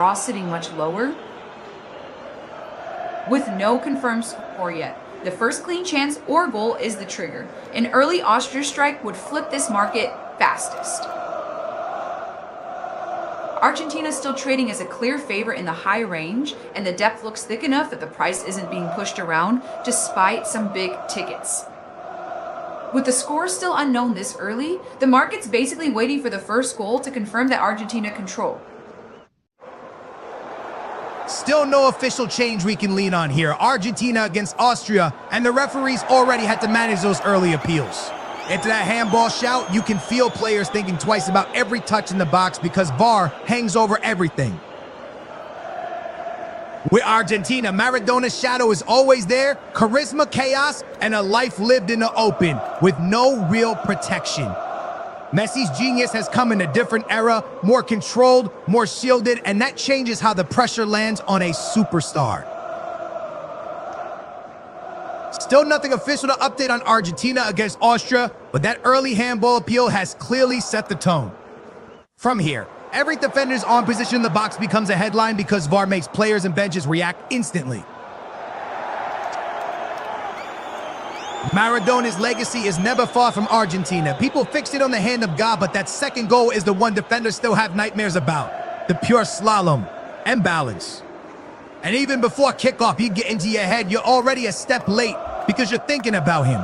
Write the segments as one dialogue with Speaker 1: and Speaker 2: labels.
Speaker 1: draw sitting much lower. With no confirmed score yet, the first clean chance or goal is the trigger. An early Austria strike would flip this market fastest. Argentina is still trading as a clear favorite in the high range, and the depth looks thick enough that the price isn't being pushed around despite some big tickets. With the score still unknown this early, the market's basically waiting for the first goal to confirm that Argentina control.
Speaker 2: Still no official change we can lean on here. Argentina against Austria, and the referees already had to manage those early appeals. Into that handball shout, you can feel players thinking twice about every touch in the box because VAR hangs over everything. With Argentina, Maradona's shadow is always there, charisma, chaos, and a life lived in the open with no real protection. Messi's genius has come in a different era, more controlled, more shielded, and that changes how the pressure lands on a superstar. Still nothing official to update on Argentina against Austria, but that early handball appeal has clearly set the tone. From here, every defender's on position in the box becomes a headline because VAR makes players and benches react instantly. Maradona's legacy is never far from Argentina. People fixed it on the hand of God, but that second goal is the one defenders still have nightmares about. The pure slalom and balance. And even before kickoff, you get into your head, you're already a step late because you're thinking about him.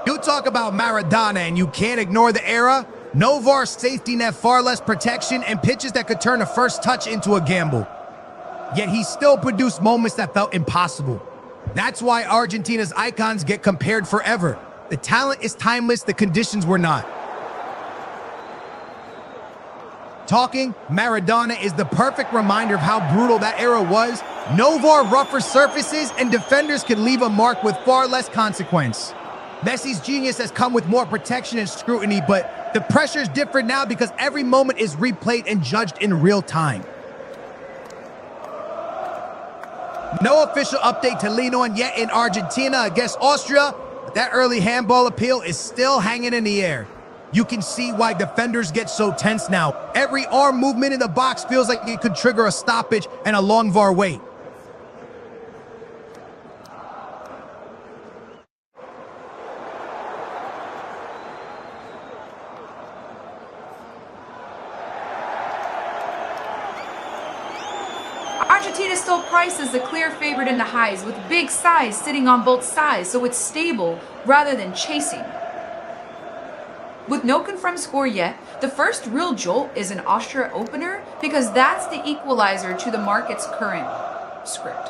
Speaker 2: You talk about Maradona and you can't ignore the era. No VAR safety net, far less protection, and pitches that could turn a first touch into a gamble. Yet he still produced moments that felt impossible. That's why Argentina's icons get compared forever. The talent is timeless, the conditions were not. Talking, Maradona is the perfect reminder of how brutal that era was. No VAR, rougher surfaces, and defenders could leave a mark with far less consequence. Messi's genius has come with more protection and scrutiny, but the pressure is different now because every moment is replayed and judged in real time. No official update to lean on yet in Argentina against Austria, but that early handball appeal is still hanging in the air. You can see why defenders get so tense now. Every arm movement in the box feels like it could trigger a stoppage and a long VAR wait.
Speaker 1: Argentina is still priced as the clear favorite in the highs, with big size sitting on both sides, so it's stable rather than chasing. With no confirmed score yet, the first real jolt is an Austria opener because that's the equalizer to the market's current script.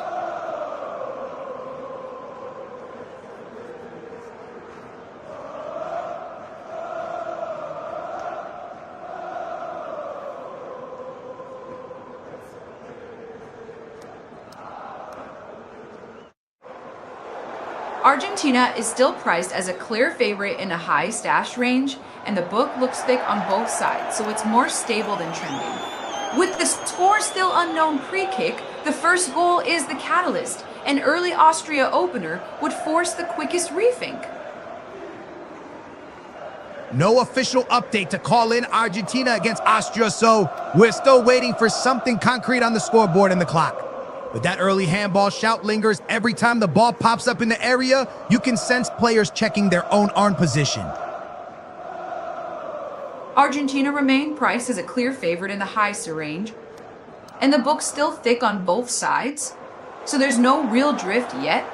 Speaker 1: Argentina is still priced as a clear favorite in a high stash range, and the book looks thick on both sides, so it's more stable than trending. With the score still unknown pre-kick, the first goal is the catalyst. An early Austria opener would force the quickest rethink.
Speaker 2: No official update to call in Argentina against Austria, so we're still waiting for something concrete on the scoreboard and the clock. But that early handball shout lingers. Every time the ball pops up in the area, you can sense players checking their own arm position.
Speaker 1: Argentina remain priced as a clear favorite in the highest range, and the book's still thick on both sides, so there's no real drift yet.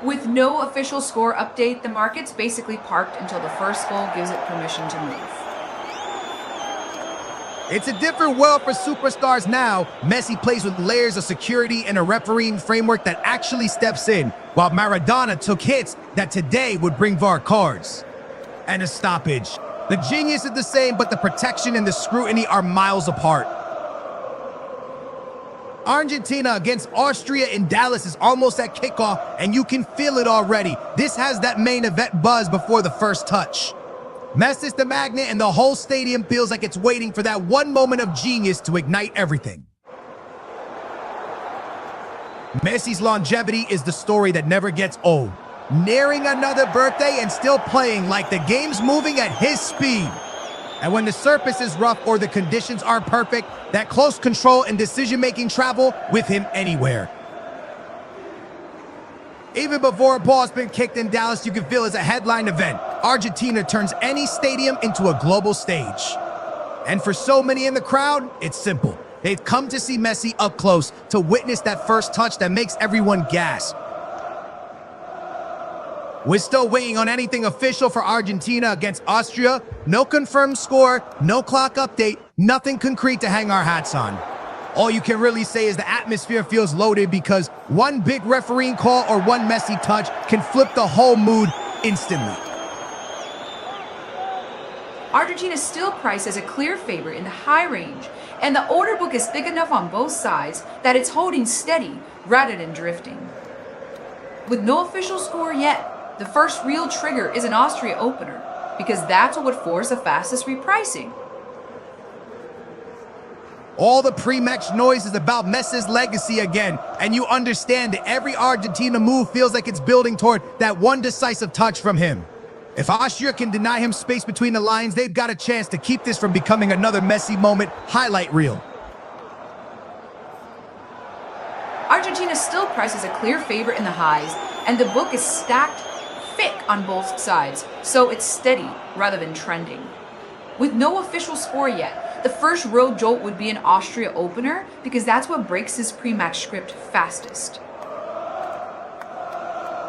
Speaker 1: With no official score update, the market's basically parked until the first goal gives it permission to move.
Speaker 2: It's a different world for superstars now. Messi plays with layers of security and a refereeing framework that actually steps in, while Maradona took hits that today would bring VAR cards. And a stoppage. The genius is the same, but the protection and the scrutiny are miles apart. Argentina against Austria in Dallas is almost at kickoff, and you can feel it already. This has that main event buzz before the first touch. Messi's the magnet, and the whole stadium feels like it's waiting for that one moment of genius to ignite everything. Messi's longevity is the story that never gets old. Nearing another birthday and still playing like the game's moving at his speed. And when the surface is rough or the conditions are perfect, that close control and decision-making travel with him anywhere. Even before a ball's been kicked in Dallas, you can feel it's a headline event. Argentina turns any stadium into a global stage. And for so many in the crowd, it's simple. They've come to see Messi up close, to witness that first touch that makes everyone gasp. We're still waiting on anything official for Argentina against Austria. No confirmed score, no clock update, nothing concrete to hang our hats on. All you can really say is the atmosphere feels loaded because one big refereeing call or one Messi touch can flip the whole mood instantly.
Speaker 1: Argentina is still priced as a clear favorite in the high range, and the order book is thick enough on both sides that it's holding steady rather than drifting. With no official score yet, the first real trigger is an Austria opener, because that's what would force the fastest repricing.
Speaker 2: All the pre-match noise is about Messi's legacy again, and you understand that every Argentina move feels like it's building toward that one decisive touch from him. If Austria can deny him space between the lines, they've got a chance to keep this from becoming another Messi moment highlight reel.
Speaker 1: Argentina still priced as a clear favorite in the highs, and the book is stacked thick on both sides, so it's steady rather than trending. With no official score yet, the first real jolt would be an Austria opener, because that's what breaks his pre-match script fastest.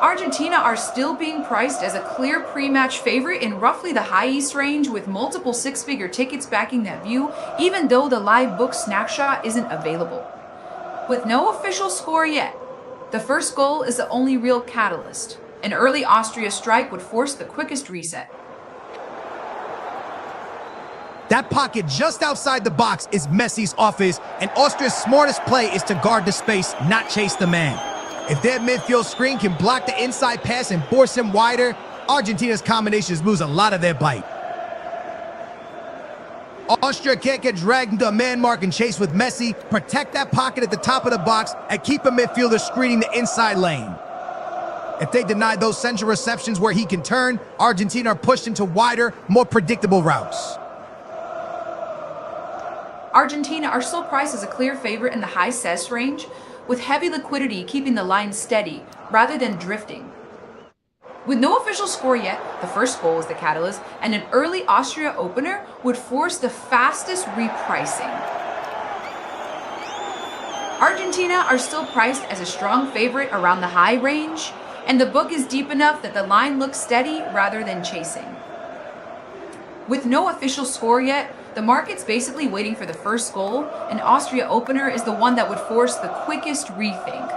Speaker 1: Argentina are still being priced as a clear pre-match favorite in roughly the high East range, with multiple six-figure tickets backing that view, even though the live book snapshot isn't available. With no official score yet, the first goal is the only real catalyst. An early Austria strike would force the quickest reset.
Speaker 2: That pocket just outside the box is Messi's office, and Austria's smartest play is to guard the space, not chase the man. If their midfield screen can block the inside pass and force him wider, Argentina's combinations lose a lot of their bite. Austria can't get dragged into a man mark and chase with Messi, protect that pocket at the top of the box, and keep a midfielder screening the inside lane. If they deny those central receptions where he can turn, Argentina are pushed into wider, more predictable routes.
Speaker 1: Argentina are still priced as a clear favorite in the high CES range, with heavy liquidity keeping the line steady rather than drifting. With no official score yet, the first goal is the catalyst, and an early Austria opener would force the fastest repricing. Argentina are still priced as a strong favorite around the high range, and the book is deep enough that the line looks steady rather than chasing. With no official score yet, the market's basically waiting for the first goal, and Austria opener is the one that would force the quickest rethink.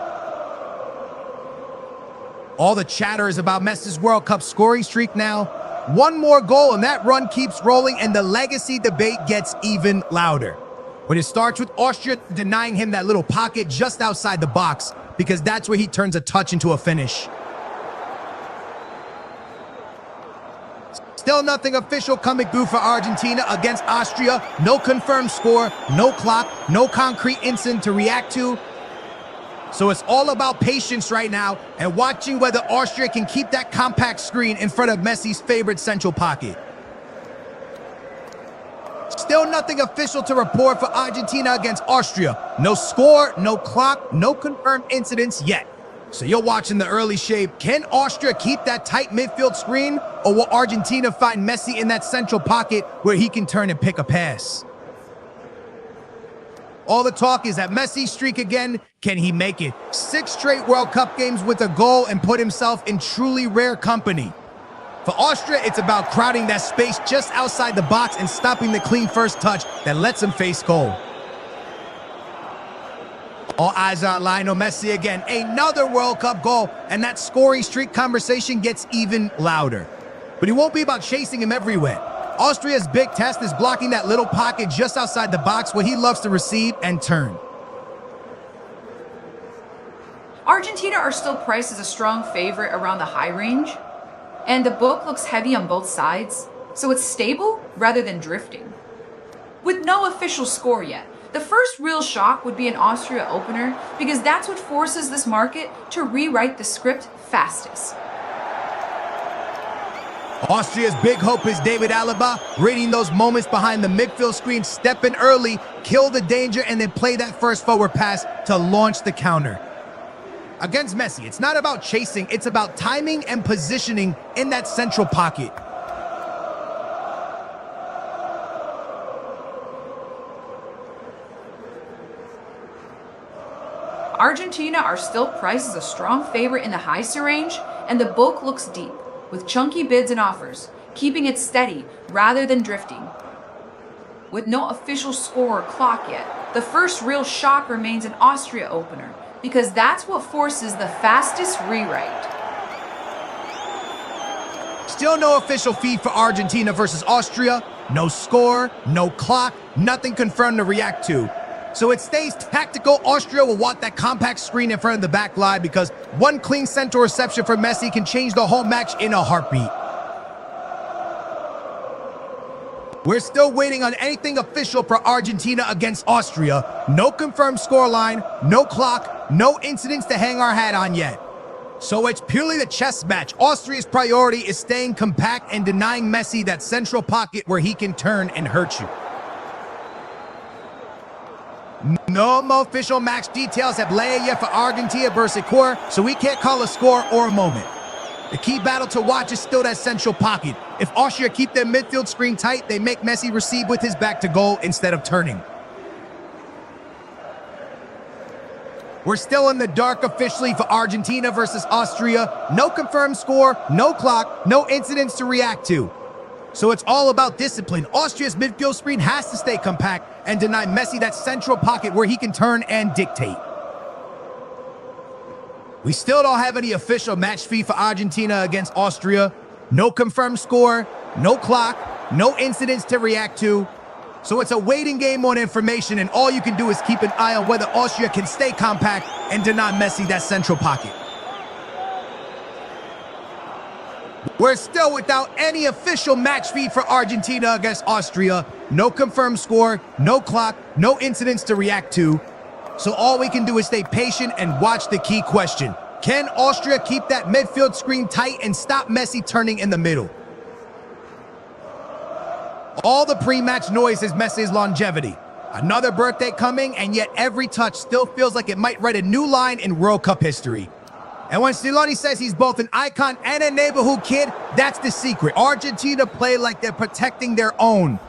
Speaker 2: All the chatter is about Messi's World Cup scoring streak now. One more goal and that run keeps rolling, and the legacy debate gets even louder. But it starts with Austria denying him that little pocket just outside the box, because that's where he turns a touch into a finish. Still nothing official coming through for Argentina against Austria. No confirmed score, no clock, no concrete incident to react to. So it's all about patience right now and watching whether Austria can keep that compact screen in front of Messi's favorite central pocket. Still nothing official to report for Argentina against Austria. No score, no clock, no confirmed incidents yet. So you're watching the early shape. Can Austria keep that tight midfield screen, or will Argentina find Messi in that central pocket where he can turn and pick a pass? All the talk is that Messi streak again. Can he make it? 6 straight World Cup games with a goal and put himself in truly rare company. For Austria, it's about crowding that space just outside the box and stopping the clean first touch that lets him face goal. All eyes are on Lionel Messi again. Another World Cup goal, and that scoring streak conversation gets even louder. But it won't be about chasing him everywhere. Austria's big test is blocking that little pocket just outside the box where he loves to receive and turn.
Speaker 1: Argentina are still priced as a strong favorite around the high range, and the book looks heavy on both sides, so it's stable rather than drifting. With no official score yet, the first real shock would be an Austria opener, because that's what forces this market to rewrite the script fastest.
Speaker 2: Austria's big hope is David Alaba, reading those moments behind the midfield screen, step in early, kill the danger, and then play that first forward pass to launch the counter. Against Messi, it's not about chasing, it's about timing and positioning in that central pocket.
Speaker 1: Argentina are still priced as a strong favorite in the high range, and the book looks deep, with chunky bids and offers, keeping it steady rather than drifting. With no official score or clock yet, the first real shock remains an Austria opener, because that's what forces the fastest rewrite.
Speaker 2: Still no official feed for Argentina versus Austria, no score, no clock, nothing confirmed to react to. So it stays tactical. Austria will want that compact screen in front of the back line because one clean center reception for Messi can change the whole match in a heartbeat. We're still waiting on anything official for Argentina against Austria. No confirmed scoreline, no clock, no incidents to hang our hat on yet. So it's purely the chess match. Austria's priority is staying compact and denying Messi that central pocket where he can turn and hurt you. No more official match details have laid yet for Argentina versus Ecuador, so we can't call a score or a moment. The key battle to watch is still that central pocket. If Austria keep their midfield screen tight, they make Messi receive with his back to goal instead of turning. We're still in the dark officially for Argentina versus Austria. No confirmed score, no clock, no incidents to react to. So it's all about discipline. Austria's midfield screen has to stay compact and deny Messi that central pocket where he can turn and dictate. We still don't have any official match fee for Argentina against Austria. No confirmed score, no clock, no incidents to react to. So it's a waiting game on information, and all you can do is keep an eye on whether Austria can stay compact and deny Messi that central pocket. We're still without any official match feed for Argentina against Austria. No confirmed score, no clock, no incidents to react to. So all we can do is stay patient and watch the key question. Can Austria keep that midfield screen tight and stop Messi turning in the middle? All the pre-match noise is Messi's longevity. Another birthday coming, and yet every touch still feels like it might write a new line in World Cup history. And when Scaloni says he's both an icon and a neighborhood kid, that's the secret. Argentina play like they're protecting their own.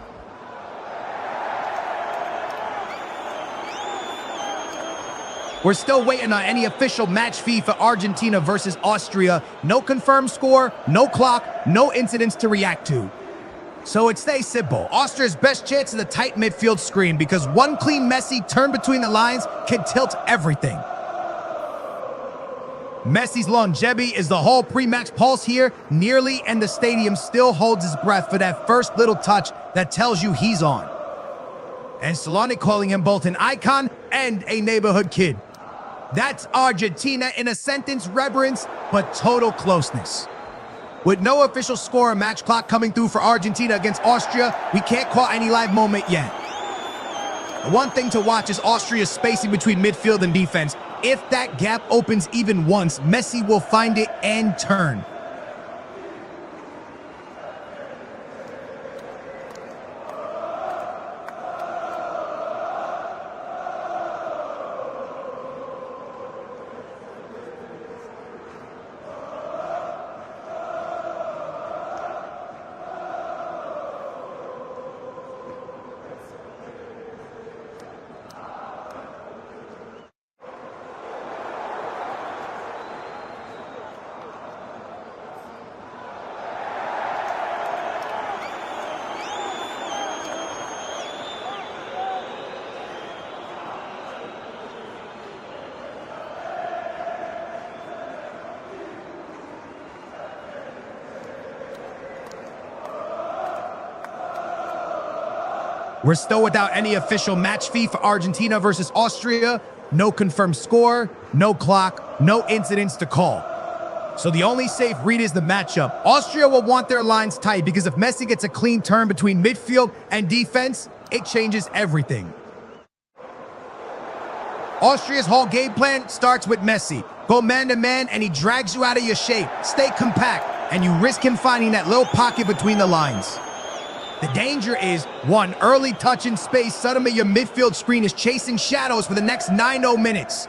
Speaker 2: We're still waiting on any official match fee for Argentina versus Austria. No confirmed score, no clock, no incidents to react to. So it stays simple. Austria's best chance is a tight midfield screen because one clean Messi turn between the lines can tilt everything. Messi's longevity is the whole pre-match pulse here, nearly, and the stadium still holds his breath for that first little touch that tells you he's on. And Scaloni calling him both an icon and a neighborhood kid. That's Argentina in a sentence, reverence, but total closeness. With no official score or match clock coming through for Argentina against Austria, we can't call any live moment yet. The one thing to watch is Austria's spacing between midfield and defense. If that gap opens even once, Messi will find it and turn. We're still without any official match fee for Argentina versus Austria. No confirmed score, no clock, no incidents to call. So the only safe read is the matchup. Austria will want their lines tight because if Messi gets a clean turn between midfield and defense, it changes everything. Austria's whole game plan starts with Messi. Go man to man and he drags you out of your shape. Stay compact and you risk him finding that little pocket between the lines. The danger is, one early touch in space, suddenly your midfield screen is chasing shadows for the next 90 minutes.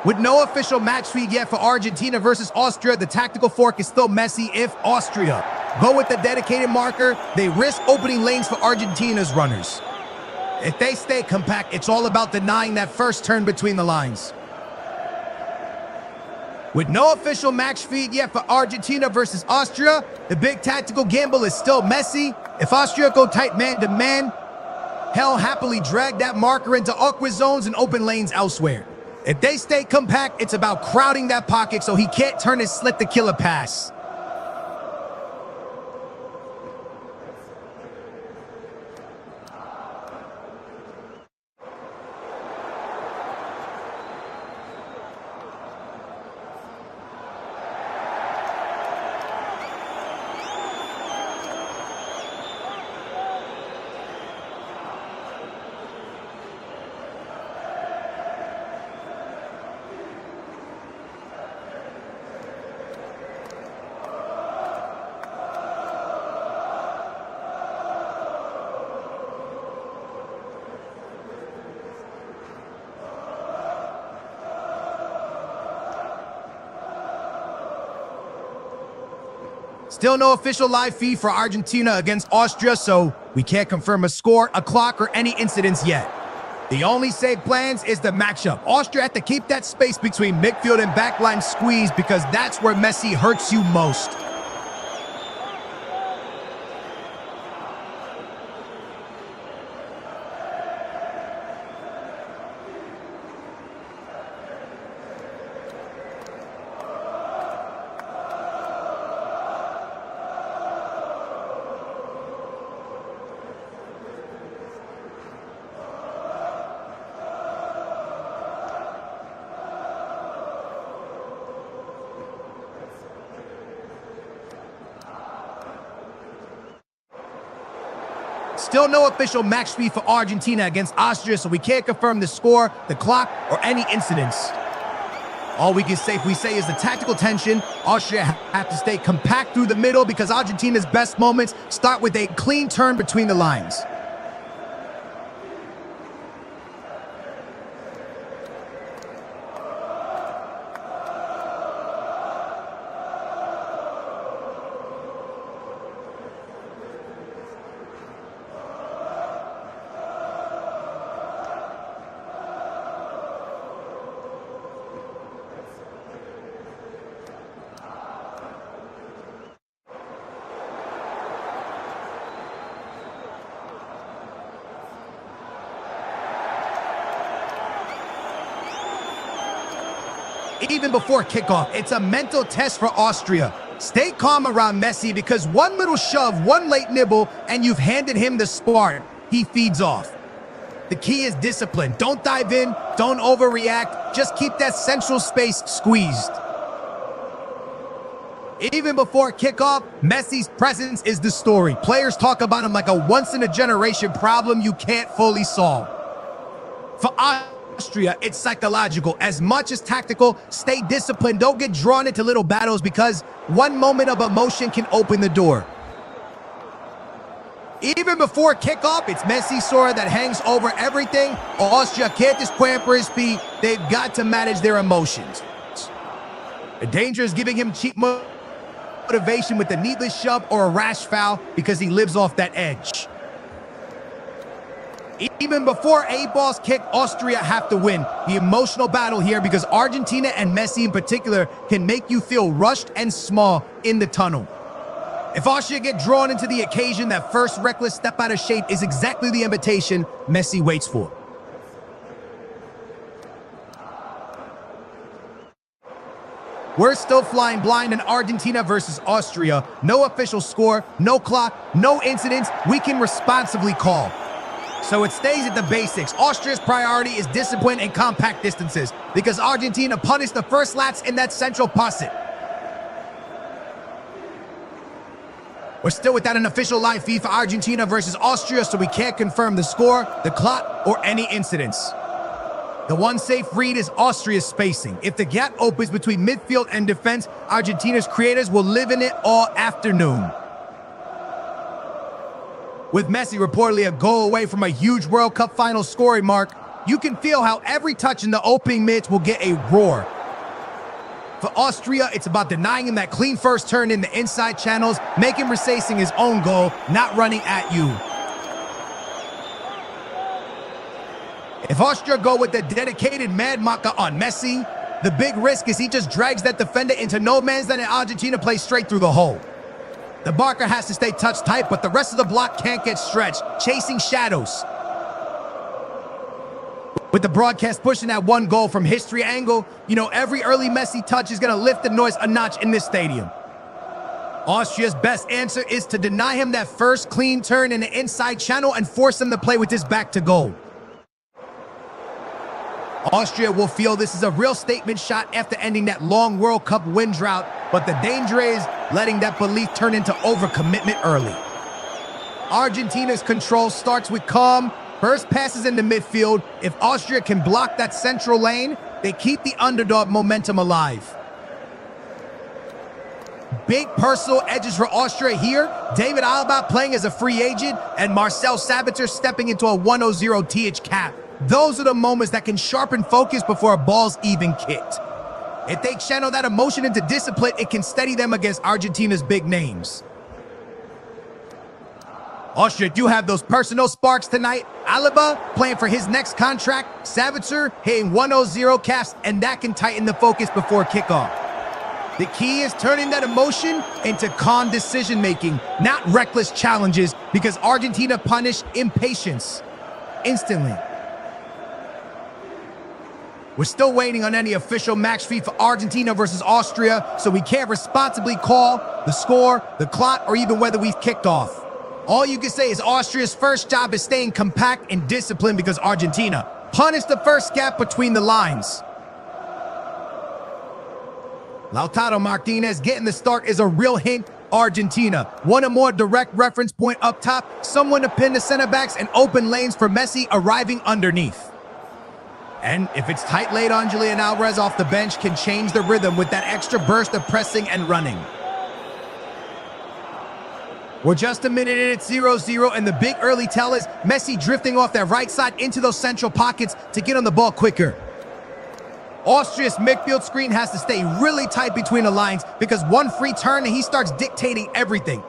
Speaker 2: With no official match feed yet for Argentina versus Austria, the tactical fork is still messy if Austria go with the dedicated marker. They risk opening lanes for Argentina's runners. If they stay compact, it's all about denying that first turn between the lines. With no official match feed yet for Argentina versus Austria, the big tactical gamble is still messy. If Austria go tight man-to-man, he'll happily drag that marker into awkward zones and open lanes elsewhere. If they stay compact, it's about crowding that pocket so he can't turn his slit to kill a pass. Still no official live feed for Argentina against Austria, so we can't confirm a score, a clock, or any incidents yet. The only safe plans is the matchup. Austria have to keep that space between midfield and backline squeeze because that's where Messi hurts you most. Still no official match feed for Argentina against Austria, so we can't confirm the score, the clock, or any incidents. All we can safely say is the tactical tension. Austria have to stay compact through the middle because Argentina's best moments start with a clean turn between the lines. Even before kickoff, it's a mental test for Austria. Stay calm around Messi because one little shove, one late nibble, and you've handed him the spark. He feeds off. The key is discipline. Don't dive in, don't overreact, just keep that central space squeezed. Even before kickoff, Messi's presence is the story. Players talk about him like a once-in-a-generation problem you can't fully solve. For Austria, it's psychological. As much as tactical, stay disciplined. Don't get drawn into little battles because one moment of emotion can open the door. Even before kickoff, it's Messi's sword that hangs over everything. Austria can't just pamper his feet. They've got to manage their emotions. The danger is giving him cheap motivation with a needless shove or a rash foul because he lives off that edge. Even before a ball's kicked, Austria have to win the emotional battle here because Argentina and Messi in particular can make you feel rushed and small in the tunnel. If Austria get drawn into the occasion, that first reckless step out of shape is exactly the invitation Messi waits for. We're still flying blind in Argentina versus Austria. No official score, no clock, no incidents we can responsibly call. So it stays at the basics. Austria's priority is discipline and compact distances because Argentina punished the first laps in that central pocket. We're still without an official live feed for Argentina versus Austria, so we can't confirm the score, the clock, or any incidents. The one safe read is Austria's spacing. If the gap opens between midfield and defense, Argentina's creators will live in it all afternoon. With Messi reportedly a goal away from a huge World Cup final scoring mark, you can feel how every touch in the opening minutes will get a roar. For Austria, it's about denying him that clean first turn in the inside channels, making resacing his own goal, not running at you. If Austria go with the dedicated mad Maka on Messi, the big risk is he just drags that defender into no man's land and Argentina plays straight through the hole. The Barker has to stay touch tight, but the rest of the block can't get stretched, chasing shadows. With the broadcast pushing that one goal from history angle, you know every early Messi touch is going to lift the noise a notch in this stadium. Austria's best answer is to deny him that first clean turn in the inside channel and force him to play with his back to goal. Austria will feel this is a real statement shot after ending that long World Cup win drought, but the danger is letting that belief turn into overcommitment early. Argentina's control starts with calm, first passes into midfield. If Austria can block that central lane, they keep the underdog momentum alive. Big personal edges for Austria here. David Alaba playing as a free agent and Marcel Sabitzer stepping into a 1-0 TH cap. Those are the moments that can sharpen focus before a ball's even kicked. If they channel that emotion into discipline, it can steady them against Argentina's big names. Austria do have those personal sparks tonight. Alaba playing for his next contract. Sabitzer hitting 1-0 caps, and that can tighten the focus before kickoff. The key is turning that emotion into calm decision-making, not reckless challenges, because Argentina punish impatience instantly. We're still waiting on any official match feed for Argentina versus Austria, so we can't responsibly call the score, the clock, or even whether we've kicked off. All you can say is Austria's first job is staying compact and disciplined because Argentina punished the first gap between the lines. Lautaro Martinez getting the start is a real hint. Argentina want a more direct reference point up top, someone to pin the center backs and open lanes for Messi arriving underneath. And if it's tight late on, Julian Alvarez off the bench can change the rhythm with that extra burst of pressing and running. We're just a minute in, it's 0-0, and the big early tell is Messi drifting off that right side into those central pockets to get on the ball quicker. Austria's midfield screen has to stay really tight between the lines because one free turn and he starts dictating everything.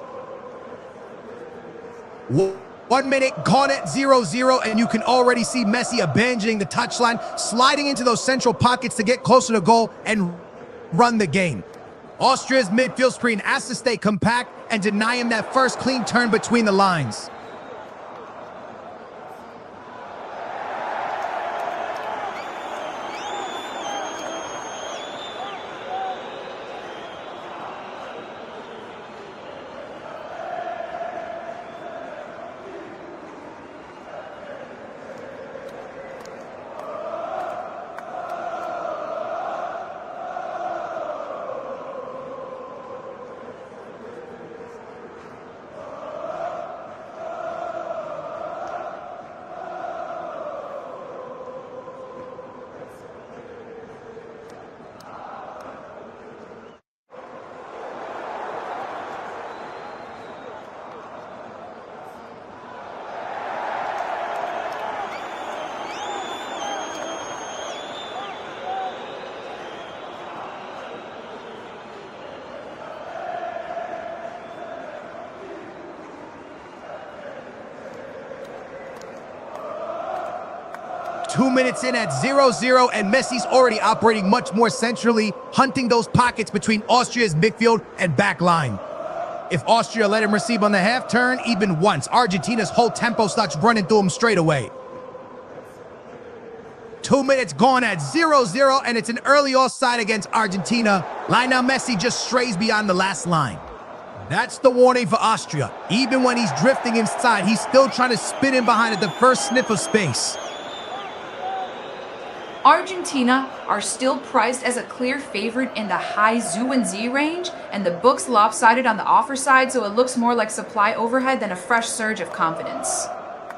Speaker 2: 1 minute, gone at 0-0, and you can already see Messi abandoning the touchline, sliding into those central pockets to get closer to goal and run the game. Austria's midfield screen has to stay compact and deny him that first clean turn between the lines. Two minutes in at 0-0, and Messi's already operating much more centrally, hunting those pockets between Austria's midfield and back line. If Austria let him receive on the half turn even once, Argentina's whole tempo starts running through him straight away. 2 minutes gone at 0-0, and it's an early offside against Argentina. Lionel Messi just strays beyond the last line. That's the warning for Austria. Even when he's drifting inside, he's still trying to spin in behind at the first sniff of space.
Speaker 1: Argentina are still priced as a clear favorite in the high ZU and Z range, and the book's lopsided on the offer side, so it looks more like supply overhead than a fresh surge of confidence.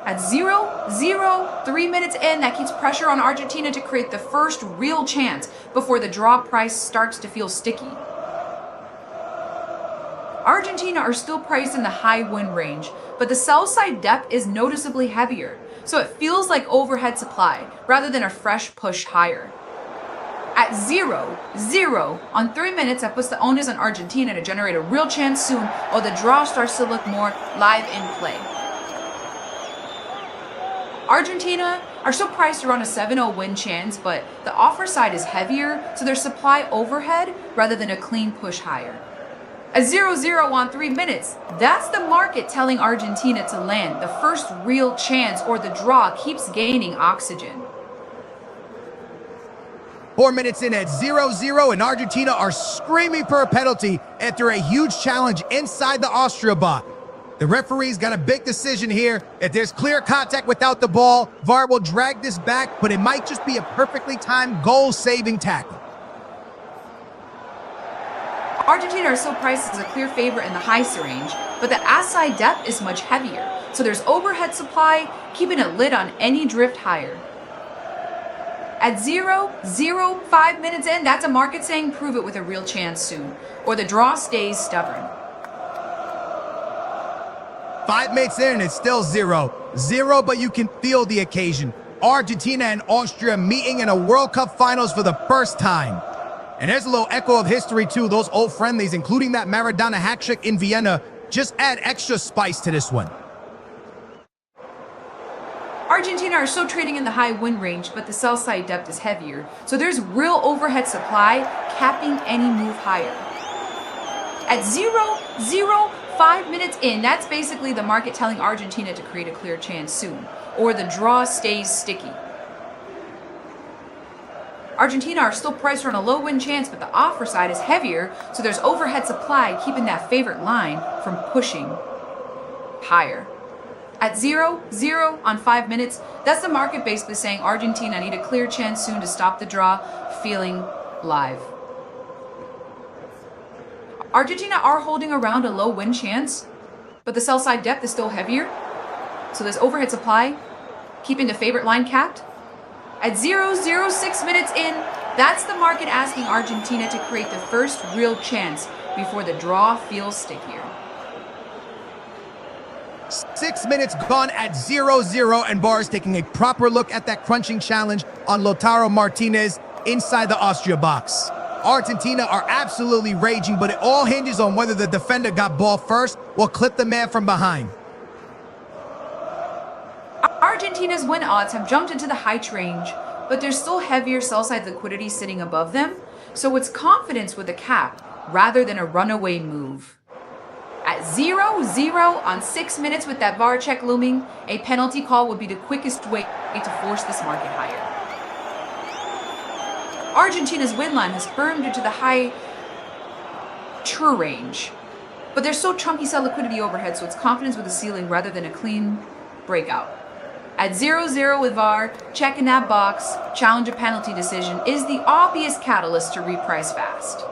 Speaker 1: At 0-0, 3 minutes in, that keeps pressure on Argentina to create the first real chance before the draw price starts to feel sticky. Argentina are still priced in the high win range, but the sell side depth is noticeably heavier, so it feels like overhead supply rather than a fresh push higher. At 0-0, on 3 minutes, that puts the onus on Argentina to generate a real chance soon, while the draw starts to look more live in play. Argentina are still priced around a 7-0 win chance, but the offer side is heavier, so there's supply overhead rather than a clean push higher. At 0-0 on 3 minutes, that's the market telling Argentina to land the first real chance, or the draw keeps gaining oxygen.
Speaker 2: 4 minutes in at 0-0, and Argentina are screaming for a penalty after a huge challenge inside the Austria box. The referee's got a big decision here. If there's clear contact without the ball, VAR will drag this back, but it might just be a perfectly timed goal-saving tackle.
Speaker 1: Argentina are still priced as a clear favorite in the high range, but the outside depth is much heavier, so there's overhead supply, keeping a lid on any drift higher. At 0-0, 5 minutes in, that's a market saying prove it with a real chance soon, or the draw stays stubborn.
Speaker 2: 5 minutes in, it's still 0-0, but you can feel the occasion. Argentina and Austria meeting in a World Cup finals for the first time. And there's a little echo of history too. Those old friendlies, including that Maradona hat trick in Vienna, just add extra spice to this one.
Speaker 1: Argentina are still trading in the high win range, but the sell side depth is heavier, so there's real overhead supply capping any move higher. At 0-0, 5 minutes in, that's basically the market telling Argentina to create a clear chance soon, or the draw stays sticky. Argentina are still priced on a low win chance, but the offer side is heavier, so there's overhead supply keeping that favorite line from pushing higher. At 0-0 on 5 minutes, that's the market basically saying Argentina need a clear chance soon to stop the draw, feeling live. Argentina are holding around a low win chance, but the sell side depth is still heavier, so there's overhead supply keeping the favorite line capped. At 0-0, 6 minutes in, that's the market asking Argentina to create the first real chance before the draw feels stickier.
Speaker 2: 6 minutes gone at 0-0, and VAR is taking a proper look at that crunching challenge on Lautaro Martinez inside the Austria box. Argentina are absolutely raging, but it all hinges on whether the defender got ball first or clipped the man from behind.
Speaker 1: Argentina's win odds have jumped into the high range, but there's still heavier sell-side liquidity sitting above them, so it's confidence with a cap rather than a runaway move. At 0-0 on 6 minutes with that VAR check looming, a penalty call would be the quickest way to force this market higher. Argentina's win line has firmed into the high true range, but there's still chunky sell liquidity overhead, so it's confidence with a ceiling rather than a clean breakout. At 0-0 with VAR, checking that box, challenge a penalty decision is the obvious catalyst to reprice fast.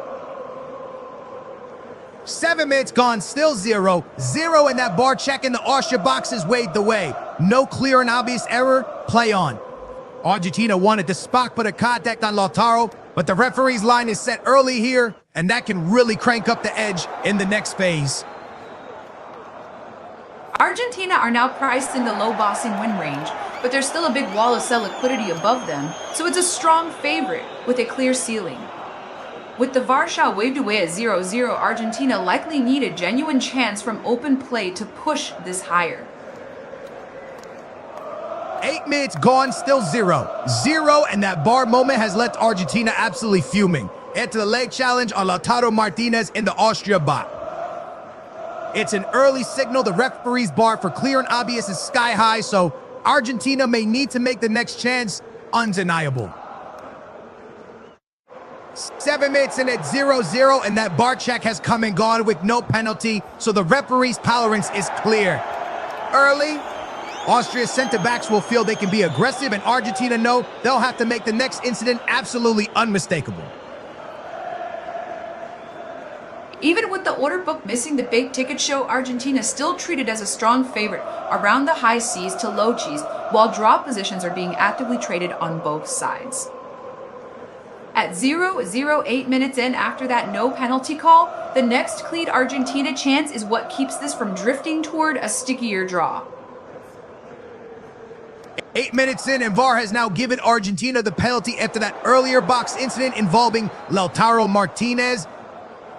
Speaker 2: 7 minutes gone, still 0-0, and that VAR check in the Austria box has weighed the way. No clear and obvious error, play on. Argentina wanted the spot put a contact on Lautaro, but the referee's line is set early here, and that can really crank up the edge in the next phase.
Speaker 1: Argentina are now priced in the low bossing win range, but there's still a big wall of sell liquidity above them, so it's a strong favorite with a clear ceiling. With the VAR shot waved away at 0-0, Argentina likely need a genuine chance from open play to push this higher.
Speaker 2: 8 minutes gone, still 0-0, and that VAR moment has left Argentina absolutely fuming. After the leg challenge on Lautaro Martinez in the Austria box. It's an early signal. The referee's bar for clear and obvious is sky high, so Argentina may need to make the next chance undeniable. 7 minutes in at 0-0, and that bar check has come and gone with no penalty, so the referee's tolerance is clear. Early, Austria's center-backs will feel they can be aggressive, and Argentina know they'll have to make the next incident absolutely unmistakable.
Speaker 1: Even with the order book missing the big ticket show, Argentina is still treated as a strong favorite around the high seas to low G's, while draw positions are being actively traded on both sides. At 0-0 minutes in after that no penalty call, the next clean Argentina chance is what keeps this from drifting toward a stickier draw.
Speaker 2: 8 minutes in, and VAR has now given Argentina the penalty after that earlier box incident involving Lautaro Martinez.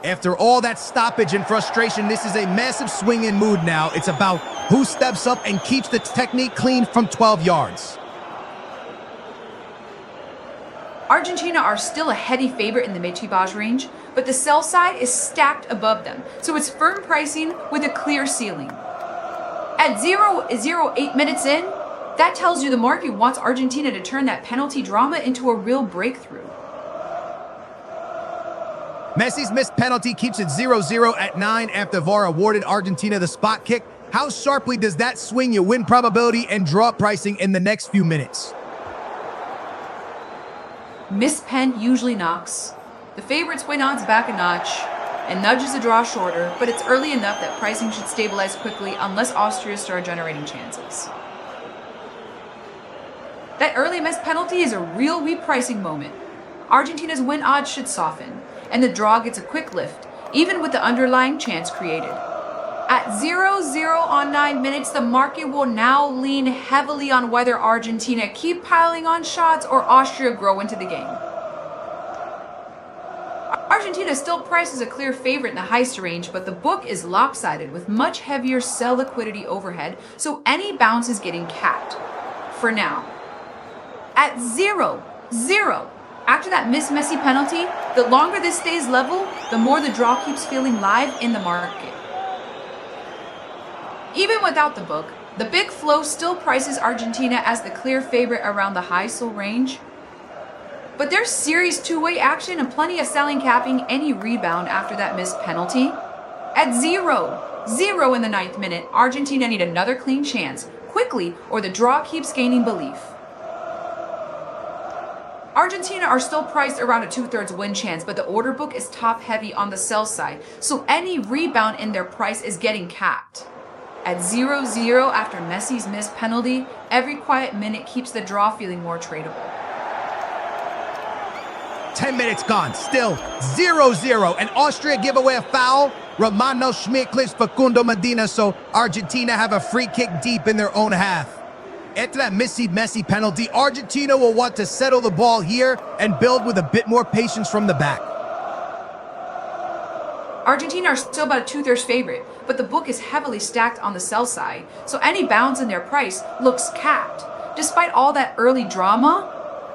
Speaker 2: After all that stoppage and frustration, this is a massive swing in mood now. It's about who steps up and keeps the technique clean from 12 yards.
Speaker 1: Argentina are still a heady favorite in the mid-tibage range, but the sell side is stacked above them, so it's firm pricing with a clear ceiling. At 0-0 minutes in, that tells you the market wants Argentina to turn that penalty drama into a real breakthrough.
Speaker 2: Messi's missed penalty keeps it 0-0 at 9 after VAR awarded Argentina the spot kick. How sharply does that swing your win probability and draw pricing in the next few minutes?
Speaker 1: Missed pen usually knocks the favorites' win odds back a notch and nudges the draw shorter, but it's early enough that pricing should stabilize quickly unless Austria start generating chances. That early missed penalty is a real repricing moment. Argentina's win odds should soften, and the draw gets a quick lift, even with the underlying chance created. At 0-0 on 9 minutes, the market will now lean heavily on whether Argentina keep piling on shots or Austria grow into the game. Argentina still priced as a clear favorite in the heist range, but the book is lopsided with much heavier sell liquidity overhead, so any bounce is getting capped. For now. At 0-0, after that missed Messi penalty, the longer this stays level, the more the draw keeps feeling live in the market. Even without the book, the big flow still prices Argentina as the clear favorite around the high sell range. But there's serious two-way action and plenty of selling capping any rebound after that missed penalty. At 0-0 in the 9th minute, Argentina need another clean chance, quickly, or the draw keeps gaining belief. Argentina are still priced around a 2/3 win chance, but the order book is top heavy on the sell side, so any rebound in their price is getting capped. At 0-0 after Messi's missed penalty, every quiet minute keeps the draw feeling more tradable.
Speaker 2: 10 minutes gone, still 0-0, and Austria give away a foul. Romano Schmidt clips Facundo Medina, so Argentina have a free kick deep in their own half. After that Messi penalty, Argentina will want to settle the ball here and build with a bit more patience from the back.
Speaker 1: Argentina are still about a 2/3 favorite, but the book is heavily stacked on the sell side, so any bounce in their price looks capped. Despite all that early drama,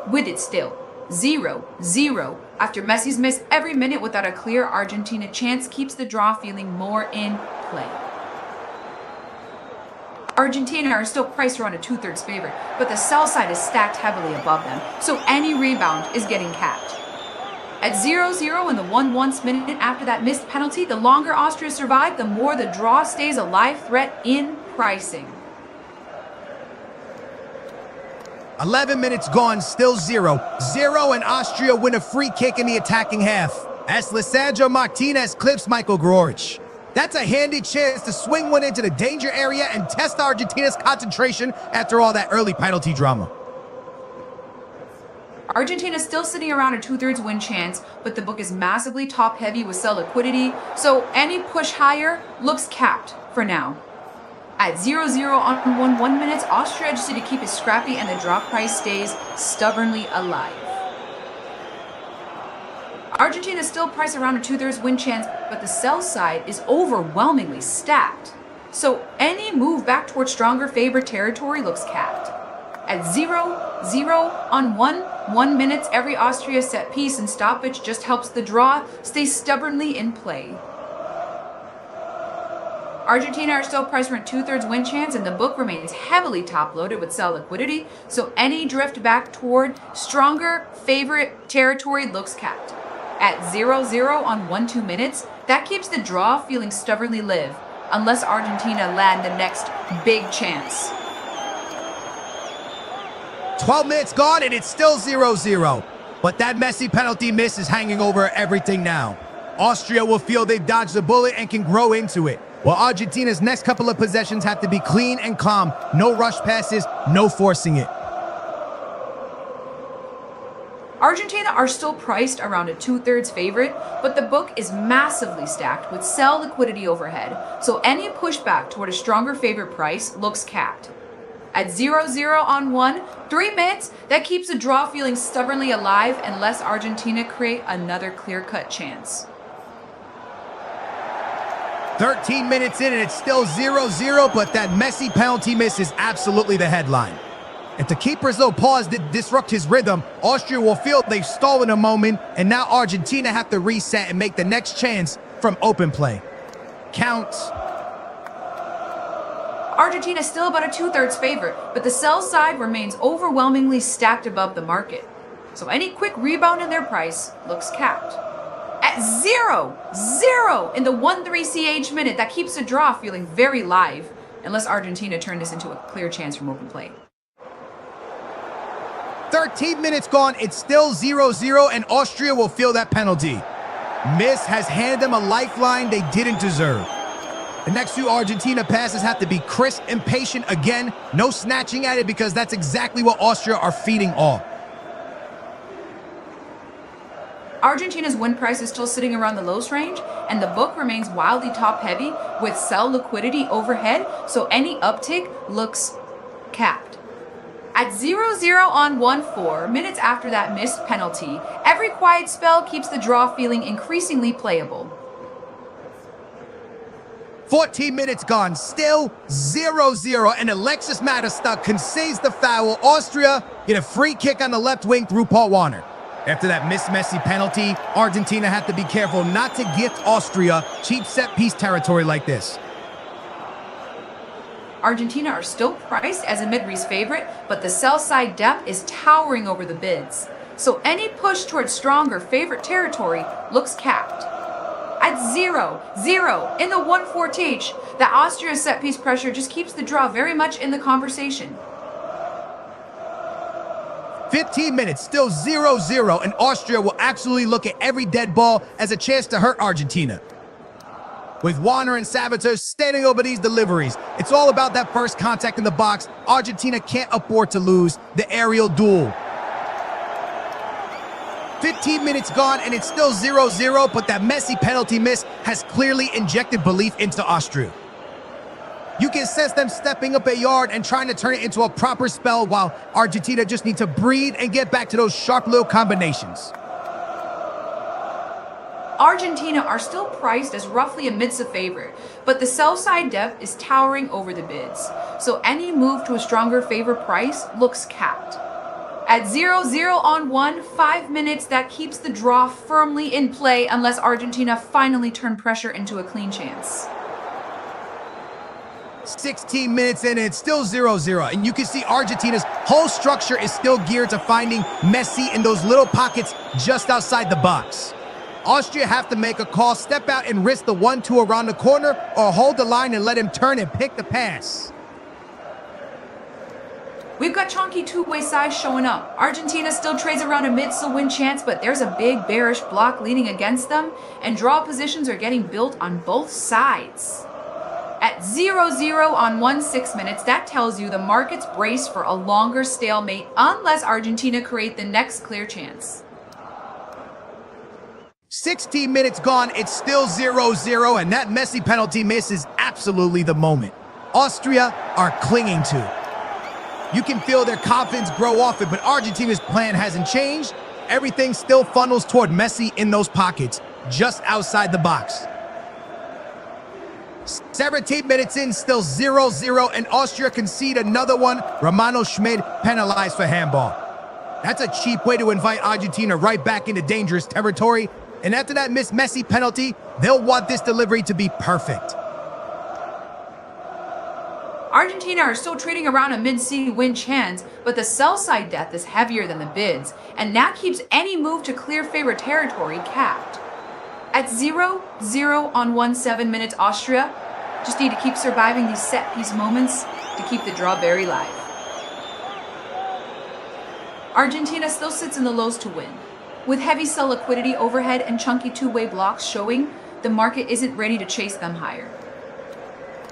Speaker 1: with it still 0-0 after Messi's miss, every minute without a clear Argentina chance keeps the draw feeling more in play. Argentina are still priced around a 2/3 favorite, but the sell side is stacked heavily above them, so any rebound is getting capped. At 0-0 in the 1/1 minute after that missed penalty, the longer Austria survive, the more the draw stays a live threat in pricing.
Speaker 2: 11 minutes gone, still 0-0, and Austria win a free kick in the attacking half as Lisandro Martinez clips Michael Grorich. That's a handy chance to swing one into the danger area and test Argentina's concentration after all that early penalty drama.
Speaker 1: Argentina is still sitting around a 2/3 win chance, but the book is massively top heavy with sell liquidity, so any push higher looks capped for now. At 0-0 on 1 minutes, Austria just need to keep it scrappy and the draw price stays stubbornly alive. Argentina is still priced around a 2/3 win chance, but the sell side is overwhelmingly stacked. So any move back towards stronger favorite territory looks capped. At 0-0 on 1 minutes, every Austria set piece and stoppage just helps the draw stay stubbornly in play. Argentina are still priced for a 2/3 win chance, and the book remains heavily top-loaded with sell liquidity, so any drift back toward stronger favorite territory looks capped. At 0-0 on 1-2 minutes, that keeps the draw feeling stubbornly live, unless Argentina land the next big chance.
Speaker 2: 12 minutes gone and it's still 0-0. But that Messi penalty miss is hanging over everything now. Austria will feel they've dodged the bullet and can grow into it, while Argentina's next couple of possessions have to be clean and calm. No rush passes, no forcing it.
Speaker 1: Argentina are still priced around a 2/3 favorite, but the book is massively stacked with sell liquidity overhead, so any pushback toward a stronger favorite price looks capped. At 0-0 on 1-3 minutes, that keeps the draw feeling stubbornly alive unless Argentina create another clear-cut chance.
Speaker 2: 13 minutes in and it's still 0-0, but that Messi penalty miss is absolutely the headline. If the keeper's little pause did disrupt his rhythm, Austria will feel they've stolen a moment, and now Argentina have to reset and make the next chance from open play. Counts.
Speaker 1: Argentina is still about a 2/3 favorite, but the sell side remains overwhelmingly stacked above the market. So any quick rebound in their price looks capped. At 0-0 in the 1-3 CH minute, that keeps the draw feeling very live, unless Argentina turn this into a clear chance from open play.
Speaker 2: 13 minutes gone, it's still 0-0, and Austria will feel that penalty. Miss has handed them a lifeline they didn't deserve. The next few Argentina passes have to be crisp and patient again. No snatching at it, because that's exactly what Austria are feeding off.
Speaker 1: Argentina's win price is still sitting around the lowest range, and the book remains wildly top-heavy with sell liquidity overhead, so any uptick looks capped. At 0-0 on 1-4 minutes after that missed penalty, every quiet spell keeps the draw feeling increasingly playable.
Speaker 2: 14 minutes gone, still 0-0, and Alexis Mattistad concedes the foul. Austria get a free kick on the left wing through Paul Warner. After that missed Messi penalty, Argentina had to be careful not to gift Austria cheap set-piece territory like this.
Speaker 1: Argentina are still priced as a mid-race favorite, but the sell-side depth is towering over the bids. So any push towards stronger favorite territory looks capped. At 0-0 in the 1-4 TH, the Austria set-piece pressure just keeps the draw very much in the conversation.
Speaker 2: 15 minutes, still 0-0, and Austria will actually look at every dead ball as a chance to hurt Argentina. With Warner and Savitar standing over these deliveries, it's all about that first contact in the box. Argentina can't afford to lose the aerial duel. 15 minutes gone, and it's still 0-0, but that Messi penalty miss has clearly injected belief into Austria. You can sense them stepping up a yard and trying to turn it into a proper spell, while Argentina just need to breathe and get back to those sharp little combinations.
Speaker 1: Argentina are still priced as roughly a mid favorite, but the sell-side depth is towering over the bids, so any move to a stronger favor price looks capped. At 0-0 on 1-5 minutes, that keeps the draw firmly in play unless Argentina finally turn pressure into a clean chance.
Speaker 2: 16 minutes in, and it's still 0-0, and you can see Argentina's whole structure is still geared to finding Messi in those little pockets just outside the box. Austria have to make a call, step out and risk the 1-2 around the corner, or hold the line and let him turn and pick the pass.
Speaker 1: We've got chunky two-way sides showing up. Argentina still trades around a mid-win chance, but there's a big bearish block leaning against them, and draw positions are getting built on both sides. At 0-0 on 1-6 minutes, that tells you the market's braced for a longer stalemate unless Argentina create the next clear chance.
Speaker 2: 16 minutes gone, it's still 0-0, and that Messi penalty miss is absolutely the moment Austria are clinging to. You can feel their confidence grow off it, but Argentina's plan hasn't changed. Everything still funnels toward Messi in those pockets, just outside the box. 17 minutes in, still 0-0, and Austria concede another one. Romano Schmid penalized for handball. That's a cheap way to invite Argentina right back into dangerous territory. And after that missed Messi penalty, they'll want this delivery to be perfect.
Speaker 1: Argentina are still trading around a mid-C win chance, but the sell-side depth is heavier than the bids, and that keeps any move to clear favorite territory capped. At 0-0 on 1/7 minutes, Austria just need to keep surviving these set-piece moments to keep the draw very live. Argentina still sits in the lows to win. With heavy sell liquidity overhead and chunky two-way blocks showing, the market isn't ready to chase them higher.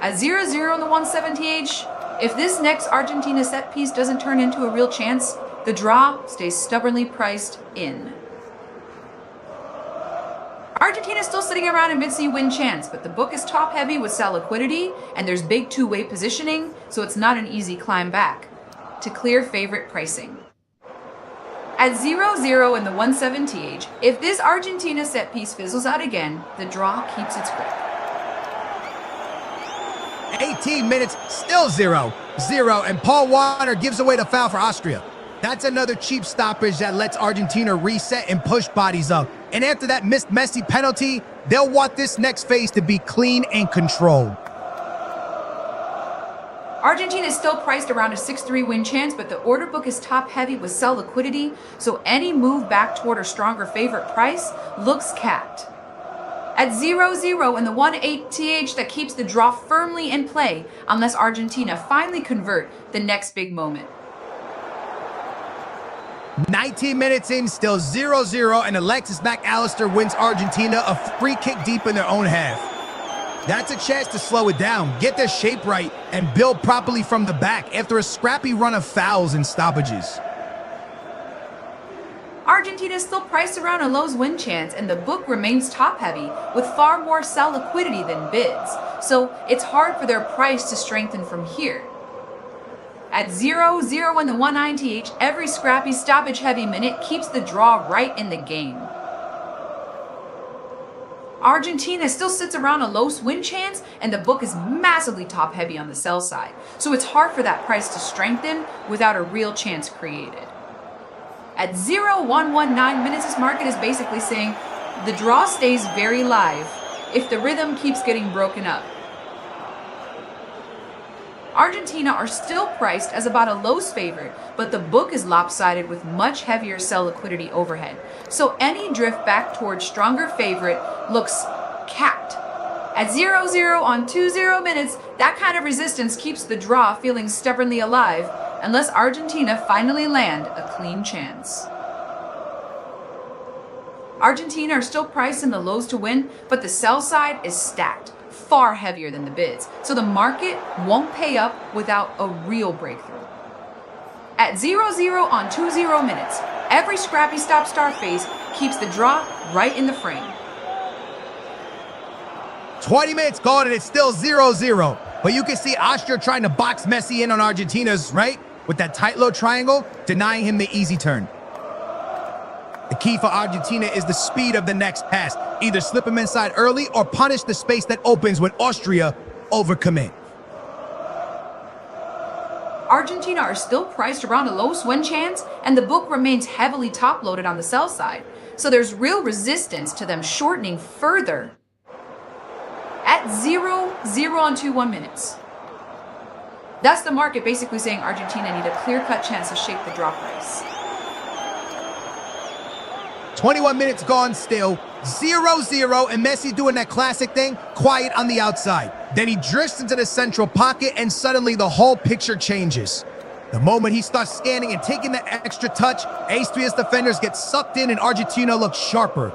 Speaker 1: At 0-0 on the 170H, if this next Argentina set piece doesn't turn into a real chance, the draw stays stubbornly priced in. Argentina is still sitting around a mid-C win chance, but the book is top heavy with sell liquidity, and there's big two-way positioning, so it's not an easy climb back to clear favorite pricing. At 0-0 in the 170H, if this Argentina set piece fizzles out again, the draw keeps its grip.
Speaker 2: 18 minutes, still 0-0, and Paul Warner gives away the foul for Austria. That's another cheap stoppage that lets Argentina reset and push bodies up. And after that missed Messi penalty, they'll want this next phase to be clean and controlled.
Speaker 1: Argentina is still priced around a 6-3 win chance, but the order book is top heavy with sell liquidity, so any move back toward a stronger favorite price looks capped. At 0-0 in the 1/8th, that keeps the draw firmly in play unless Argentina finally convert the next big moment.
Speaker 2: 19 minutes in, still 0-0, and Alexis McAllister wins Argentina a free kick deep in their own half. That's a chance to slow it down, get their shape right, and build properly from the back after a scrappy run of fouls and stoppages.
Speaker 1: Argentina is still priced around a lows win chance, and the book remains top heavy with far more sell liquidity than bids, so it's hard for their price to strengthen from here. At 0-0 in the 190H, every scrappy stoppage heavy minute keeps the draw right in the game. Argentina still sits around a low win chance, and the book is massively top heavy on the sell side, so it's hard for that price to strengthen without a real chance created. At 0-119 minutes, this market is basically saying the draw stays very live if the rhythm keeps getting broken up. Argentina are still priced as about a lows favorite, but the book is lopsided with much heavier sell liquidity overhead. So any drift back towards stronger favorite looks capped. At 0-0 on 20 minutes, that kind of resistance keeps the draw feeling stubbornly alive unless Argentina finally land a clean chance. Argentina are still priced in the lows to win, but the sell side is stacked, far heavier than the bids, so the market won't pay up without a real breakthrough. At 0-0 on 20 minutes, every scrappy stop-start phase keeps the draw right in the frame.
Speaker 2: 20 minutes gone and it's still 0-0, but you can see Austria trying to box Messi in on Argentina's right with that tight low triangle, denying him the easy turn. The key for Argentina is the speed of the next pass. Either slip him inside early or punish the space that opens when Austria overcommit.
Speaker 1: Argentina are still priced around a low win chance, and the book remains heavily top-loaded on the sell side, so there's real resistance to them shortening further. At 0-0 on 21 minutes. That's the market basically saying Argentina need a clear-cut chance to shake the draw price.
Speaker 2: 21 minutes gone still, 0-0, and Messi doing that classic thing, quiet on the outside. Then he drifts into the central pocket, and suddenly the whole picture changes. The moment he starts scanning and taking that extra touch, Austria's defenders get sucked in and Argentina looks sharper.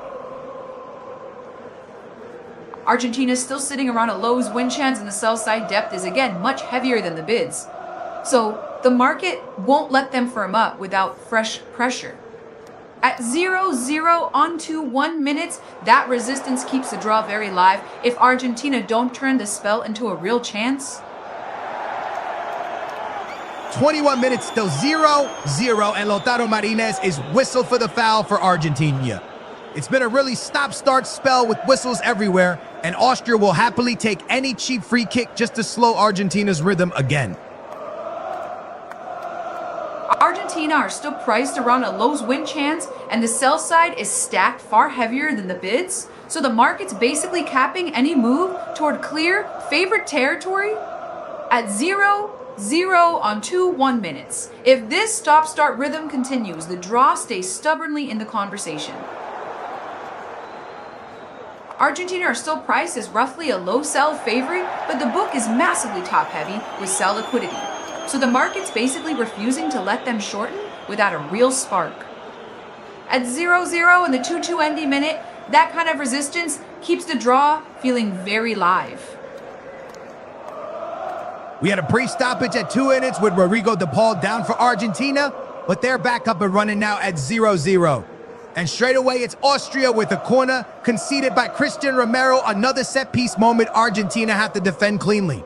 Speaker 1: Argentina is still sitting around a lows win chance, and the sell side depth is again much heavier than the bids. So the market won't let them firm up without fresh pressure. At 0-0 on 21 minutes, that resistance keeps the draw very live if Argentina don't turn the spell into a real chance.
Speaker 2: 21 minutes still 0-0, and Lautaro Martinez is whistled for the foul for Argentina. It's been a really stop-start spell with whistles everywhere, and Austria will happily take any cheap free kick just to slow Argentina's rhythm again.
Speaker 1: Argentina are still priced around a lows win chance, and the sell side is stacked far heavier than the bids, so the market's basically capping any move toward clear favorite territory. At 0-0 on 2-1 minutes. If this stop-start rhythm continues, the draw stays stubbornly in the conversation. Argentina are still priced as roughly a low sell favorite, but the book is massively top-heavy with sell liquidity. So the market's basically refusing to let them shorten without a real spark. At 0-0 in the 2-2 ending minute, that kind of resistance keeps the draw feeling very live.
Speaker 2: We had a brief stoppage at 2 minutes with Rodrigo de Paul down for Argentina, but they're back up and running now at 0-0. And straight away, it's Austria with a corner conceded by Christian Romero. Another set-piece moment Argentina have to defend cleanly.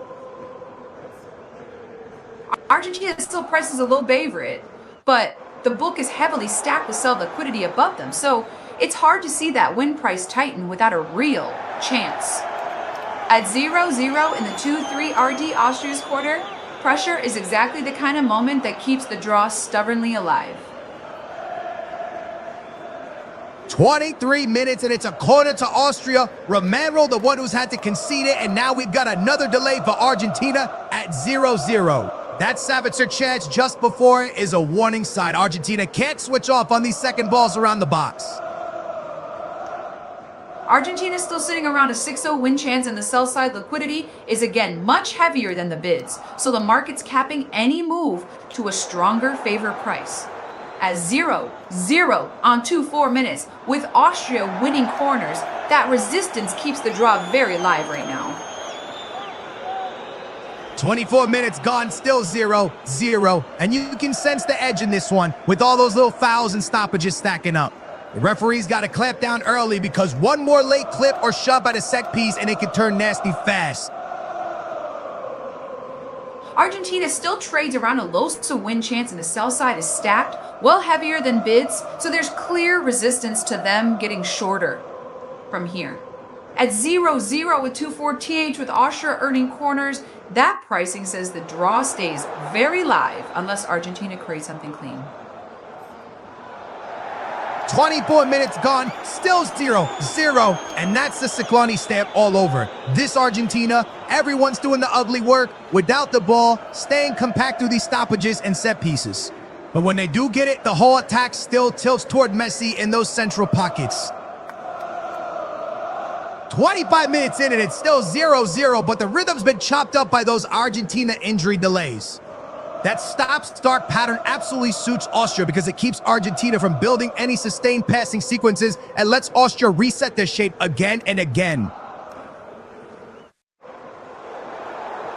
Speaker 1: Argentina is still priced as a low favorite, but the book is heavily stacked with sell liquidity above them, so it's hard to see that win price tighten without a real chance. At 0-0 in the 2-3 RD Austria's quarter, pressure is exactly the kind of moment that keeps the draw stubbornly alive.
Speaker 2: 23 minutes and it's a corner to Austria. Romero, the one who's had to concede it, and now we've got another delay for Argentina at 0-0. That Savitzer chance just before it is a warning sign. Argentina can't switch off on these second balls around the box.
Speaker 1: Argentina is still sitting around a 6-0 win chance, and the sell side liquidity is again much heavier than the bids, so the market's capping any move to a stronger favor price. At 0-0 on 2-4 minutes, with Austria winning corners, that resistance keeps the draw very live right now.
Speaker 2: 24 minutes gone, still 0-0, and you can sense the edge in this one with all those little fouls and stoppages stacking up. The referee's got to clamp down early because one more late clip or shove at a set piece and it can turn nasty fast.
Speaker 1: Argentina still trades around a low to win chance, and the sell side is stacked, well heavier than bids, so there's clear resistance to them getting shorter from here. At 0-0 with 2-4 TH with Austria earning corners, that pricing says the draw stays very live unless Argentina creates something clean.
Speaker 2: 24 minutes gone, still 0-0, and that's the Ciclone stamp all over. This Argentina, everyone's doing the ugly work without the ball, staying compact through these stoppages and set pieces. But when they do get it, the whole attack still tilts toward Messi in those central pockets. 25 minutes in and it's still 0-0, but the rhythm's been chopped up by those Argentina injury delays. That stop-start pattern absolutely suits Austria because it keeps Argentina from building any sustained passing sequences and lets Austria reset their shape again and again.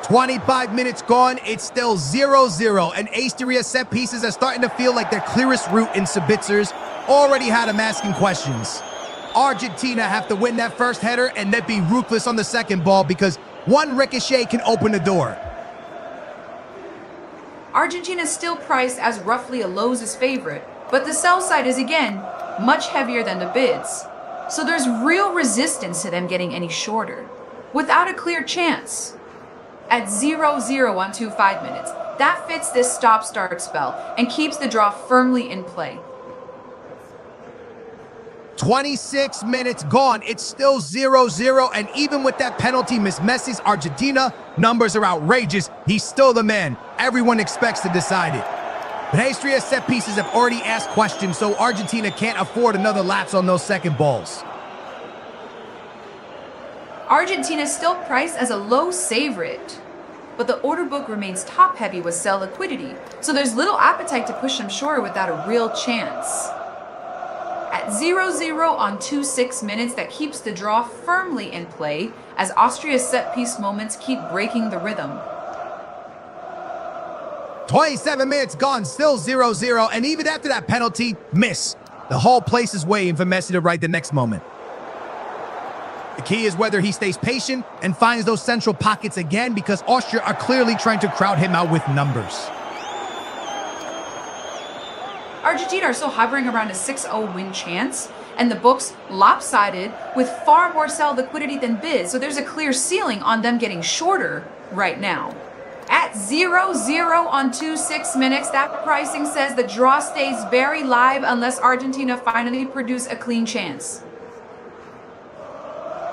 Speaker 2: 25 minutes gone, it's still 0-0, and Austria set pieces are starting to feel like their clearest route in Sabitzers. Already had them asking questions. Argentina have to win that first header and then be ruthless on the second ball because one ricochet can open the door.
Speaker 1: Argentina is still priced as roughly a losers favorite, but the sell side is again much heavier than the bids. So there's real resistance to them getting any shorter, without a clear chance. At 0-0 on 2-5 minutes, that fits this stop-start spell and keeps the draw firmly in play.
Speaker 2: 26 minutes gone, it's still 0-0, and even with that penalty miss, Messi's Argentina numbers are outrageous. He's still the man. Everyone expects to decide it. But Austria's set pieces have already asked questions, so Argentina can't afford another lapse on those second balls.
Speaker 1: Argentina is still priced as a low favorite, but the order book remains top-heavy with sell liquidity, so there's little appetite to push them shorter without a real chance. At 0-0 on 2-6 minutes, that keeps the draw firmly in play as Austria's set-piece moments keep breaking the rhythm.
Speaker 2: 27 minutes gone, still 0-0, and even after that penalty, miss. The whole place is waiting for Messi to write the next moment. The key is whether he stays patient and finds those central pockets again because Austria are clearly trying to crowd him out with numbers.
Speaker 1: Argentina are still hovering around a 6-0 win chance, and the book's lopsided with far more sell liquidity than bids, so there's a clear ceiling on them getting shorter right now. At 0-0 on 2-6 minutes, that pricing says the draw stays very live unless Argentina finally produce a clean chance.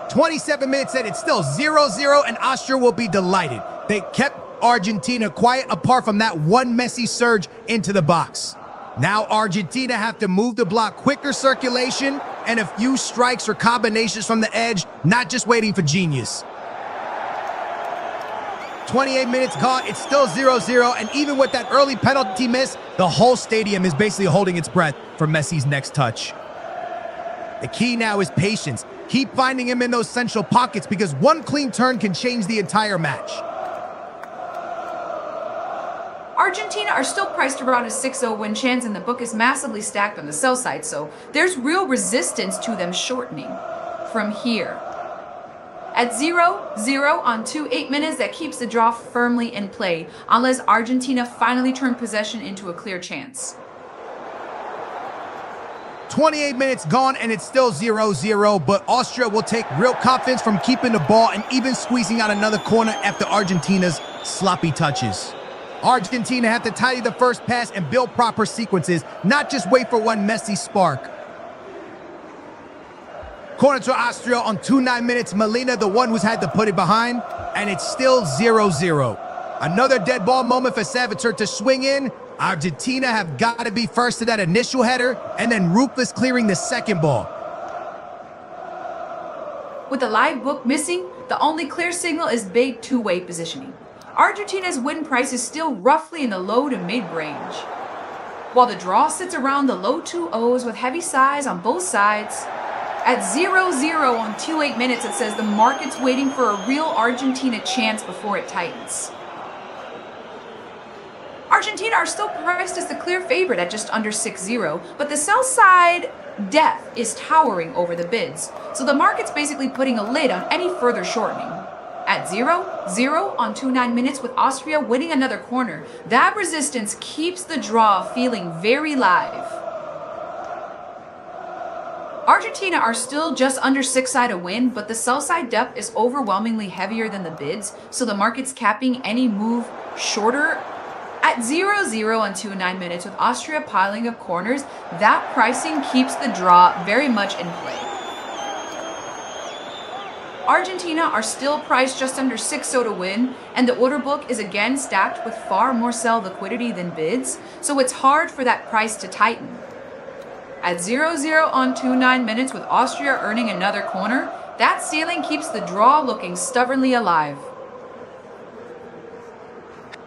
Speaker 2: 27 minutes in, it's still 0-0, and Austria will be delighted. They kept Argentina quiet apart from that one Messi surge into the box. Now Argentina have to move the block, quicker circulation, and a few strikes or combinations from the edge, not just waiting for genius. 28 minutes gone, it's still 0-0, and even with that early penalty miss, the whole stadium is basically holding its breath for Messi's next touch. The key now is patience. Keep finding him in those central pockets because one clean turn can change the entire match.
Speaker 1: Argentina are still priced around a 6-0 win chance, and the book is massively stacked on the sell side, so there's real resistance to them shortening from here. At 0-0 on 8 minutes, that keeps the draw firmly in play, unless Argentina finally turn possession into a clear chance.
Speaker 2: 28 minutes gone and it's still 0-0, but Austria will take real confidence from keeping the ball and even squeezing out another corner after Argentina's sloppy touches. Argentina have to tidy the first pass and build proper sequences, not just wait for one Messi spark. Corner to Austria on 9 minutes. Molina, the one who's had to put it behind, and it's still 0-0. Another dead ball moment for Savitar to swing in. Argentina have got to be first to that initial header, and then ruthless clearing the second ball.
Speaker 1: With the live book missing, the only clear signal is big two-way positioning. Argentina's win price is still roughly in the low to mid-range, while the draw sits around the low 2-0s with heavy size on both sides. At 0-0 on 8 minutes, it says the market's waiting for a real Argentina chance before it tightens. Argentina are still priced as the clear favorite at just under 6-0, but the sell side depth is towering over the bids, so the market's basically putting a lid on any further shortening. At 0-0 on 9 minutes with Austria winning another corner, that resistance keeps the draw feeling very live. Argentina are still just under 6-side a win, but the sell side depth is overwhelmingly heavier than the bids, so the market's capping any move shorter. At 0-0 on 9 minutes with Austria piling up corners, that pricing keeps the draw very much in play. Argentina are still priced just under 6-0 to win, and the order book is again stacked with far more sell liquidity than bids, so it's hard for that price to tighten. At 0-0 on 9 minutes with Austria earning another corner, that ceiling keeps the draw looking stubbornly alive.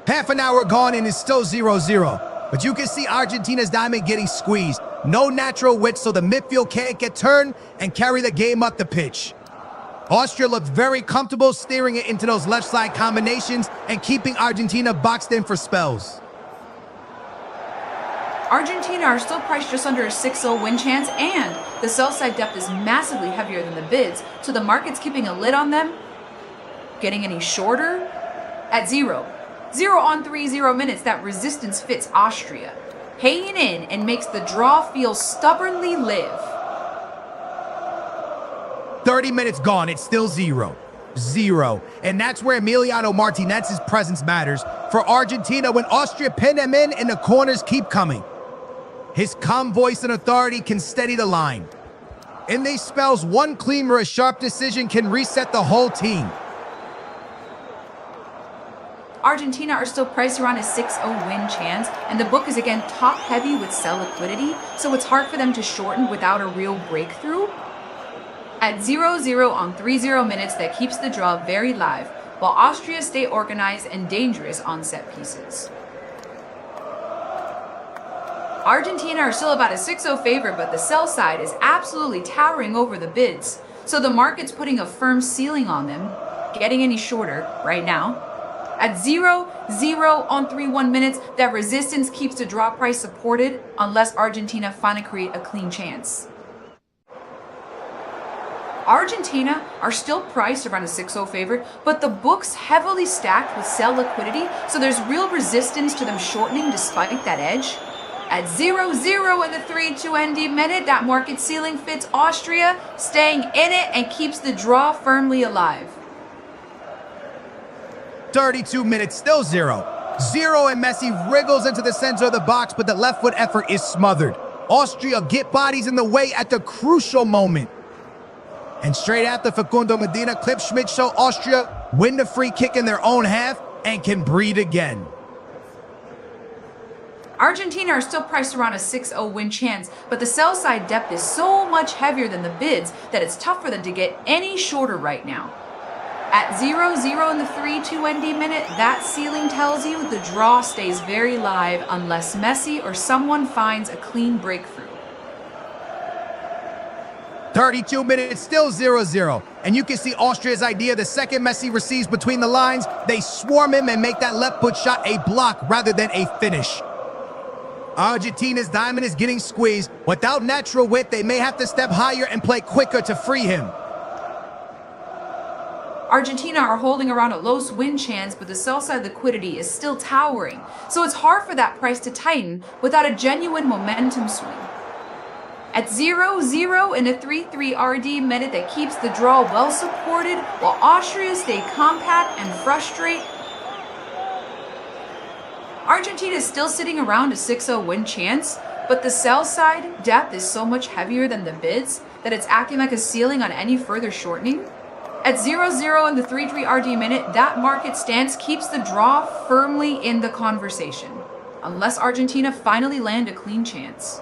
Speaker 2: Half an hour gone and it's still 0-0. But you can see Argentina's diamond getting squeezed. No natural width, so the midfield can't get turned and carry the game up the pitch. Austria looked very comfortable steering it into those left side combinations and keeping Argentina boxed in for spells.
Speaker 1: Argentina are still priced just under a 6-0 win chance, and the sell side depth is massively heavier than the bids, so the market's keeping a lid on them. Getting any shorter? At 0 on 0 minutes, that resistance fits Austria, hanging in and makes the draw feel stubbornly live.
Speaker 2: 30 minutes gone, it's still 0-0. And that's where Emiliano Martinez's presence matters for Argentina when Austria pin him in and the corners keep coming. His calm voice and authority can steady the line. In these spells, one clean or a sharp decision can reset the whole team.
Speaker 1: Argentina are still priced around a 6-0 win chance, and the book is again top heavy with sell liquidity, so it's hard for them to shorten without a real breakthrough. At 0-0 on 30 minutes, that keeps the draw very live, while Austria stay organized and dangerous on set pieces. Argentina are still about a 6-0 favorite, but the sell side is absolutely towering over the bids, so the market's putting a firm ceiling on them. Getting any shorter right now? At 0-0 on 1 minutes, that resistance keeps the draw price supported unless Argentina finally create a clean chance. Argentina are still priced around a 6-0 favorite, but the book's heavily stacked with sell liquidity, so there's real resistance to them shortening despite that edge. At 0-0 in the 3-2 ND minute, that market ceiling fits Austria, staying in it and keeps the draw firmly alive.
Speaker 2: 32 minutes, still 0-0, and Messi wriggles into the center of the box, but the left foot effort is smothered. Austria get bodies in the way at the crucial moment. And straight after Facundo Medina, Clip Schmidt show Austria win the free kick in their own half, and can breathe again.
Speaker 1: Argentina are still priced around a 6-0 win chance, but the sell side depth is so much heavier than the bids that it's tough for them to get any shorter right now. At 0-0 in the 3-2 ND minute, that ceiling tells you the draw stays very live unless Messi or someone finds a clean breakthrough.
Speaker 2: 32 minutes, still 0-0. And you can see Austria's idea the second Messi receives between the lines, they swarm him and make that left foot shot a block rather than a finish. Argentina's diamond is getting squeezed. Without natural width, they may have to step higher and play quicker to free him.
Speaker 1: Argentina are holding around a low win chance, but the sell side liquidity is still towering, so it's hard for that price to tighten without a genuine momentum swing. At 0-0 in a 3-3 RD minute that keeps the draw well supported while Austria stay compact and frustrate. Argentina is still sitting around a 6-0 win chance, but the sell side depth is so much heavier than the bids that it's acting like a ceiling on any further shortening. At 0-0 in the 3-3 RD minute, that market stance keeps the draw firmly in the conversation, unless Argentina finally land a clean chance.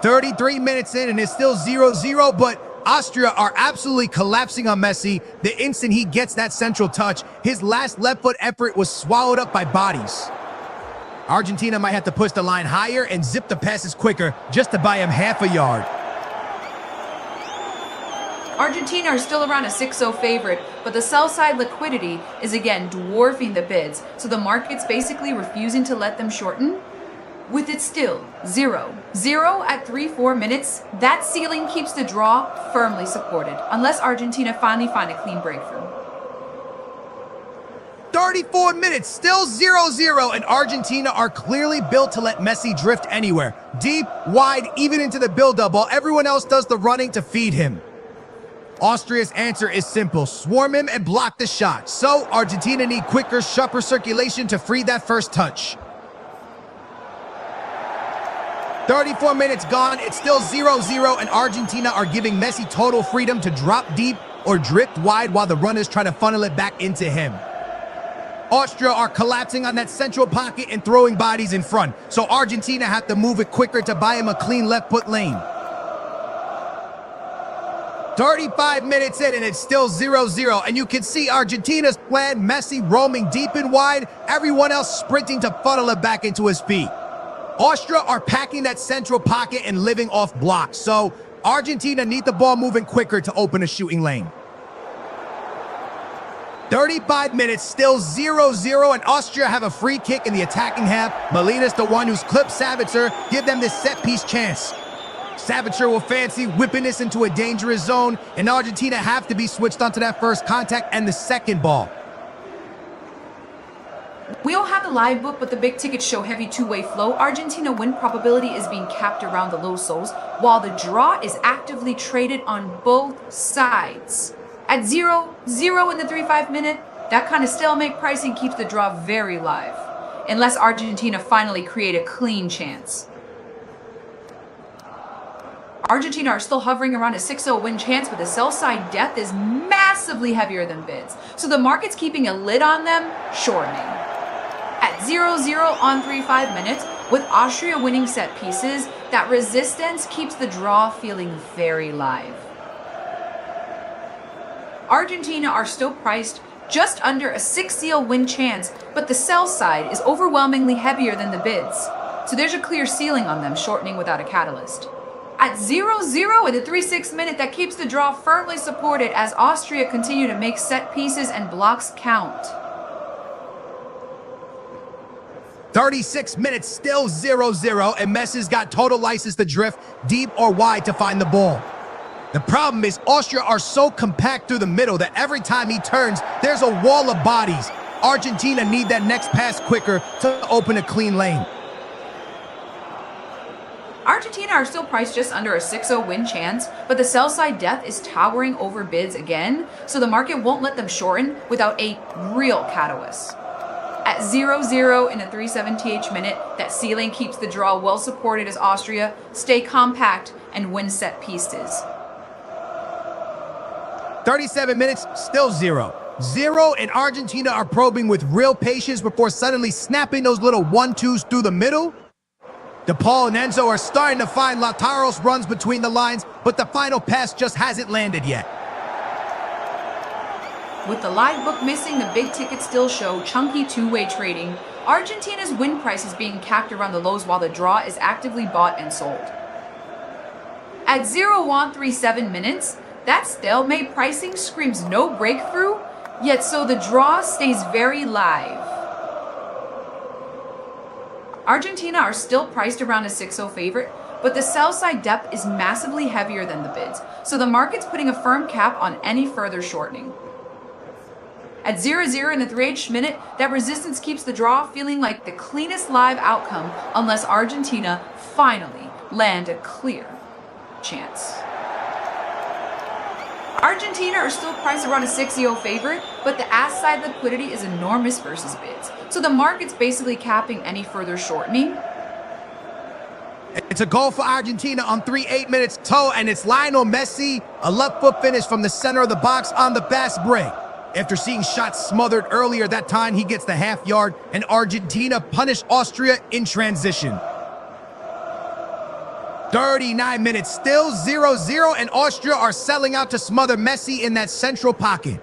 Speaker 2: 33 minutes in and it's still 0-0, but Austria are absolutely collapsing on Messi the instant he gets that central touch. His last left foot effort was swallowed up by bodies. Argentina might have to push the line higher and zip the passes quicker just to buy him half a yard.
Speaker 1: Argentina are still around a 6-0 favorite, but the sell side liquidity is again dwarfing the bids, so the market's basically refusing to let them shorten. With it still 0-0 at 3-4 minutes, that ceiling keeps the draw firmly supported, unless Argentina finally find a clean breakthrough.
Speaker 2: 34 minutes, still 0-0, and Argentina are clearly built to let Messi drift anywhere. Deep, wide, even into the build-up, while everyone else does the running to feed him. Austria's answer is simple: swarm him and block the shot. So Argentina need quicker, sharper circulation to free that first touch. 34 minutes gone, it's still 0-0, and Argentina are giving Messi total freedom to drop deep or drift wide while the runners try to funnel it back into him. Austria are collapsing on that central pocket and throwing bodies in front, so Argentina have to move it quicker to buy him a clean left foot lane. 35 minutes in and it's still 0-0, and you can see Argentina's plan: Messi roaming deep and wide, everyone else sprinting to funnel it back into his feet. Austria are packing that central pocket and living off blocks, so Argentina need the ball moving quicker to open a shooting lane. 35 minutes, still 0-0, and Austria have a free kick in the attacking half. Molina's the one who's clipped Savitzer, give them this set-piece chance. Savitzer will fancy whipping this into a dangerous zone, and Argentina have to be switched onto that first contact and the second ball.
Speaker 1: We don't have the live book, but the big tickets show heavy two-way flow. Argentina win probability is being capped around the low souls, while the draw is actively traded on both sides. At 0-0 in the 3-5 minute, that kind of stalemate pricing keeps the draw very live, unless Argentina finally create a clean chance. Argentina are still hovering around a 6-0 win chance, but the sell side depth is massively heavier than bids, so the market's keeping a lid on them, shortening. At 0-0 on 3-5 minutes, with Austria winning set pieces, that resistance keeps the draw feeling very live. Argentina are still priced just under a 6-0 win chance, but the sell side is overwhelmingly heavier than the bids, so there's a clear ceiling on them, shortening without a catalyst. At 0-0 in the 3-6 minute, that keeps the draw firmly supported as Austria continue to make set pieces and blocks count.
Speaker 2: 36 minutes, still 0-0, and Messi's got total license to drift deep or wide to find the ball. The problem is Austria are so compact through the middle that every time he turns, there's a wall of bodies. Argentina need that next pass quicker to open a clean lane.
Speaker 1: Argentina are still priced just under a 6-0 win chance, but the sell side depth is towering over bids again, so the market won't let them shorten without a real catalyst. At 0-0 in a 3-7 TH minute, that ceiling keeps the draw well supported as Austria stay compact and win set pieces.
Speaker 2: 37 minutes, still 0. 0 and Argentina are probing with real patience before suddenly snapping those little 1-2s through the middle. DePaul and Enzo are starting to find Lautaro's runs between the lines, but the final pass just hasn't landed yet.
Speaker 1: With the live book missing, the big tickets still show chunky two-way trading. Argentina's win price is being capped around the lows while the draw is actively bought and sold. At 0.137 minutes, that stalemate pricing screams no breakthrough, yet so the draw stays very live. Argentina are still priced around a 6-0 favorite, but the sell side depth is massively heavier than the bids, so the market's putting a firm cap on any further shortening. At 0-0 in the 3/8 minute, that resistance keeps the draw feeling like the cleanest live outcome unless Argentina finally land a clear chance. Argentina are still priced around a 6-0 favorite, but the ask side liquidity is enormous versus bids, so the market's basically capping any further shortening.
Speaker 2: It's a goal for Argentina on 3/8 minutes toe, and it's Lionel Messi, a left foot finish from the center of the box on the fast break. After seeing shots smothered earlier that time, he gets the half yard, and Argentina punish Austria in transition. 39 minutes, still 0-0, and Austria are selling out to smother Messi in that central pocket.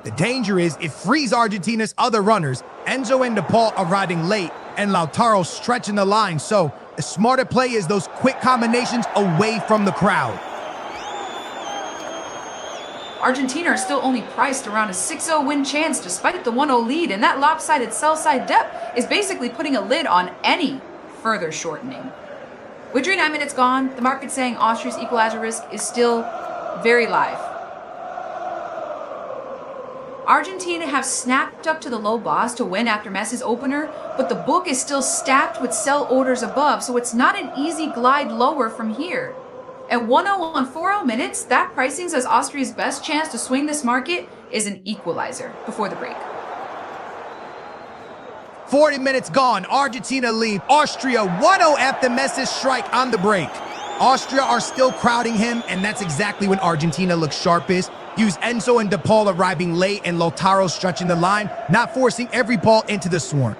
Speaker 2: The danger is it frees Argentina's other runners, Enzo and DePaul arriving late, and Lautaro stretching the line, so the smarter play is those quick combinations away from the crowd.
Speaker 1: Argentina are still only priced around a 6-0 win chance despite the 1-0 lead, and that lopsided sell-side depth is basically putting a lid on any further shortening. With 39 minutes gone, the market's saying Austria's equalizer risk is still very live. Argentina have snapped up to the low boss to win after Messi's opener, but the book is still stacked with sell orders above, so it's not an easy glide lower from here. At 1-0 on 4-0 minutes, that pricing says Austria's best chance to swing this market is an equalizer before the break.
Speaker 2: 40 minutes gone, Argentina lead Austria 1-0 after Messi's strike on the break. Austria are still crowding him, and that's exactly when Argentina looks sharpest. Use Enzo and DePaul arriving late and Lautaro stretching the line, not forcing every ball into the swarm.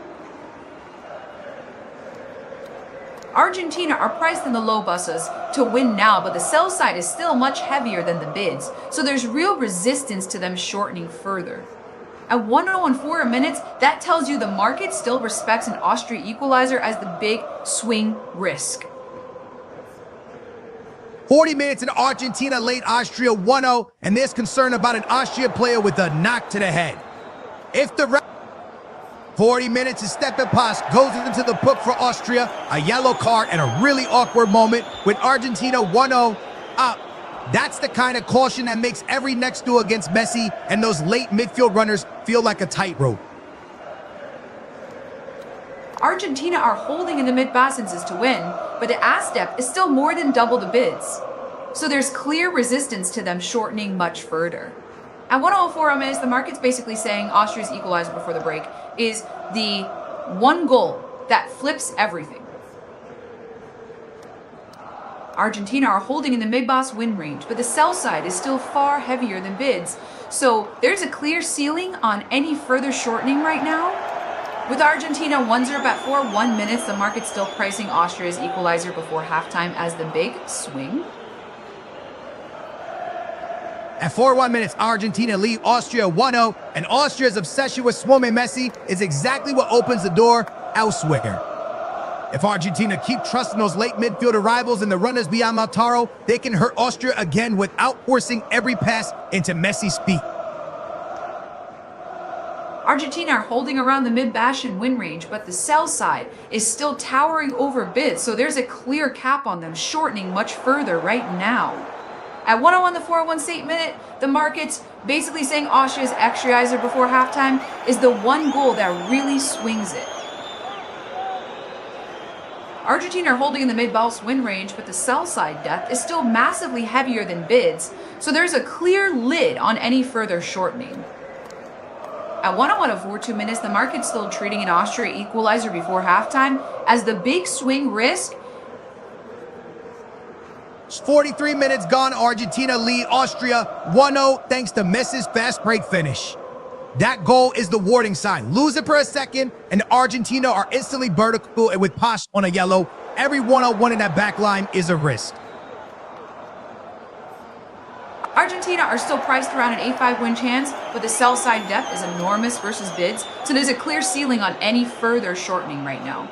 Speaker 1: Argentina are priced in the low buses to win now, but the sell side is still much heavier than the bids, so there's real resistance to them shortening further. At 1-0 on 4 minutes, that tells you the market still respects an Austria equalizer as the big swing risk.
Speaker 2: 40 minutes in Argentina late Austria 1-0, and there's concern about an Austria player with a knock to the head. If the 40 minutes is Stephen Pass goes into the book for Austria, a yellow card and a really awkward moment with Argentina 1-0 up. That's the kind of caution that makes every next duel against Messi and those late midfield runners feel like a tightrope.
Speaker 1: Argentina are holding in the mid-balances to win, but the ask depth is still more than double the bids. So there's clear resistance to them shortening much further. At 1:04 minutes, the market's basically saying Austria's equalizer before the break is the one goal that flips everything. Argentina are holding in the mid-boss win range, but the sell side is still far heavier than bids. So there's a clear ceiling on any further shortening right now. With Argentina 1-0 at 4-1 minutes, the market's still pricing Austria's equalizer before halftime as the big swing.
Speaker 2: At 4-1 minutes, Argentina lead Austria 1-0, and Austria's obsession with swarming Messi is exactly what opens the door elsewhere. If Argentina keep trusting those late midfield arrivals and the runners beyond Lautaro, they can hurt Austria again without forcing every pass into Messi's feet.
Speaker 1: Argentina are holding around the mid-bash and win range, but the sell side is still towering over bids, so there's a clear cap on them, shortening much further right now. At 1:01 the 4:01 minute, the market's basically saying Austria's equalizer before halftime is the one goal that really swings it. Argentina are holding in the mid-boss win range, but the sell side depth is still massively heavier than bids, so there's a clear lid on any further shortening. At 1:01 of 42 minutes, the market's still treating an Austria equalizer before halftime as the big swing risk.
Speaker 2: 43 minutes gone, Argentina lead Austria 1-0 thanks to Messi's fast break finish. That goal is the warning sign. Lose it for a second, and Argentina are instantly vertical, and with Posh on a yellow, every one-on-one in that back line is a risk.
Speaker 1: Argentina are still priced around an 8-5 win chance, but the sell side depth is enormous versus bids, so there's a clear ceiling on any further shortening right now.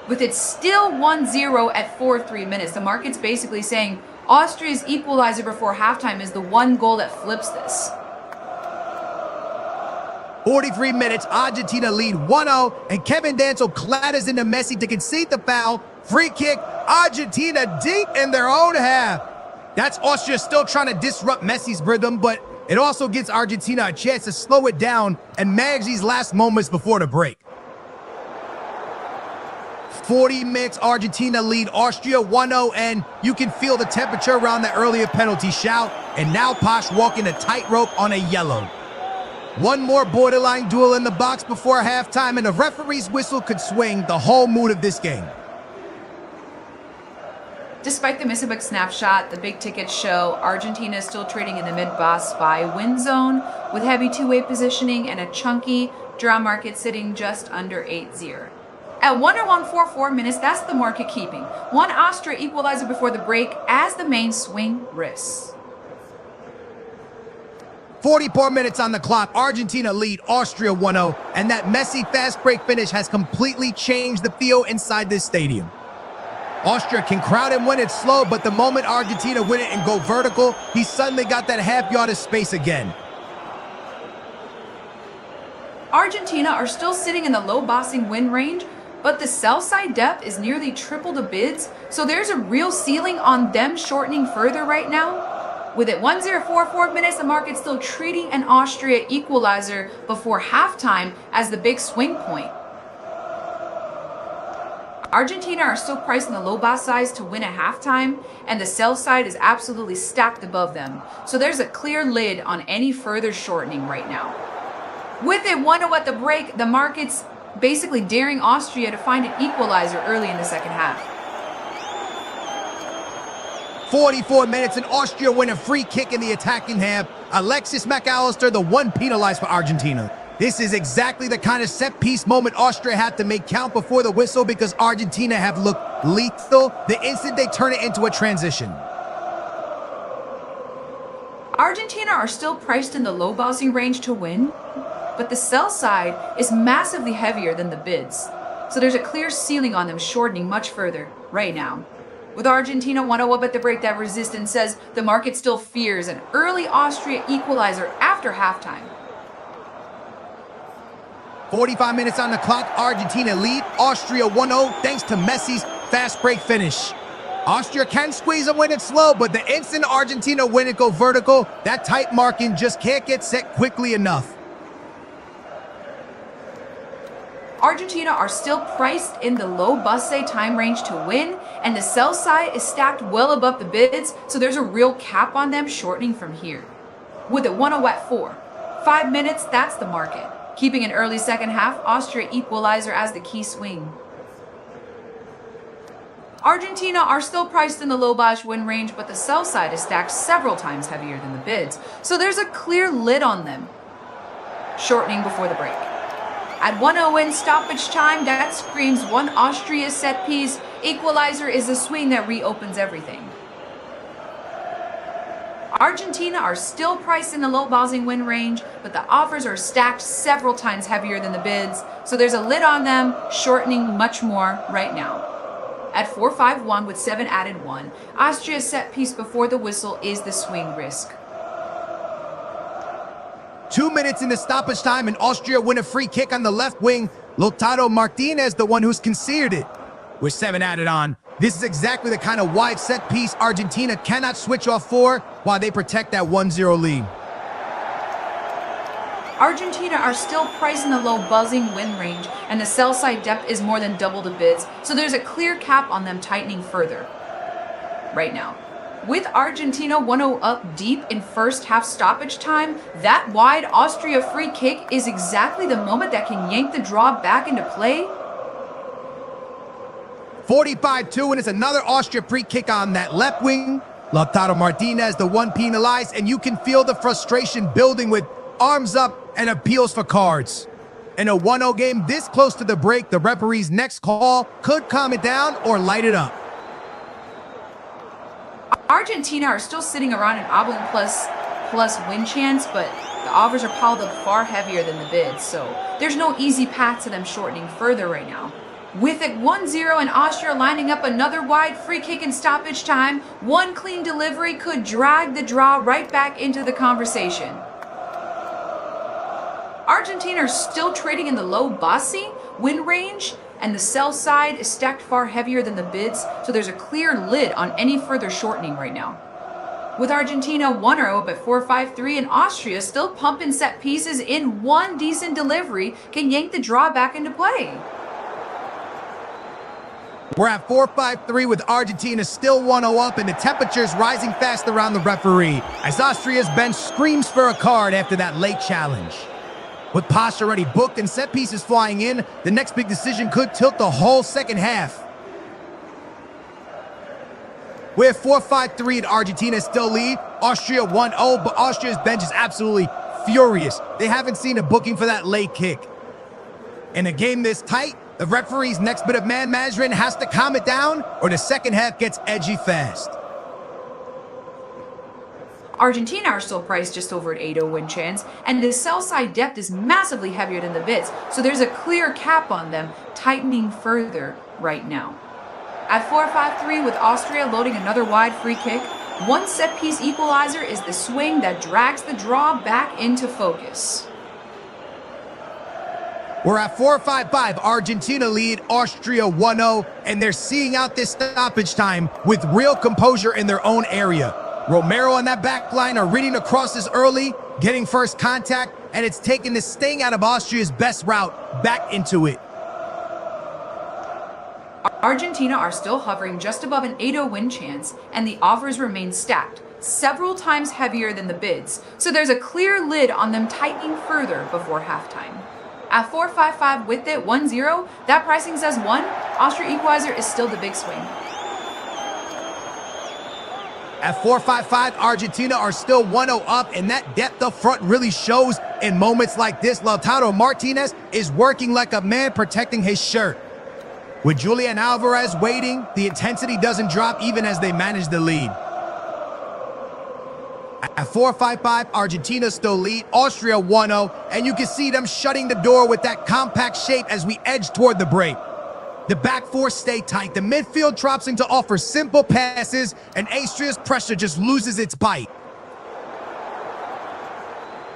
Speaker 1: With it still 1-0 at 4-3 minutes, the market's basically saying Austria's equalizer before halftime is the one goal that flips this.
Speaker 2: 43 minutes, Argentina lead 1-0, and Kevin Danso clatters into Messi to concede the foul. Free kick, Argentina deep in their own half. That's Austria still trying to disrupt Messi's rhythm, but it also gives Argentina a chance to slow it down and manage these last moments before the break. 40 minutes, Argentina lead Austria 1-0, and you can feel the temperature around the earlier penalty shout, and now Posh walking a tightrope on a yellow. One more borderline duel in the box before halftime, and the referee's whistle could swing the whole mood of this game.
Speaker 1: Despite the miss of a snapshot, the big tickets show Argentina is still trading in the mid-boss SPY win zone with heavy two-way positioning and a chunky draw market sitting just under 8-0. At 1-1-4-4 minutes, that's the market keeping. One Austria equalizer before the break as the main swing risks.
Speaker 2: 44 minutes on the clock, Argentina lead Austria 1-0, and that Messi fast break finish has completely changed the feel inside this stadium. Austria can crowd him when it's slow, but the moment Argentina win it and go vertical, he suddenly got that half yard of space again.
Speaker 1: Argentina are still sitting in the low bossing win range, but the sell side depth is nearly triple the bids, so there's a real ceiling on them shortening further right now. With it 1-0-4-4 minutes, the market's still treating an Austria equalizer before halftime as the big swing point. Argentina are still priced in the low boss size to win at halftime, and the sell side is absolutely stacked above them. So there's a clear lid on any further shortening right now. With it 1-0 at the break, the market's basically daring Austria to find an equalizer early in the second half.
Speaker 2: 44 minutes, and Austria win a free kick in the attacking half. Alexis McAllister, the one penalized for Argentina. This is exactly the kind of set-piece moment Austria had to make count before the whistle because Argentina have looked lethal the instant they turn it into a transition.
Speaker 1: Argentina are still priced in the low bossing range to win, but the sell side is massively heavier than the bids. So there's a clear ceiling on them shortening much further right now. With Argentina 1-0 up at the break, that resistance says the market still fears an early Austria equalizer after halftime.
Speaker 2: 45 minutes on the clock, Argentina lead Austria 1-0 thanks to Messi's fast break finish. Austria can squeeze and win it slow, but the instant Argentina win it go vertical, that tight marking just can't get set quickly enough.
Speaker 1: Argentina are still priced in the low busse time range to win, and the sell side is stacked well above the bids, so there's a real cap on them shortening from here. With it 1-0 at 4. 5 minutes, that's the market. Keeping an early second half, Austria equalizer as the key swing. Argentina are still priced in the low boss win range, but the sell side is stacked several times heavier than the bids, so there's a clear lid on them, shortening before the break. At 1-0 in stoppage time, that screams one Austria set piece. Equalizer is the swing that reopens everything. Argentina are still priced in the low bossing win range, but the offers are stacked several times heavier than the bids, so there's a lid on them, shortening much more right now. At 4-5-1 with 7 added 1, Austria's set piece before the whistle is the swing risk.
Speaker 2: 2 minutes into stoppage time, and Austria win a free kick on the left wing. Lautaro Martinez, the one who's conceded it. With 7 added on, this is exactly the kind of wide set piece Argentina cannot switch off for while they protect that 1-0 lead.
Speaker 1: Argentina are still priced in the low buzzing win range, and the sell side depth is more than double the bids, so there's a clear cap on them tightening further right now. With Argentina 1-0 up deep in first half stoppage time, that wide Austria free kick is exactly the moment that can yank the draw back into play.
Speaker 2: 45-2, and it's another Austria free kick on that left wing. Lautaro Martinez, the one penalized, and you can feel the frustration building with arms up and appeals for cards. In a 1-0 game this close to the break, the referee's next call could calm it down or light it up.
Speaker 1: Argentina are still sitting around an oblong plus win chance, but the offers are piled up far heavier than the bids, so there's no easy path to them shortening further right now. With it 1-0 and Austria lining up another wide free kick in stoppage time, one clean delivery could drag the draw right back into the conversation. Argentina are still trading in the low bossy win range, and the sell side is stacked far heavier than the bids, so there's a clear lid on any further shortening right now. With Argentina 1-0 up at 4-5-3 and Austria still pumping set pieces in one decent delivery can yank the draw back into play.
Speaker 2: We're at 4-5-3 with Argentina still 1-0 up and the temperature's rising fast around the referee as Austria's bench screams for a card after that late challenge. With posture already booked and set pieces flying in, the next big decision could tilt the whole second half. We're 4-5-3 and Argentina still lead. Austria 1-0, but Austria's bench is absolutely furious. They haven't seen a booking for that late kick. In a game this tight, the referee's next bit of man management has to calm it down or the second half gets edgy fast.
Speaker 1: Argentina are still priced just over an 8-0 win chance, and the sell side depth is massively heavier than the bids, so there's a clear cap on them, tightening further right now. At 4-5-3 with Austria loading another wide free kick, one set-piece equalizer is the swing that drags the draw back into focus.
Speaker 2: We're at 4-5-5, Argentina lead, Austria 1-0, and they're seeing out this stoppage time with real composure in their own area. Romero and that back line are reading the crosses early, getting first contact, and it's taking the sting out of Austria's best route back into it.
Speaker 1: Argentina are still hovering just above an 8-0 win chance, and the offers remain stacked, several times heavier than the bids, so there's a clear lid on them tightening further before halftime. At 4-5-5 with it 1-0, that pricing says 1, Austria equalizer is still the big swing.
Speaker 2: At 4-5-5, Argentina are still 1-0 up, and that depth up front really shows in moments like this. Lautaro Martinez is working like a man protecting his shirt. With Julian Alvarez waiting, the intensity doesn't drop even as they manage the lead. At 4-5-5, Argentina still lead, Austria 1-0, and you can see them shutting the door with that compact shape as we edge toward the break. The back four stay tight, the midfield drops in to offer simple passes, and Austria's pressure just loses its bite.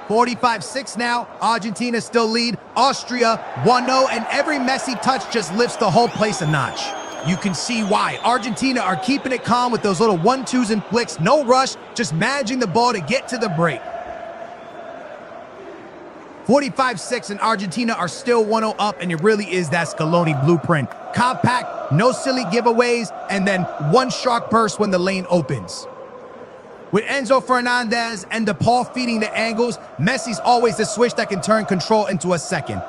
Speaker 2: 45-6 now, Argentina still lead, Austria 1-0, and every Messi touch just lifts the whole place a notch. You can see why. Argentina are keeping it calm with those little 1-2s and flicks, no rush, just managing the ball to get to the break. 45-6 and Argentina are still 1-0 up, and it really is that Scaloni blueprint. Compact, no silly giveaways, and then one sharp burst when the lane opens. With Enzo Fernandez and DePaul feeding the angles, Messi's always the switch that can turn control into a second.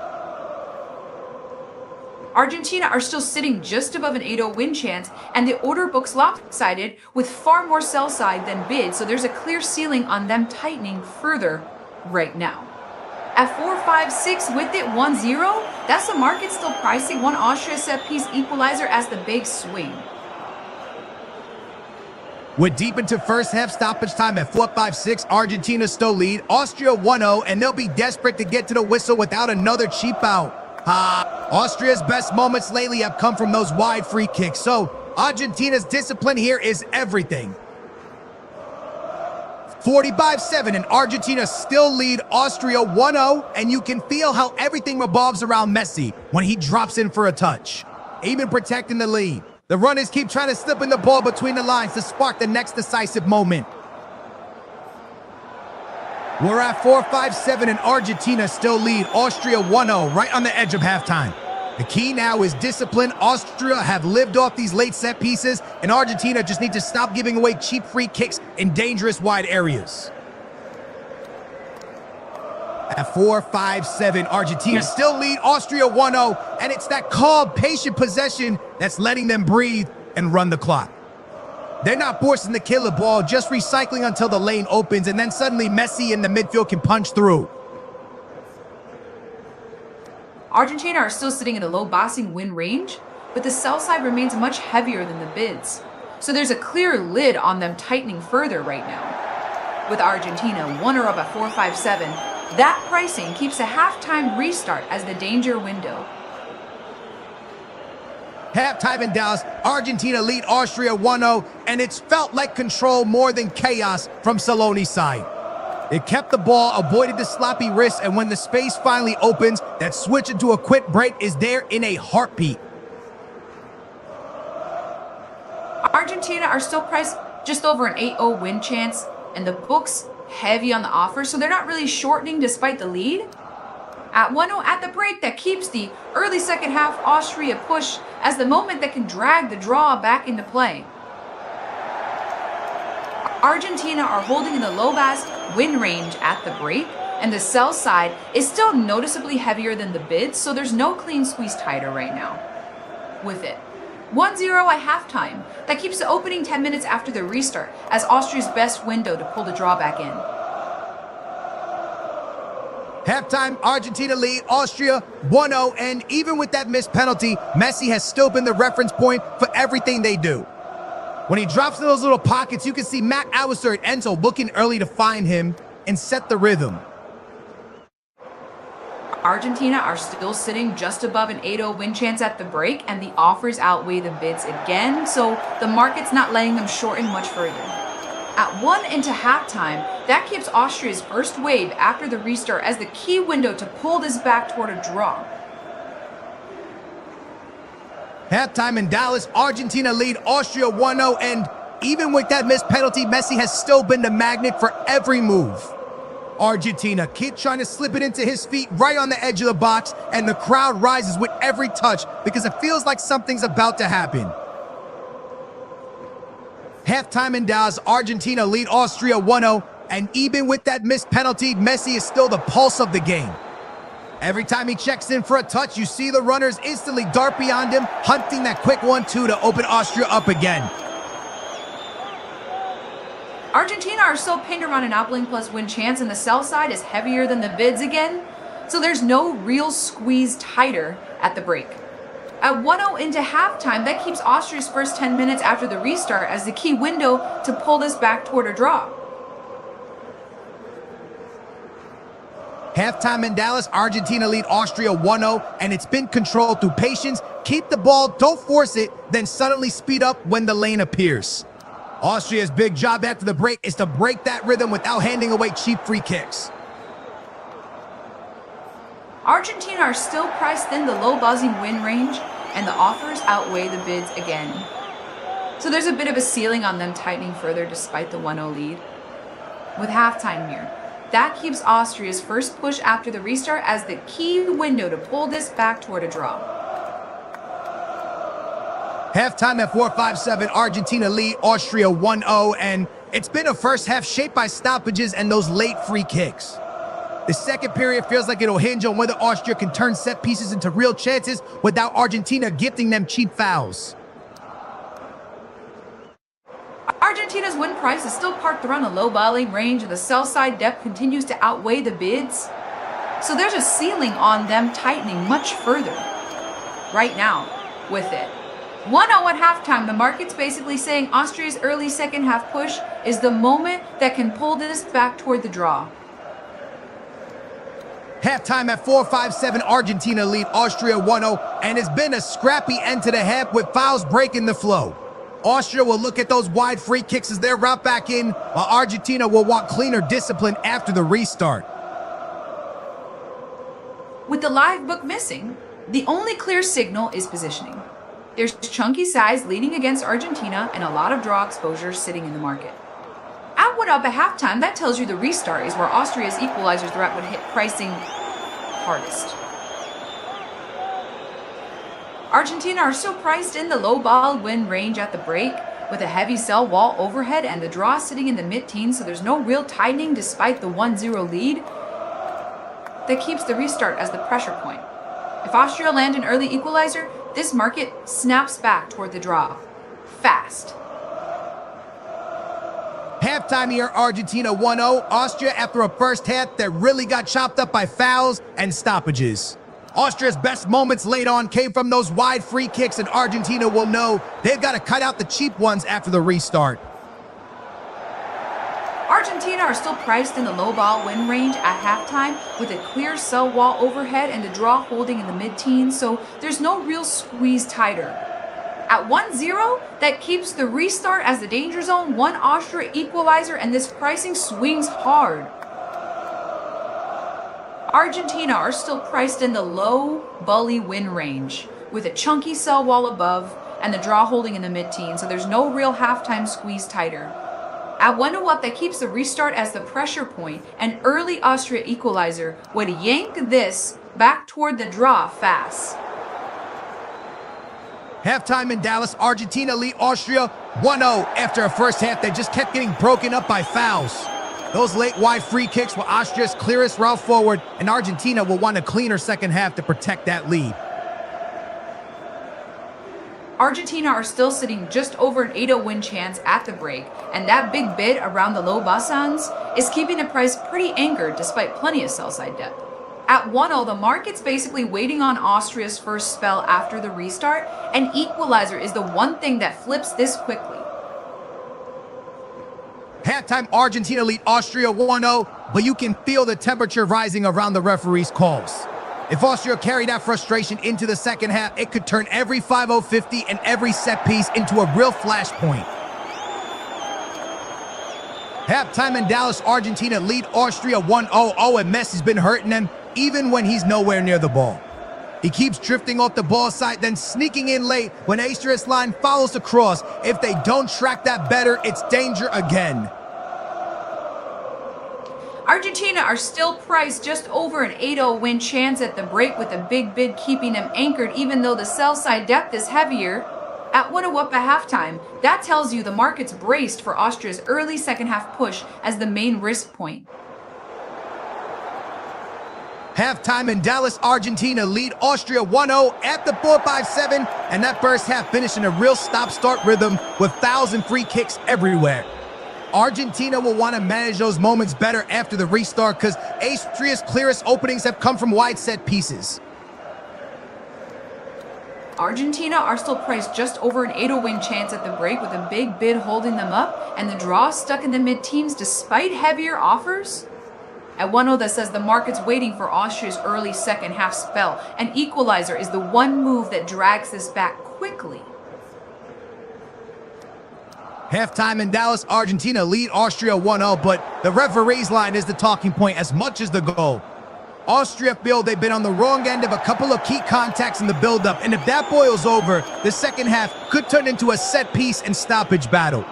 Speaker 1: Argentina are still sitting just above an 8-0 win chance, and the order book's lopsided with far more sell side than bid, so there's a clear ceiling on them tightening further right now. At 4-5-6 with it 1-0, that's the market still pricing one Austria set-piece equalizer as the big swing.
Speaker 2: We're deep into first half stoppage time at 4-5-6, Argentina still lead, Austria 1-0, and they'll be desperate to get to the whistle without another cheap out. Austria's best moments lately have come from those wide free kicks, so Argentina's discipline here is everything. 45-7 and Argentina still lead, Austria 1-0, and you can feel how everything revolves around Messi when he drops in for a touch. Even protecting the lead. The runners keep trying to slip in the ball between the lines to spark the next decisive moment. We're at 4-5-7 and Argentina still lead, Austria 1-0, right on the edge of halftime. The key now is discipline. Austria have lived off these late set pieces, and Argentina just need to stop giving away cheap free kicks in dangerous wide areas. At 4-5-7, Argentina still lead, Austria 1-0, and it's that calm, patient possession that's letting them breathe and run the clock. They're not forcing the killer ball, just recycling until the lane opens, and then suddenly Messi in the midfield can punch through.
Speaker 1: Argentina are still sitting in a low bossing win range, but the sell side remains much heavier than the bids. So there's a clear lid on them tightening further right now. With Argentina 1 or up at 457, that pricing keeps a halftime restart as the danger window.
Speaker 2: Halftime in Dallas, Argentina lead Austria 1-0, and it's felt like control more than chaos from Saloni's side. It kept the ball, avoided the sloppy wrists, and when the space finally opens, that switch into a quick break is there in a heartbeat.
Speaker 1: Argentina are still priced just over an 8-0 win chance, and the books heavy on the offer, so they're not really shortening despite the lead. At 1-0 at the break, that keeps the early second half Austria push as the moment that can drag the draw back into play. Argentina are holding in the low-bass win range at the break, and the sell side is still noticeably heavier than the bids, so there's no clean squeeze tighter right now. With it 1-0 at halftime, that keeps the opening 10 minutes after the restart as Austria's best window to pull the draw back in.
Speaker 2: Halftime, Argentina lead Austria 1-0, and even with that missed penalty, Messi has still been the reference point for everything they do. When he drops in those little pockets, you can see Mac Allister and Enzo looking early to find him and set the rhythm.
Speaker 1: Argentina are still sitting just above an 8-0 win chance at the break, and the offers outweigh the bids again, so the market's not letting them shorten much further. At 1 into halftime, that keeps Austria's first wave after the restart as the key window to pull this back toward a draw.
Speaker 2: Halftime in Dallas, Argentina lead Austria 1-0, and even with that missed penalty, Messi has still been the magnet for every move. Argentina keep trying to slip it into his feet right on the edge of the box, and the crowd rises with every touch because it feels like something's about to happen. Halftime in Dallas, Argentina lead Austria 1-0, and even with that missed penalty, Messi is still the pulse of the game. Every time he checks in for a touch, you see the runners instantly dart beyond him, hunting that quick 1-2 to open Austria up again.
Speaker 1: Argentina are still pinned around an outplaying plus win chance, and the sell side is heavier than the bids again, so there's no real squeeze tighter at the break. At 1-0 into halftime, that keeps Austria's first 10 minutes after the restart as the key window to pull this back toward a draw.
Speaker 2: Halftime in Dallas, Argentina lead Austria 1-0, and it's been controlled through patience. Keep the ball, don't force it, then suddenly speed up when the lane appears. Austria's big job after the break is to break that rhythm without handing away cheap free kicks.
Speaker 1: Argentina are still priced in the low buzzing win range, and the offers outweigh the bids again. So there's a bit of a ceiling on them tightening further despite the 1-0 lead. With halftime here, that keeps Austria's first push after the restart as the key window to pull this back toward a draw.
Speaker 2: Halftime at 4:57, Argentina lead Austria 1-0, and it's been a first half shaped by stoppages and those late free kicks. The second period feels like it'll hinge on whether Austria can turn set pieces into real chances without Argentina gifting them cheap fouls.
Speaker 1: Argentina's win price is still parked around a low bowling range, and the sell side depth continues to outweigh the bids. So there's a ceiling on them tightening much further. Right now, with it 1-0 at halftime, the market's basically saying Austria's early second half push is the moment that can pull this back toward the draw.
Speaker 2: Halftime at 4:57, Argentina lead Austria 1-0, and it's been a scrappy end to the half with fouls breaking the flow. Austria will look at those wide free kicks as their route back in, while Argentina will want cleaner discipline after the restart.
Speaker 1: With the live book missing, the only clear signal is positioning. There's chunky size leading against Argentina and a lot of draw exposure sitting in the market. At 1 up at halftime, that tells you the restart is where Austria's equalizer threat would hit pricing hardest. Argentina are still priced in the low ball win range at the break, with a heavy sell wall overhead and the draw sitting in the mid-teens, so there's no real tightening despite the 1-0 lead that keeps the restart as the pressure point. If Austria land an early equalizer, this market snaps back toward the draw. Fast.
Speaker 2: Halftime here, Argentina 1-0. Austria after a first half that really got chopped up by fouls and stoppages. Austria's best moments late on came from those wide free kicks, and Argentina will know they've got to cut out the cheap ones after the restart.
Speaker 1: Argentina are still priced in the low ball win range at halftime with a clear sell wall overhead and the draw holding in the mid-teens, so there's no real squeeze tighter. At 1-0, that keeps the restart as the danger zone, one Austria equalizer, and this pricing swings hard. Argentina are still priced in the low bully win range with a chunky sell wall above and the draw holding in the mid-teens, so there's no real halftime squeeze tighter. At 1-0 up, that keeps the restart as the pressure point. An early Austria equalizer would yank this back toward the draw fast.
Speaker 2: Halftime in Dallas, Argentina lead Austria 1-0 after a first half that just kept getting broken up by fouls. Those late wide free kicks were Austria's clearest route forward, and Argentina will want a cleaner second half to protect that lead.
Speaker 1: Argentina are still sitting just over an 8-0 win chance at the break, and that big bid around the low basans is keeping the price pretty anchored despite plenty of sell-side depth. At 1-0, the market's basically waiting on Austria's first spell after the restart, and equalizer is the one thing that flips this quickly.
Speaker 2: Halftime, Argentina lead Austria 1-0, but you can feel the temperature rising around the referee's calls. If Austria carry that frustration into the second half, it could turn every 5-0-50 and every set piece into a real flashpoint. Halftime in Dallas, Argentina lead Austria 1-0. Oh, and Messi's been hurting them even when he's nowhere near the ball. He keeps drifting off the ball side, then sneaking in late when Austria's line follows the cross. If they don't track that better, it's danger again.
Speaker 1: Argentina are still priced just over an 8-0 win chance at the break with a big bid keeping them anchored even though the sell side depth is heavier. At 1-0 up at halftime, that tells you the market's braced for Austria's early second half push as the main risk point.
Speaker 2: Halftime in Dallas, Argentina lead Austria 1-0 at the 4-5-7, and that first half finished in a real stop-start rhythm with fouls and free kicks everywhere. Argentina will want to manage those moments better after the restart because Austria's clearest openings have come from wide set pieces.
Speaker 1: Argentina are still priced just over an 8-0 win chance at the break with a big bid holding them up and the draw stuck in the mid-teens despite heavier offers. At 1-0, that says the market's waiting for Austria's early second half spell, and equalizer is the one move that drags this back quickly.
Speaker 2: Halftime in Dallas, Argentina lead Austria 1-0, but the referee's line is the talking point as much as the goal. Austria feel they've been on the wrong end of a couple of key contacts in the build-up, and if that boils over, the second half could turn into a set-piece and stoppage battle.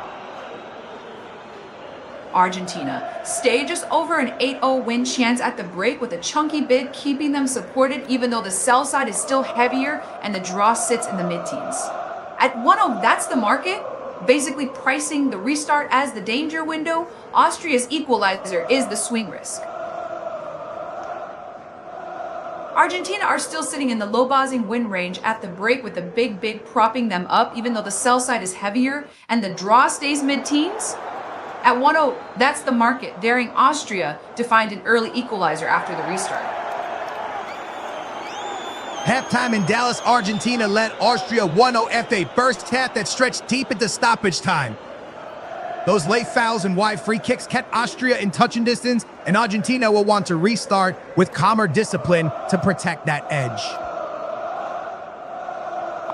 Speaker 1: Argentina stay just over an 8-0 win chance at the break with a chunky bid keeping them supported even though the sell side is still heavier and the draw sits in the mid-teens. At 1-0, that's the market, basically pricing the restart as the danger window. Austria's equalizer is the swing risk. Argentina are still sitting in the low-bossing win range at the break with the big bid propping them up even though the sell side is heavier and the draw stays mid-teens. At 1-0, that's the market, daring Austria to find an early equalizer after the restart.
Speaker 2: Halftime in Dallas, Argentina led Austria 1-0 after a first half that stretched deep into stoppage time. Those late fouls and wide free kicks kept Austria in touching distance, and Argentina will want to restart with calmer discipline to protect that edge.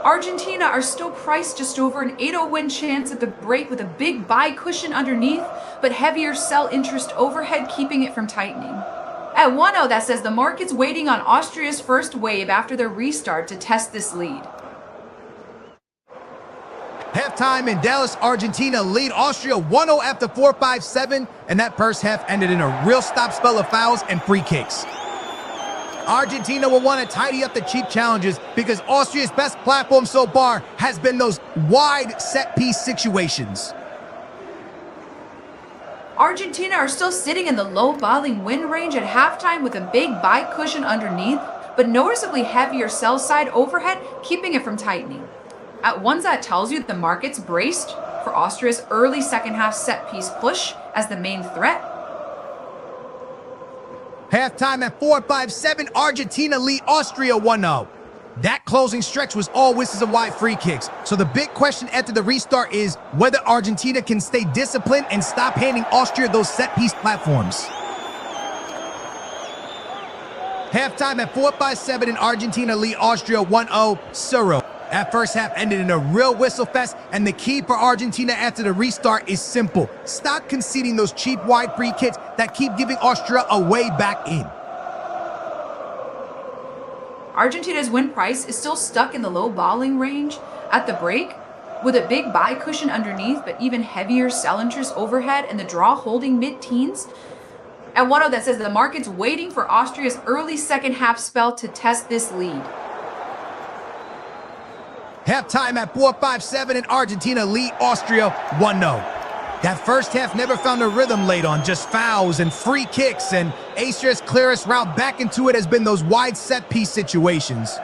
Speaker 1: Argentina are still priced just over an 8-0 win chance at the break with a big buy cushion underneath, but heavier sell interest overhead keeping it from tightening. At 1-0, that says the market's waiting on Austria's first wave after their restart to test this lead.
Speaker 2: Halftime in Dallas, Argentina lead Austria 1-0 after 4-5-7, and that first half ended in a real stop spell of fouls and free kicks. Argentina will want to tidy up the cheap challenges because Austria's best platform so far has been those wide set-piece situations.
Speaker 1: Argentina are still sitting in the low-balling win range at halftime with a big buy cushion underneath, but noticeably heavier sell side overhead keeping it from tightening. At 1, that tells you the market's braced for Austria's early second half set-piece push as the main threat.
Speaker 2: Halftime at 4-5-7, Argentina lead Austria 1-0. That closing stretch was all whistles and wide free kicks. So the big question after the restart is whether Argentina can stay disciplined and stop handing Austria those set-piece platforms. Halftime at 4-5-7 and Argentina lead Austria 1-0, 0. That first half ended in a real whistle fest, and the key for Argentina after the restart is simple. Stop conceding those cheap wide free kicks that keep giving Austria a way back in.
Speaker 1: Argentina's win price is still stuck in the low balling range at the break, with a big buy cushion underneath, but even heavier sell interest overhead and the draw holding mid-teens. At 1-0 that says the market's waiting for Austria's early second half spell to test this lead.
Speaker 2: Halftime at 4-5-7 and Argentina lead Austria 1-0. That first half never found a rhythm late on, just fouls and free kicks, and Austria's clearest route back into it has been those wide set-piece situations.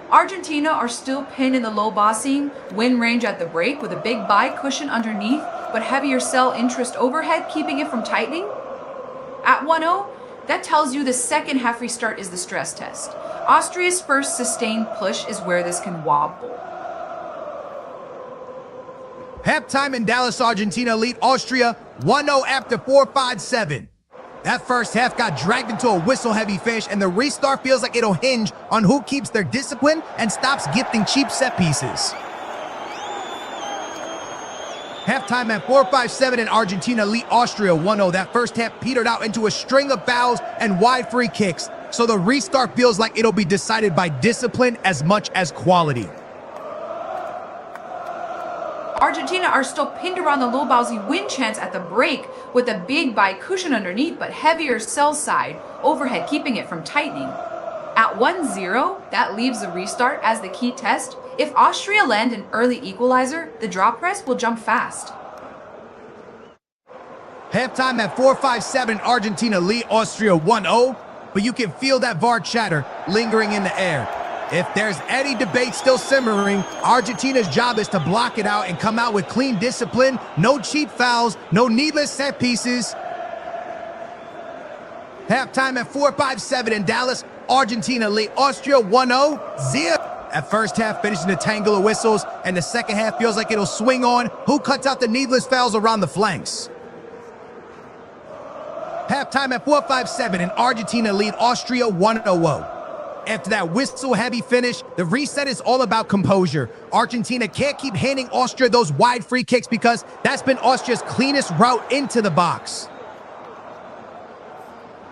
Speaker 1: Argentina are still pinned in the low bossing win range at the break with a big buy cushion underneath, but heavier sell interest overhead keeping it from tightening. At 1-0, that tells you the second half restart is the stress test. Austria's first sustained push is where this can wobble.
Speaker 2: Halftime in Dallas, Argentina lead Austria 1-0 after 4-5-7. That first half got dragged into a whistle-heavy finish, and the restart feels like it'll hinge on who keeps their discipline and stops gifting cheap set pieces. Halftime at 4-5-7 and Argentina lead Austria 1-0. That first half petered out into a string of fouls and wide free kicks, so the restart feels like it'll be decided by discipline as much as quality.
Speaker 1: Argentina are still pinned around the low ballsy win chance at the break with a big buy cushion underneath, but heavier sell side overhead keeping it from tightening. At 1-0, that leaves the restart as the key test. If Austria land an early equalizer, the draw press will jump fast.
Speaker 2: Halftime at 4-5-7, Argentina lead Austria 1-0, but you can feel that VAR chatter lingering in the air. If there's any debate still simmering, Argentina's job is to block it out and come out with clean discipline, no cheap fouls, no needless set pieces. Halftime at 4-5-7 in Dallas, Argentina lead Austria 1-0, 0. That first half finished in a tangle of whistles, and the second half feels like it'll swing on who cuts out the needless fouls around the flanks. Halftime at 4-5-7 and Argentina lead Austria 1-0. After that whistle-heavy finish, the reset is all about composure. Argentina can't keep handing Austria those wide free kicks because that's been Austria's cleanest route into the box.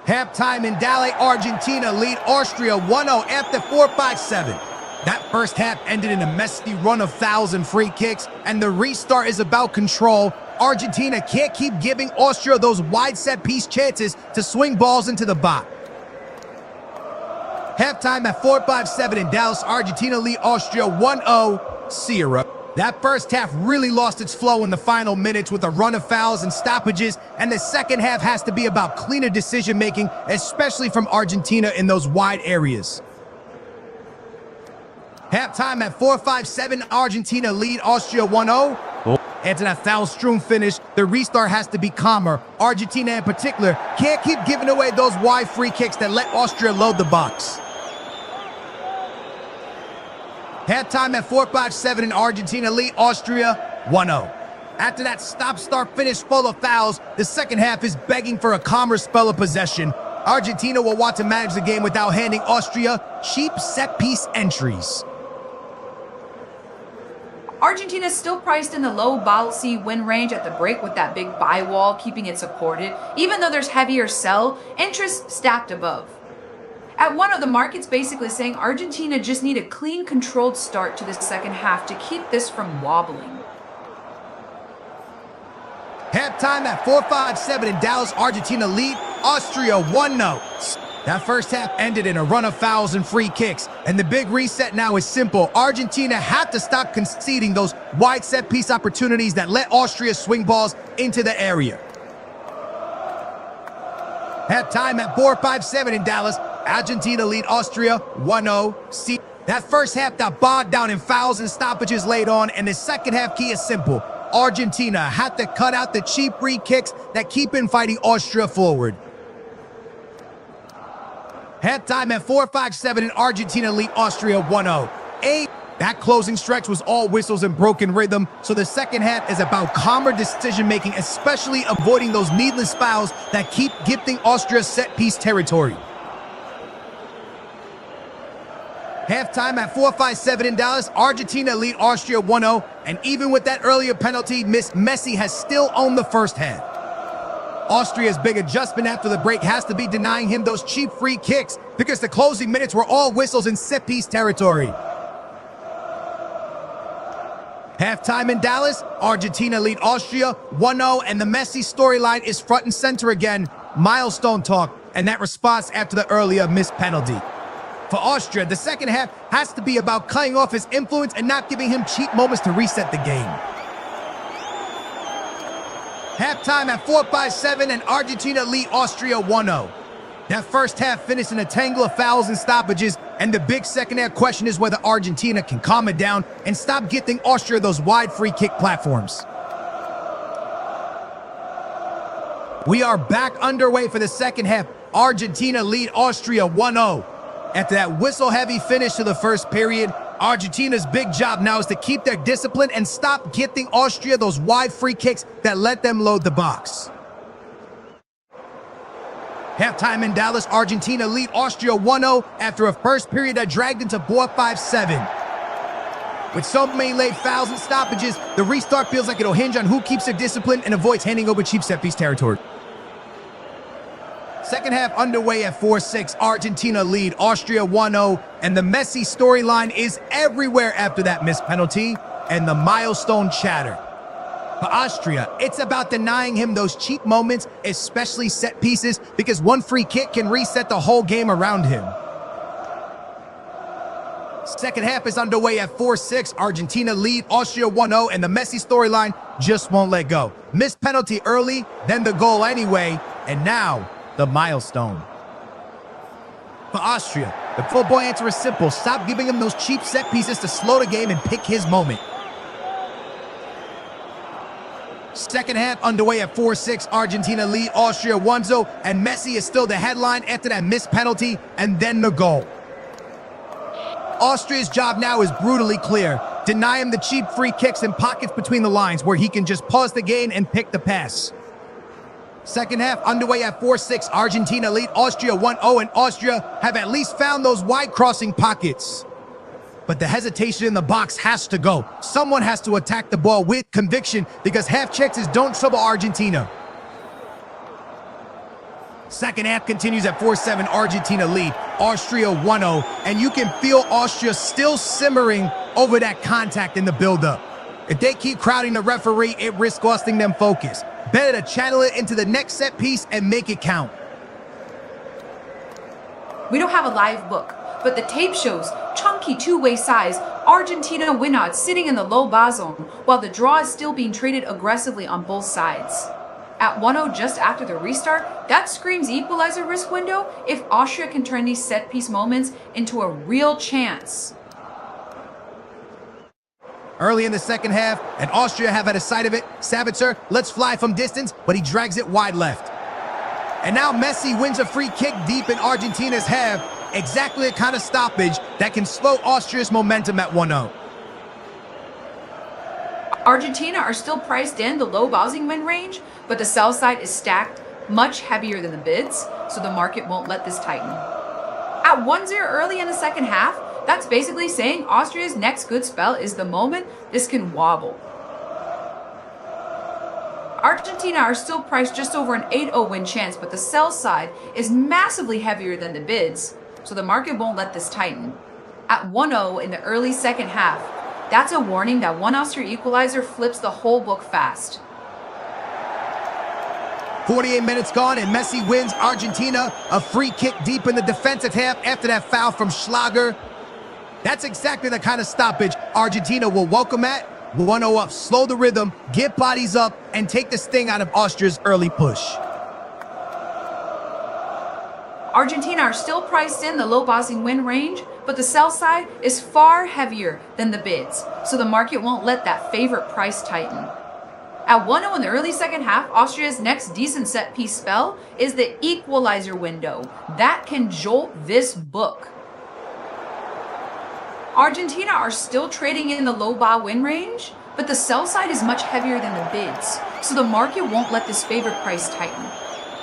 Speaker 2: Halftime in Dallas, Argentina lead Austria 1-0 after 4-5-7. That first half ended in a messy run of fouls and free kicks, and the restart is about control. Argentina can't keep giving Austria those wide set-piece chances to swing balls into the box. Halftime at 4-5-7 in Dallas, Argentina lead Austria 1-0, 0. That first half really lost its flow in the final minutes with a run of fouls and stoppages, and the second half has to be about cleaner decision-making, especially from Argentina in those wide areas. Halftime at 4-5-7, Argentina lead Austria 1-0. After that foul-strewn finish, the restart has to be calmer. Argentina in particular can't keep giving away those wide free kicks that let Austria load the box. Halftime at 4-5-7 and Argentina lead Austria 1-0. After that stop-start finish full of fouls, the second half is begging for a calmer spell of possession. Argentina will want to manage the game without handing Austria cheap set-piece entries.
Speaker 1: Argentina is still priced in the low ballsy win range at the break with that big buy wall keeping it supported, even though there's heavier sell interest stacked above. At 1-0, the market's basically saying Argentina just need a clean, controlled start to the second half to keep this from wobbling.
Speaker 2: Halftime at 4-5-7 in Dallas, Argentina lead Austria 1-0. That first half ended in a run of fouls and free kicks, and the big reset now is simple. Argentina have to stop conceding those wide set-piece opportunities that let Austria swing balls into the area. Halftime at 4-5-7 in Dallas, Argentina lead Austria 1-0. That first half got bogged down in fouls and stoppages late on, and the second half key is simple. Argentina had to cut out the cheap free kicks that keep inviting Austria forward. Halftime at 4-5-7 and Argentina lead Austria 1-0. That closing stretch was all whistles and broken rhythm, so the second half is about calmer decision-making, especially avoiding those needless fouls that keep gifting Austria set-piece territory. Halftime at 4-5-7 in Dallas, Argentina lead Austria 1-0, and even with that earlier penalty, Messi has still owned the first half. Austria's big adjustment after the break has to be denying him those cheap free kicks, because the closing minutes were all whistles in set-piece territory. Halftime in Dallas, Argentina lead Austria 1-0, and the Messi storyline is front and center again. Milestone talk, and that response after the earlier missed penalty. For Austria, the second half has to be about cutting off his influence and not giving him cheap moments to reset the game. Halftime at 4-5-7 and Argentina lead Austria 1-0. That first half finished in a tangle of fouls and stoppages, and the big second half question is whether Argentina can calm it down and stop giving Austria those wide free kick platforms. We are back underway for the second half. Argentina lead Austria 1-0. After that whistle-heavy finish to the first period, Argentina's big job now is to keep their discipline and stop gifting Austria those wide free kicks that let them load the box. Halftime in Dallas, Argentina lead Austria 1-0 after a first period that dragged into 4-5-7. With so many late fouls and stoppages, the restart feels like it'll hinge on who keeps their discipline and avoids handing over cheap set-piece territory. Second half underway at 4-6, Argentina lead Austria 1-0, and the Messi storyline is everywhere after that missed penalty and the milestone chatter. For Austria, it's about denying him those cheap moments, especially set pieces, because one free kick can reset the whole game around him. Second half is underway at 4-6, Argentina lead Austria 1-0, and the Messi storyline just won't let go. Missed penalty early, then the goal anyway, and now the milestone. For Austria, the football answer is simple. Stop giving him those cheap set pieces to slow the game and pick his moment. Second half underway at 4-6, Argentina lead Austria 1-0, and Messi is still the headline after that missed penalty and then the goal. Austria's job now is brutally clear. Deny him the cheap free kicks and pockets between the lines where he can just pause the game and pick the pass. Second half underway at 4-6, Argentina lead Austria 1-0, and Austria have at least found those wide crossing pockets. But the hesitation in the box has to go. Someone has to attack the ball with conviction because half chances don't trouble Argentina. Second half continues at 4-7, Argentina lead Austria 1-0, and you can feel Austria still simmering over that contact in the build-up. If they keep crowding the referee, it risks costing them focus. Better to channel it into the next set piece and make it count.
Speaker 1: We don't have a live book, but the tape shows chunky two-way size Argentina win odds sitting in the low bar zone, while the draw is still being traded aggressively on both sides. At 1-0 just after the restart, that screams equalizer risk window if Austria can turn these set-piece moments into a real chance.
Speaker 2: Early in the second half, and Austria have had a sight of it. Sabitzer lets fly from distance, but he drags it wide left. And now Messi wins a free kick deep in Argentina's half. Exactly the kind of stoppage that can slow Austria's momentum at 1-0.
Speaker 1: Argentina are still priced in the low bouncing win range, but the sell side is stacked much heavier than the bids, so the market won't let this tighten. At 1-0 early in the second half, that's basically saying Austria's next good spell is the moment this can wobble. Argentina are still priced just over an 8-0 win chance, but the sell side is massively heavier than the bids, so the market won't let this tighten. At 1-0 in the early second half, that's a warning that one Austria equalizer flips the whole book fast.
Speaker 2: 48 minutes gone and Messi wins Argentina a free kick deep in the defensive half after that foul from Schlager. That's exactly the kind of stoppage Argentina will welcome at. 1-0 up, slow the rhythm, get bodies up, and take the sting out of Austria's early push.
Speaker 1: Argentina are still priced in the low bossing win range, but the sell side is far heavier than the bids, so the market won't let that favorite price tighten. At 1-0 in the early second half, Austria's next decent set-piece spell is the equalizer window. That can jolt this book. Argentina are still trading in the low bar win range, but the sell side is much heavier than the bids, so the market won't let this favorite price tighten.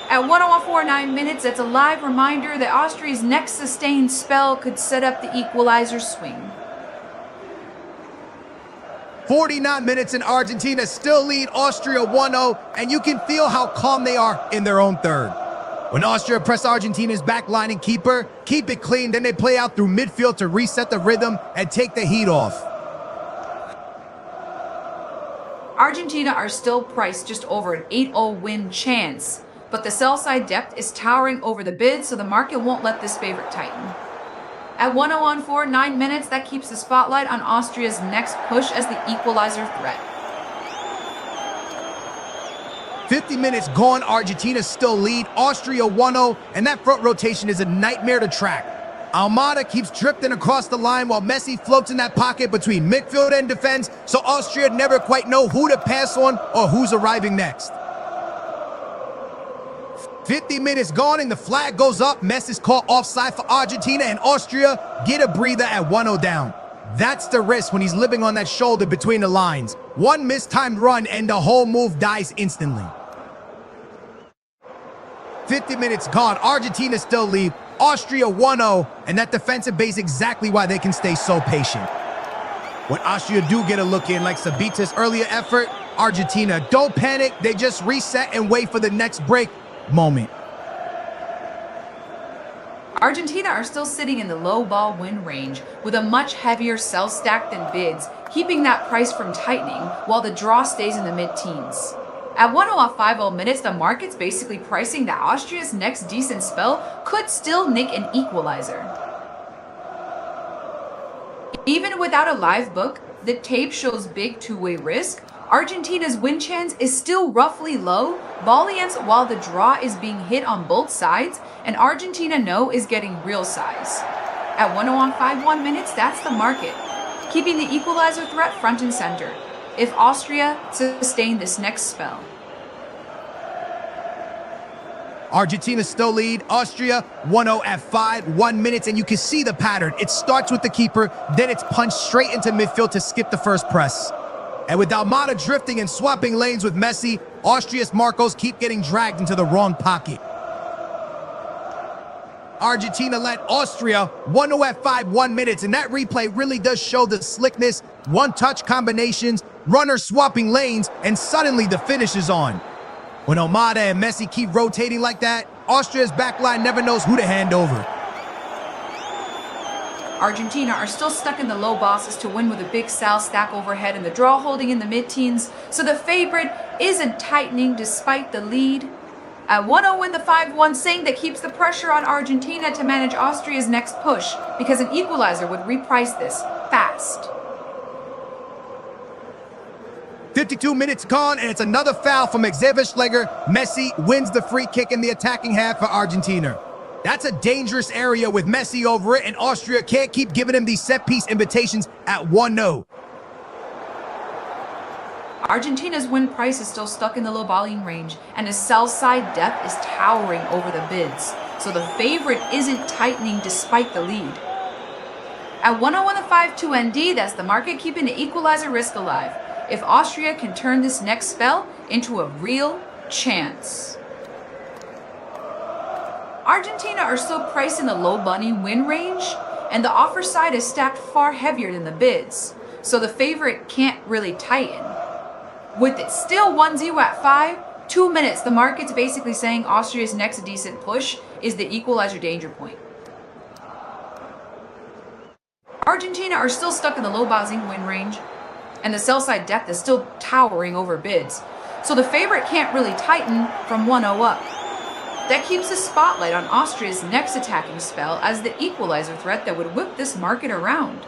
Speaker 1: At 1:04.9 minutes, that's a live reminder that Austria's next sustained spell could set up the equalizer swing.
Speaker 2: 49 minutes and Argentina still lead Austria 1-0, and you can feel how calm they are in their own third. When Austria press Argentina's backline and keeper, keep it clean, then they play out through midfield to reset the rhythm and take the heat off.
Speaker 1: Argentina are still priced just over an 8-0 win chance, but the sell side depth is towering over the bid, so the market won't let this favorite tighten. At 1:04.9 minutes, that keeps the spotlight on Austria's next push as the equalizer threat.
Speaker 2: 50 minutes gone, Argentina still lead Austria 1-0, and that front rotation is a nightmare to track. Almada keeps drifting across the line while Messi floats in that pocket between midfield and defense, so Austria never quite know who to pass on or who's arriving next. 50 minutes gone and the flag goes up. Messi's caught offside for Argentina, and Austria get a breather at 1-0 down. That's the risk when he's living on that shoulder between the lines. One mistimed run and the whole move dies instantly. 50 minutes gone, Argentina still lead Austria 1-0, and that defensive base exactly why they can stay so patient. When Austria do get a look in, like Sabita's earlier effort, Argentina don't panic, they just reset and wait for the next break moment.
Speaker 1: Argentina are still sitting in the low ball win range with a much heavier sell stack than bids, keeping that price from tightening while the draw stays in the mid-teens. At 1:05 minutes, the market's basically pricing that Austria's next decent spell could still nick an equalizer. Even without a live book, the tape shows big two-way risk. Argentina's win chance is still roughly low, Valiance while the draw is being hit on both sides, and Argentina no is getting real size. At 1:51 minutes, that's the market, keeping the equalizer threat front and center if Austria sustain this next spell.
Speaker 2: Argentina still lead Austria 1-0 at 1 minutes, and you can see the pattern. It starts with the keeper, then it's punched straight into midfield to skip the first press. And with Almada drifting and swapping lanes with Messi, Austria's Marcos keep getting dragged into the wrong pocket. Argentina led Austria 1-0 at 1 minutes, and that replay really does show the slickness, one-touch combinations, runners swapping lanes, and suddenly the finish is on. When Almada and Messi keep rotating like that, Austria's backline never knows who to hand over.
Speaker 1: Argentina are still stuck in the low bosses to win with a big sell stack overhead and the draw holding in the mid-teens, so the favorite isn't tightening despite the lead. At 1-0 in the 5-1, saying that keeps the pressure on Argentina to manage Austria's next push, because an equalizer would reprice this fast.
Speaker 2: 52 minutes gone, and it's another foul from Xavier Schleger. Messi wins the free kick in the attacking half for Argentina. That's a dangerous area with Messi over it, and Austria can't keep giving him these set-piece invitations at 1-0.
Speaker 1: Argentina's win price is still stuck in the low volume range, and the sell side depth is towering over the bids, so the favorite isn't tightening despite the lead. At 1-0 in the 5-2 ND, that's the market keeping the equalizer risk alive, if Austria can turn this next spell into a real chance. Argentina are still priced in the low money win range, and the offer side is stacked far heavier than the bids, so the favorite can't really tighten. With it still 1-0 at 2 minutes, the market's basically saying Austria's next decent push is the equalizer danger point. Argentina are still stuck in the low bouncing win range, and the sell side depth is still towering over bids, so the favorite can't really tighten from 1-0 up. That keeps the spotlight on Austria's next attacking spell as the equalizer threat that would whip this market around.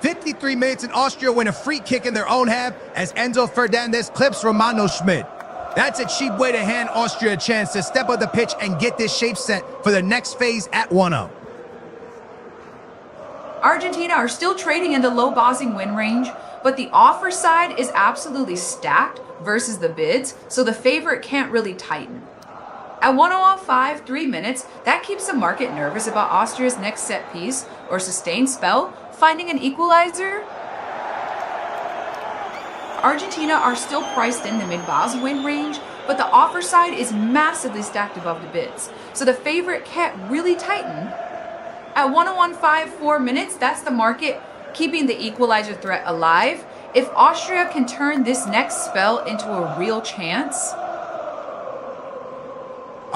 Speaker 2: 53 minutes and Austria win a free kick in their own half as Enzo Fernandez clips Romano Schmidt. That's a cheap way to hand Austria a chance to step up the pitch and get this shape set for the next phase at 1-0.
Speaker 1: Argentina are still trading in the low bossing win range, but the offer side is absolutely stacked versus the bids, so the favorite can't really tighten. At 105, 3 minutes, that keeps the market nervous about Austria's next set piece or sustained spell, finding an equalizer. Argentina are still priced in the mid-Bas win range, but the offer side is massively stacked above the bids, so the favorite can't really tighten. At 101.5, 4 minutes, that's the market keeping the equalizer threat alive. If Austria can turn this next spell into a real chance.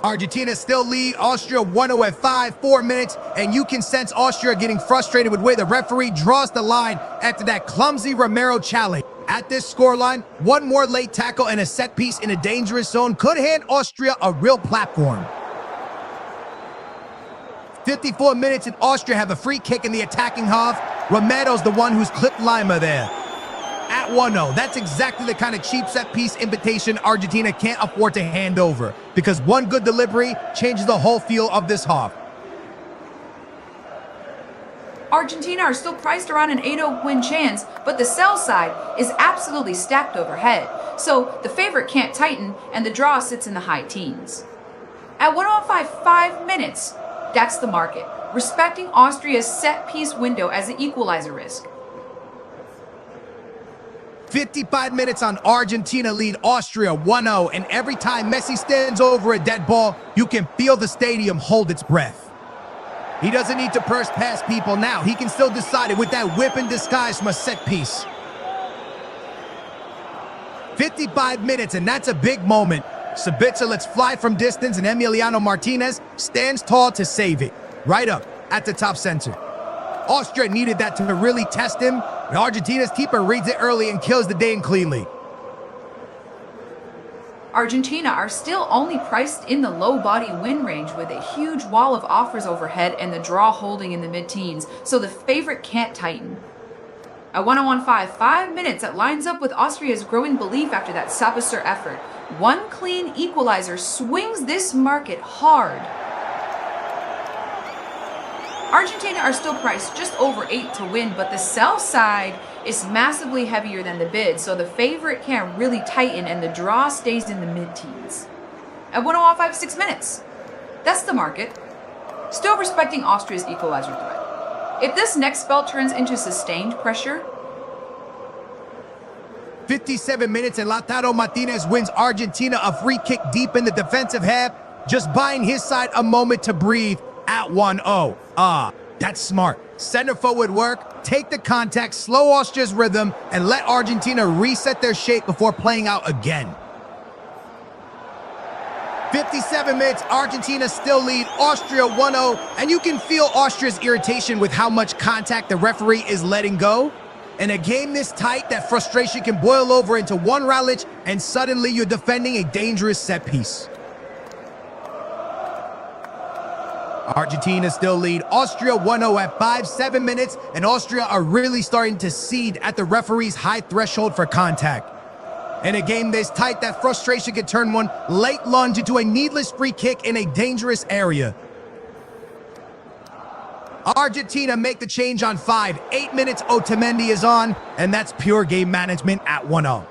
Speaker 2: Argentina still lead Austria 1-0 at 5, 4 minutes, and you can sense Austria getting frustrated with where the referee draws the line after that clumsy Romero challenge. At this scoreline, one more late tackle and a set piece in a dangerous zone could hand Austria a real platform. 54 minutes and Austria have a free kick in the attacking half. Romero's the one who's clipped Lima there. At 1-0, that's exactly the kind of cheap set-piece invitation Argentina can't afford to hand over, because one good delivery changes the whole feel of this half.
Speaker 1: Argentina are still priced around an 8-0 win chance, but the sell side is absolutely stacked overhead, so the favorite can't tighten and the draw sits in the high teens. At 105, 5 minutes, that's the market, respecting Austria's set-piece window as an equalizer risk.
Speaker 2: 55 minutes on Argentina lead Austria 1-0, and every time Messi stands over a dead ball, you can feel the stadium hold its breath. He doesn't need to burst past people now. He can still decide it with that whip in disguise from a set piece. 55 minutes, and that's a big moment. Sabitzer lets fly from distance, and Emiliano Martinez stands tall to save it. Right up at the top center. Austria needed that to really test him, but Argentina's keeper reads it early and kills the Dane cleanly.
Speaker 1: Argentina are still only priced in the low body win range with a huge wall of offers overhead and the draw holding in the mid-teens, so the favorite can't tighten. At 101.5, 5 minutes, it lines up with Austria's growing belief after that Sabitzer effort. One clean equalizer swings this market hard. Argentina are still priced just over 8 to win, but the sell side is massively heavier than the bid, so the favorite can't really tighten and the draw stays in the mid-teens. At 105, 6 minutes, that's the market, still respecting Austria's equalizer threat. If this next spell turns into sustained pressure,
Speaker 2: 57 minutes and Lautaro Martinez wins Argentina a free kick deep in the defensive half, just buying his side a moment to breathe at 1-0. That's smart. Center forward work, take the contact, slow Austria's rhythm, and let Argentina reset their shape before playing out again. 57 minutes, Argentina still lead Austria 1-0, and you can feel Austria's irritation with how much contact the referee is letting go. In a game this tight, that frustration can boil over into one rally, and suddenly you're defending a dangerous set piece. Argentina still lead Austria 1-0 at 5-7 minutes, and Austria are really starting to cede at the referee's high threshold for contact. In a game this tight, that frustration can turn one late lunge into a needless free kick in a dangerous area. Argentina make the change on 8 minutes, Otamendi is on, and that's pure game management at 1-0.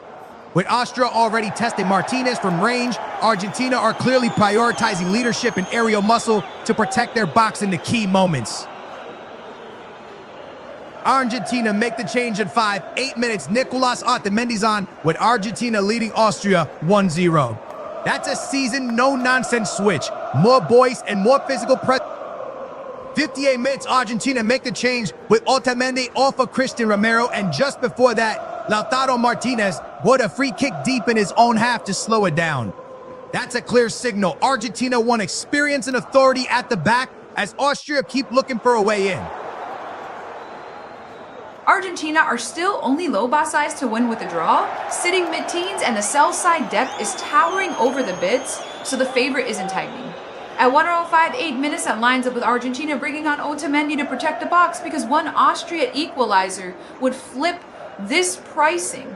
Speaker 2: With Austria already testing Martinez from range, Argentina are clearly prioritizing leadership and aerial muscle to protect their box in the key moments. Argentina make the change in 8 minutes, Nicolas Otamendi's on, with Argentina leading Austria 1-0. That's a seasoned, no-nonsense switch. More boys and more physical presence. 58 minutes, Argentina make the change with Otamendi off of Christian Romero, and just before that, Lautaro Martinez would a free kick deep in his own half to slow it down. That's a clear signal. Argentina want experience and authority at the back as Austria keep looking for a way in.
Speaker 1: Argentina are still only low bar size to win with a draw, sitting mid-teens, and the sell side depth is towering over the bids, so the favorite isn't tightening. At 105, 8 minutes, that lines up with Argentina bringing on Otamendi to protect the box because one Austria equalizer would flip this pricing.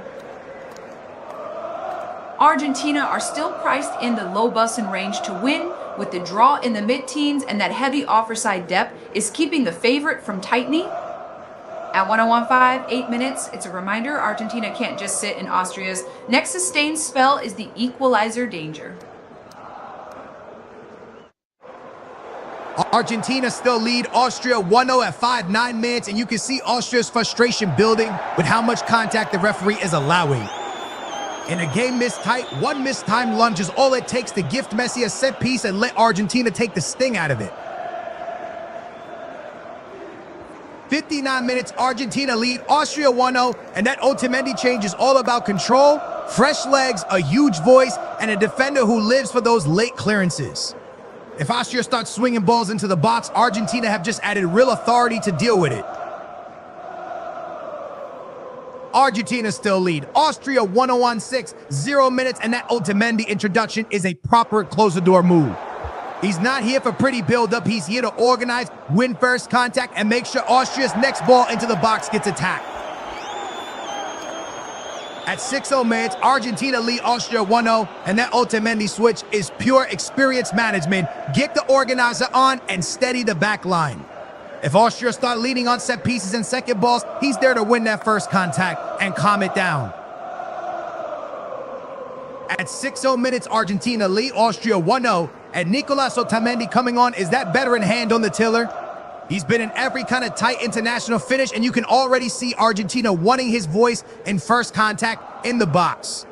Speaker 1: Argentina are still priced in the low bus and range to win with the draw in the mid-teens, and that heavy offer side depth is keeping the favorite from tightening. At 101.5, 8 minutes, it's a reminder Argentina can't just sit in Austria's next sustained spell is the equalizer danger.
Speaker 2: Argentina still lead Austria 1-0 at 5-9 minutes, and you can see Austria's frustration building with how much contact the referee is allowing. In a game this tight, one mistimed lunge is all it takes to gift Messi a set piece and let Argentina take the sting out of it. 59 minutes, Argentina lead Austria 1-0, and that Otamendi change is all about control, fresh legs, a huge voice, and a defender who lives for those late clearances. If Austria starts swinging balls into the box, Argentina have just added real authority to deal with it. Argentina still lead. Austria 1-0-6, 0 minutes, and that Otamendi introduction is a proper close-the-door move. He's not here for pretty build-up. He's here to organize, win first contact, and make sure Austria's next ball into the box gets attacked. At 6-0 minutes, Argentina lead Austria 1-0, and that Otamendi switch is pure experience management. Get the organizer on and steady the back line. If Austria start leading on set pieces and second balls, he's there to win that first contact and calm it down. At 6-0 minutes, Argentina lead Austria 1-0, and Nicolas Otamendi coming on is that veteran hand on the tiller. He's been in every kind of tight international finish, and you can already see Argentina wanting his voice in first contact in the box.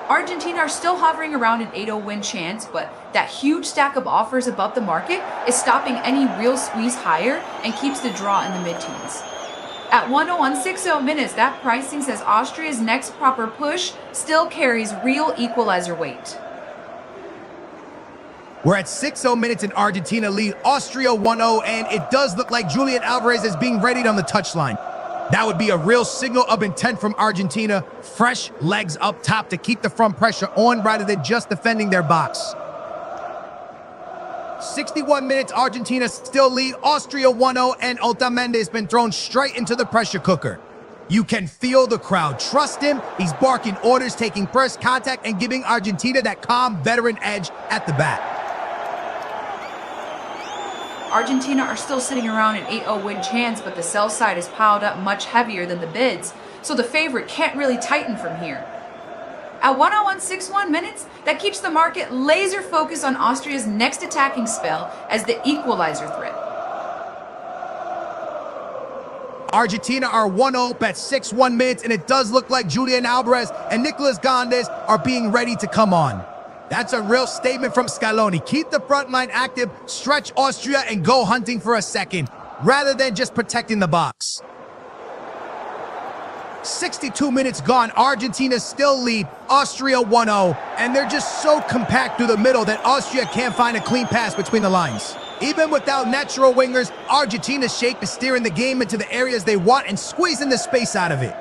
Speaker 1: Argentina are still hovering around an 8-0 win chance, but that huge stack of offers above the market is stopping any real squeeze higher and keeps the draw in the mid-teens. At 1-0 6-0 minutes, that pricing says Austria's next proper push still carries real equalizer weight.
Speaker 2: We're at 6-0 minutes and Argentina lead Austria 1-0, and it does look like Julian Alvarez is being readied on the touchline. That would be a real signal of intent from Argentina. Fresh legs up top to keep the front pressure on rather than just defending their box. 61 minutes, Argentina still lead Austria 1-0, and Otamendi has been thrown straight into the pressure cooker. You can feel the crowd trust him. He's barking orders, taking first contact, and giving Argentina that calm veteran edge at the bat.
Speaker 1: Argentina are still sitting around an 8-0 win chance, but the sell side is piled up much heavier than the bids, so the favorite can't really tighten from here. At 1-0 6-1 minutes, that keeps the market laser focused on Austria's next attacking spell as the equalizer threat.
Speaker 2: Argentina are 1-0 at 6-1 minutes, and it does look like Julian Alvarez and Nicolas Gandes are being ready to come on. That's a real statement from Scaloni. Keep the front line active, stretch Austria, and go hunting for a second, rather than just protecting the box. 62 minutes gone, Argentina still lead Austria 1-0, and they're just so compact through the middle that Austria can't find a clean pass between the lines. Even without natural wingers, Argentina's shape is steering the game into the areas they want and squeezing the space out of it.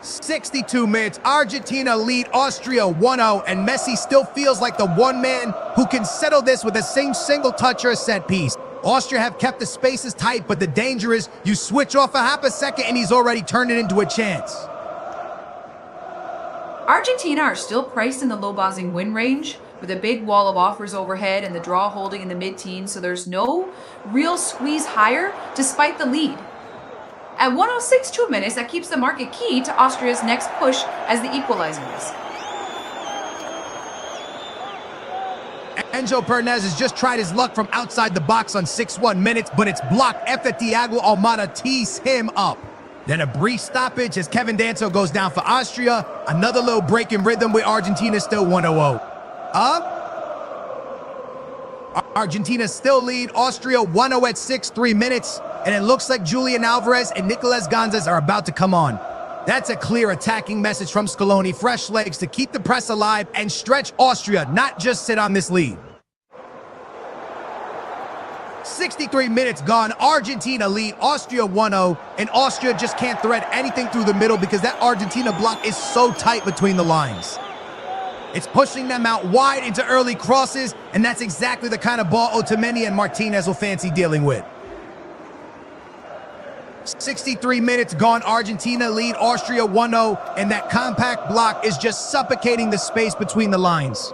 Speaker 2: 62 minutes, Argentina lead Austria 1-0, and Messi still feels like the one man who can settle this with the same single touch or a set piece. Austria have kept the spaces tight, but the danger is you switch off a half a second and he's already turned it into a chance.
Speaker 1: Argentina are still priced in the low bossing win range, with a big wall of offers overhead and the draw holding in the mid-teens, so there's no real squeeze higher despite the lead. At 1:06 minutes, that keeps the market key to Austria's next push as the equalizer risk.
Speaker 2: Enzo Perez has just tried his luck from outside the box on 6-1 minutes, but it's blocked after Thiago Almada tees him up. Then a brief stoppage as Kevin Danso goes down for Austria. Another little break in rhythm with Argentina still 1-0. Argentina still lead Austria 1-0 at 6-3 minutes, and it looks like Julian Alvarez and Nicolas Gandes are about to come on. That's a clear attacking message from Scaloni. Fresh legs to keep the press alive and stretch Austria, not just sit on this lead. 63 minutes gone, Argentina lead Austria 1-0, and Austria just can't thread anything through the middle because that Argentina block is so tight between the lines. It's pushing them out wide into early crosses, and that's exactly the kind of ball Otamendi and Martinez will fancy dealing with. 63 minutes gone, Argentina lead Austria 1-0, and that compact block is just suffocating the space between the lines.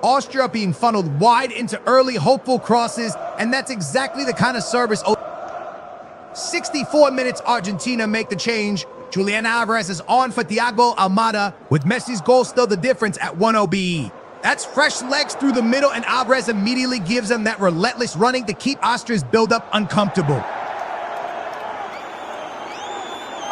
Speaker 2: Austria being funneled wide into early hopeful crosses, and that's exactly the kind of service. 64 minutes, Argentina make the change. Julian Alvarez is on for Thiago Almada, with Messi's goal still the difference at 1-0 BE. That's fresh legs through the middle, and Alvarez immediately gives them that relentless running to keep Austria's build-up uncomfortable.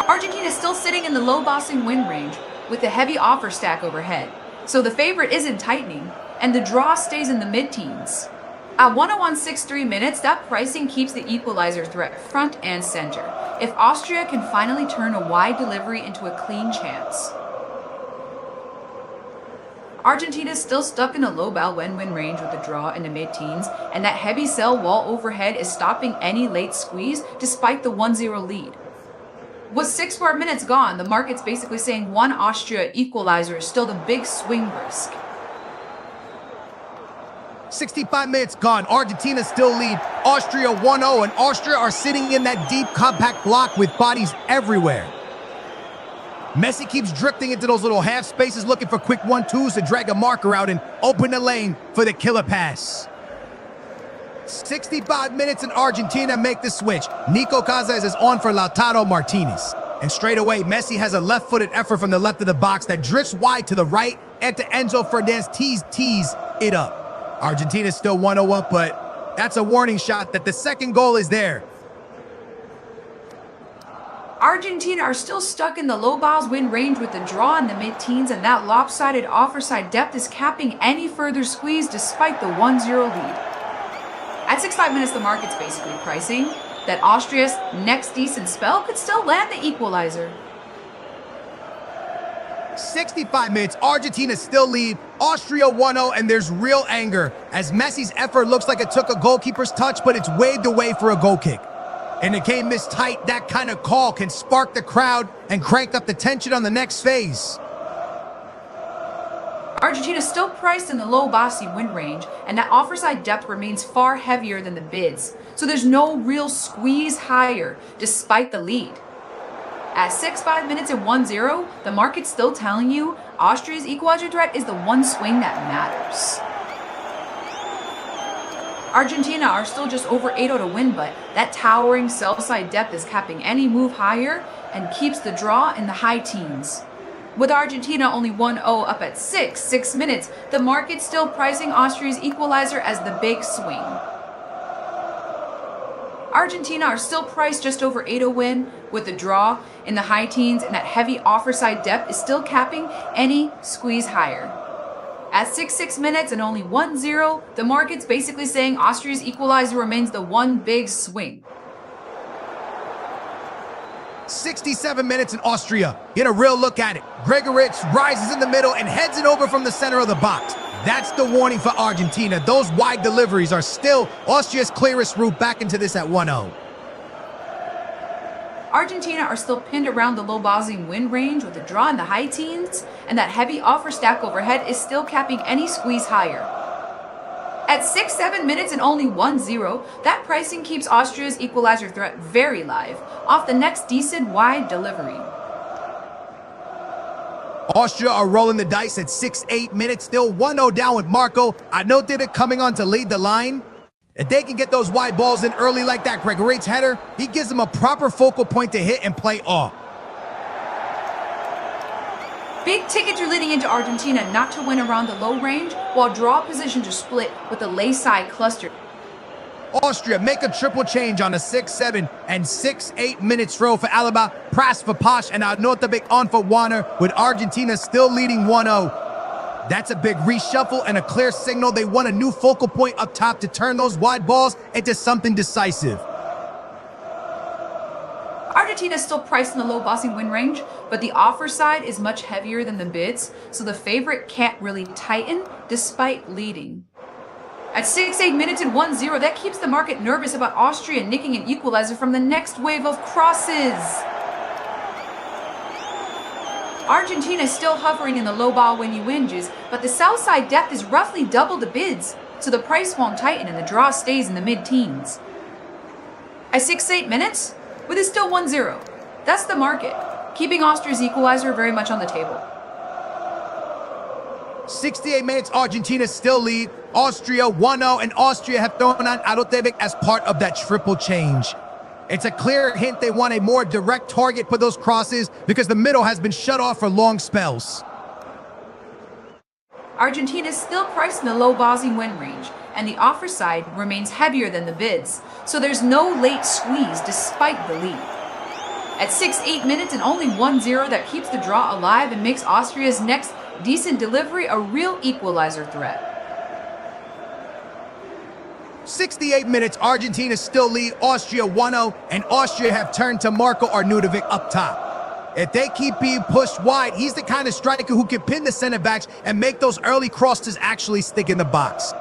Speaker 1: Argentina is still sitting in the low bossing win range with a heavy offer stack overhead, so the favorite isn't tightening, and the draw stays in the mid-teens. At 101.63 minutes, that pricing keeps the equalizer threat front and center, if Austria can finally turn a wide delivery into a clean chance. Argentina is still stuck in the low ball win-win range with a draw in the mid-teens, and that heavy sell wall overhead is stopping any late squeeze despite the 1-0 lead. With 6 more minutes gone, the market's basically saying one Austria equalizer is still the big swing risk.
Speaker 2: 65 minutes gone, Argentina still lead, Austria 1-0, and Austria are sitting in that deep compact block with bodies everywhere. Messi keeps drifting into those little half spaces looking for quick 1-2s to drag a marker out and open the lane for the killer pass. 65 minutes and Argentina make the switch. Nico Casas is on for Lautaro Martinez. And straight away, Messi has a left-footed effort from the left of the box that drifts wide to the right, and to Enzo Fernandez tees it up. Argentina still 1-0 up, but that's a warning shot that the second goal is there.
Speaker 1: Argentina are still stuck in the low balls win range with the draw in the mid-teens, and that lopsided offer-side depth is capping any further squeeze despite the 1-0 lead. At 65 minutes, the market's basically pricing that Austria's next decent spell could still land the equalizer.
Speaker 2: 65 minutes, Argentina still lead, Austria 1-0, and there's real anger as Messi's effort looks like it took a goalkeeper's touch, but it's waved away for a goal kick. In a game this tight, that kind of call can spark the crowd and crank up the tension on the next phase.
Speaker 1: Argentina is still priced in the low bossy win range, and that offer side depth remains far heavier than the bids, so there's no real squeeze higher despite the lead. At 65 minutes and 1-0, the market's still telling you Austria's equalizer threat is the one swing that matters. Argentina are still just over 8-0 to win, but that towering sell-side depth is capping any move higher and keeps the draw in the high teens. With Argentina only 1-0 up at 6 minutes, the market's still pricing Austria's equalizer as the big swing. Argentina are still priced just over 8-0 win with the draw in the high teens, and that heavy offer side depth is still capping any squeeze higher. At 6 minutes and only 1-0, the market's basically saying Austria's equalizer remains the one big swing.
Speaker 2: 67 minutes in Austria. Get a real look at it. Gregoritsch rises in the middle and heads it over from the center of the box. That's the warning for Argentina. Those wide deliveries are still Austria's clearest route back into this at 1-0.
Speaker 1: Argentina are still pinned around the low bossing win range with a draw in the high teens, and that heavy offer stack overhead is still capping any squeeze higher. At 7 minutes and only 1-0, that pricing keeps Austria's equalizer threat very live off the next decent wide delivery.
Speaker 2: Austria are rolling the dice at 8 minutes, still 1-0 down with Marco. I noted it coming on to lead the line. If they can get those wide balls in early like that, Gregoritsch's header, he gives them a proper focal point to hit and play off.
Speaker 1: Big tickets are leading into Argentina not to win around the low range, while draw positions are split with the lay-side cluster.
Speaker 2: Austria make a triple change on a 6-7 and 6-8 minutes row for Alaba, Pras for Posh, and Arnautovic on for Warner, with Argentina still leading 1-0. That's a big reshuffle and a clear signal they want a new focal point up top to turn those wide balls into something decisive.
Speaker 1: Argentina is still priced in the low bossing win range, but the offer side is much heavier than the bids, so the favorite can't really tighten despite leading. At 8 minutes and 1-0, that keeps the market nervous about Austria nicking an equalizer from the next wave of crosses. Argentina is still hovering in the low ball when you whinges, but the south side depth is roughly double the bids, so the price won't tighten and the draw stays in the mid-teens. At 8 minutes, with it still 1-0, that's the market, keeping Austria's equalizer very much on the table.
Speaker 2: 68 minutes, Argentina still lead. Austria 1-0, and Austria have thrown on Arnautovic as part of that triple change. It's a clear hint they want a more direct target for those crosses because the middle has been shut off for long spells.
Speaker 1: Argentina is still priced in the low Bosing win range, and the offer side remains heavier than the bids, so there's no late squeeze despite the lead. At 6-8 minutes and only 1-0, that keeps the draw alive and makes Austria's next decent delivery a real equalizer threat.
Speaker 2: 68 minutes, Argentina still lead Austria 1-0, and Austria have turned to Marko Arnautovic up top. If they keep being pushed wide, he's the kind of striker who can pin the center backs and make those early crosses actually stick in the box.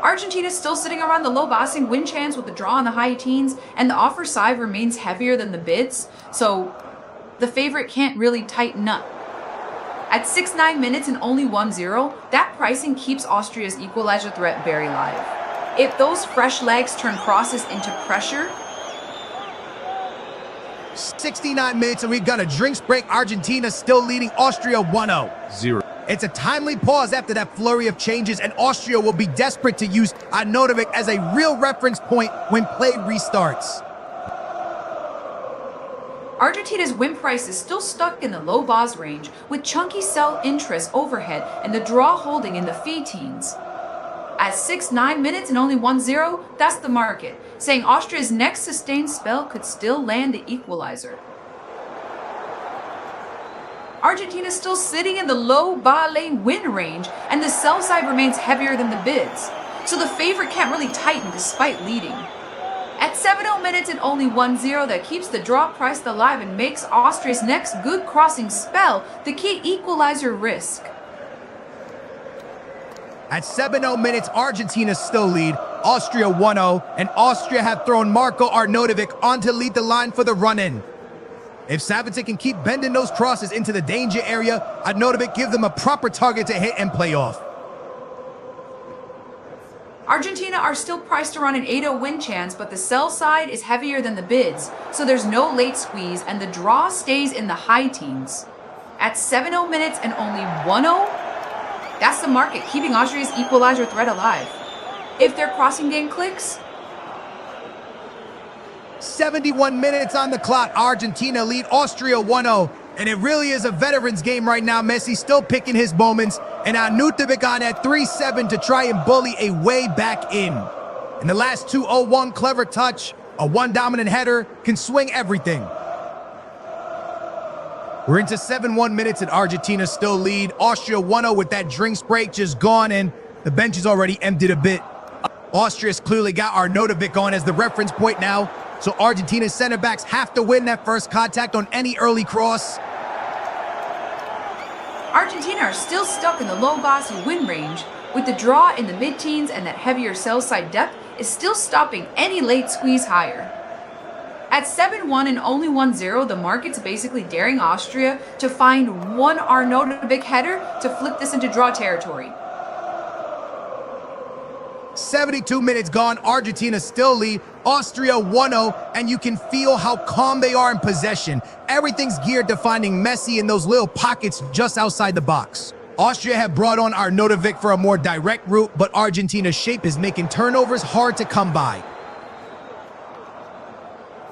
Speaker 1: Argentina is still sitting around the low Bosing win chance with the draw in the high teens, and the offer side remains heavier than the bids, so the favorite can't really tighten up. At 6-9 minutes and only 1-0, that pricing keeps Austria's equalizer threat very live. If those fresh legs turn crosses into pressure,
Speaker 2: 69 minutes and we've got a drinks break. Argentina still leading Austria 1-0. It's a timely pause after that flurry of changes, and Austria will be desperate to use Arnautovic as a real reference point when play restarts.
Speaker 1: Argentina's win price is still stuck in the low Bos range with chunky sell interest overhead and the draw holding in the fee teens. At 6-9 minutes and only 1-0, that's the market, saying Austria's next sustained spell could still land the equalizer. Argentina is still sitting in the low Bale win range, and the sell side remains heavier than the bids, so the favorite can't really tighten despite leading. At 7-0 minutes and only 1-0, that keeps the draw priced alive and makes Austria's next good crossing spell the key equalizer risk.
Speaker 2: At 7-0 minutes, Argentina still lead Austria 1-0, and Austria have thrown Marko Arnautovic on to lead the line for the run-in. If Savic can keep bending those crosses into the danger area, Arnautovic give them a proper target to hit and play off.
Speaker 1: Argentina are still priced around an 8-0 win chance, but the sell side is heavier than the bids, so there's no late squeeze and the draw stays in the high teens. At 7-0 minutes and only 1-0, that's the market keeping Austria's equalizer threat alive. If their crossing game clicks,
Speaker 2: 71 minutes on the clock, Argentina lead Austria 1-0, and it really is a veterans game right now. Messi still picking his moments, and Arnautovic on at 3-7 to try and bully a way back in. In the last 2-0-1 clever touch, a one dominant header can swing everything. We're into 7-1 minutes and Argentina still lead Austria 1-0 with that drinks break just gone, and the bench is already emptied a bit. Austria's clearly got Arnautovic on as the reference point now, so Argentina's center backs have to win that first contact on any early cross.
Speaker 1: Argentina are still stuck in the low Bossi win range, with the draw in the mid-teens, and that heavier sell side depth is still stopping any late squeeze higher. At 7-1 and only 1-0, the market's basically daring Austria to find one Arnautovic header to flip this into draw territory.
Speaker 2: 72 minutes gone, Argentina still lead Austria 1-0, and you can feel how calm they are in possession. Everything's geared to finding Messi in those little pockets just outside the box. Austria have brought on Arnautovic for a more direct route, but Argentina's shape is making turnovers hard to come by.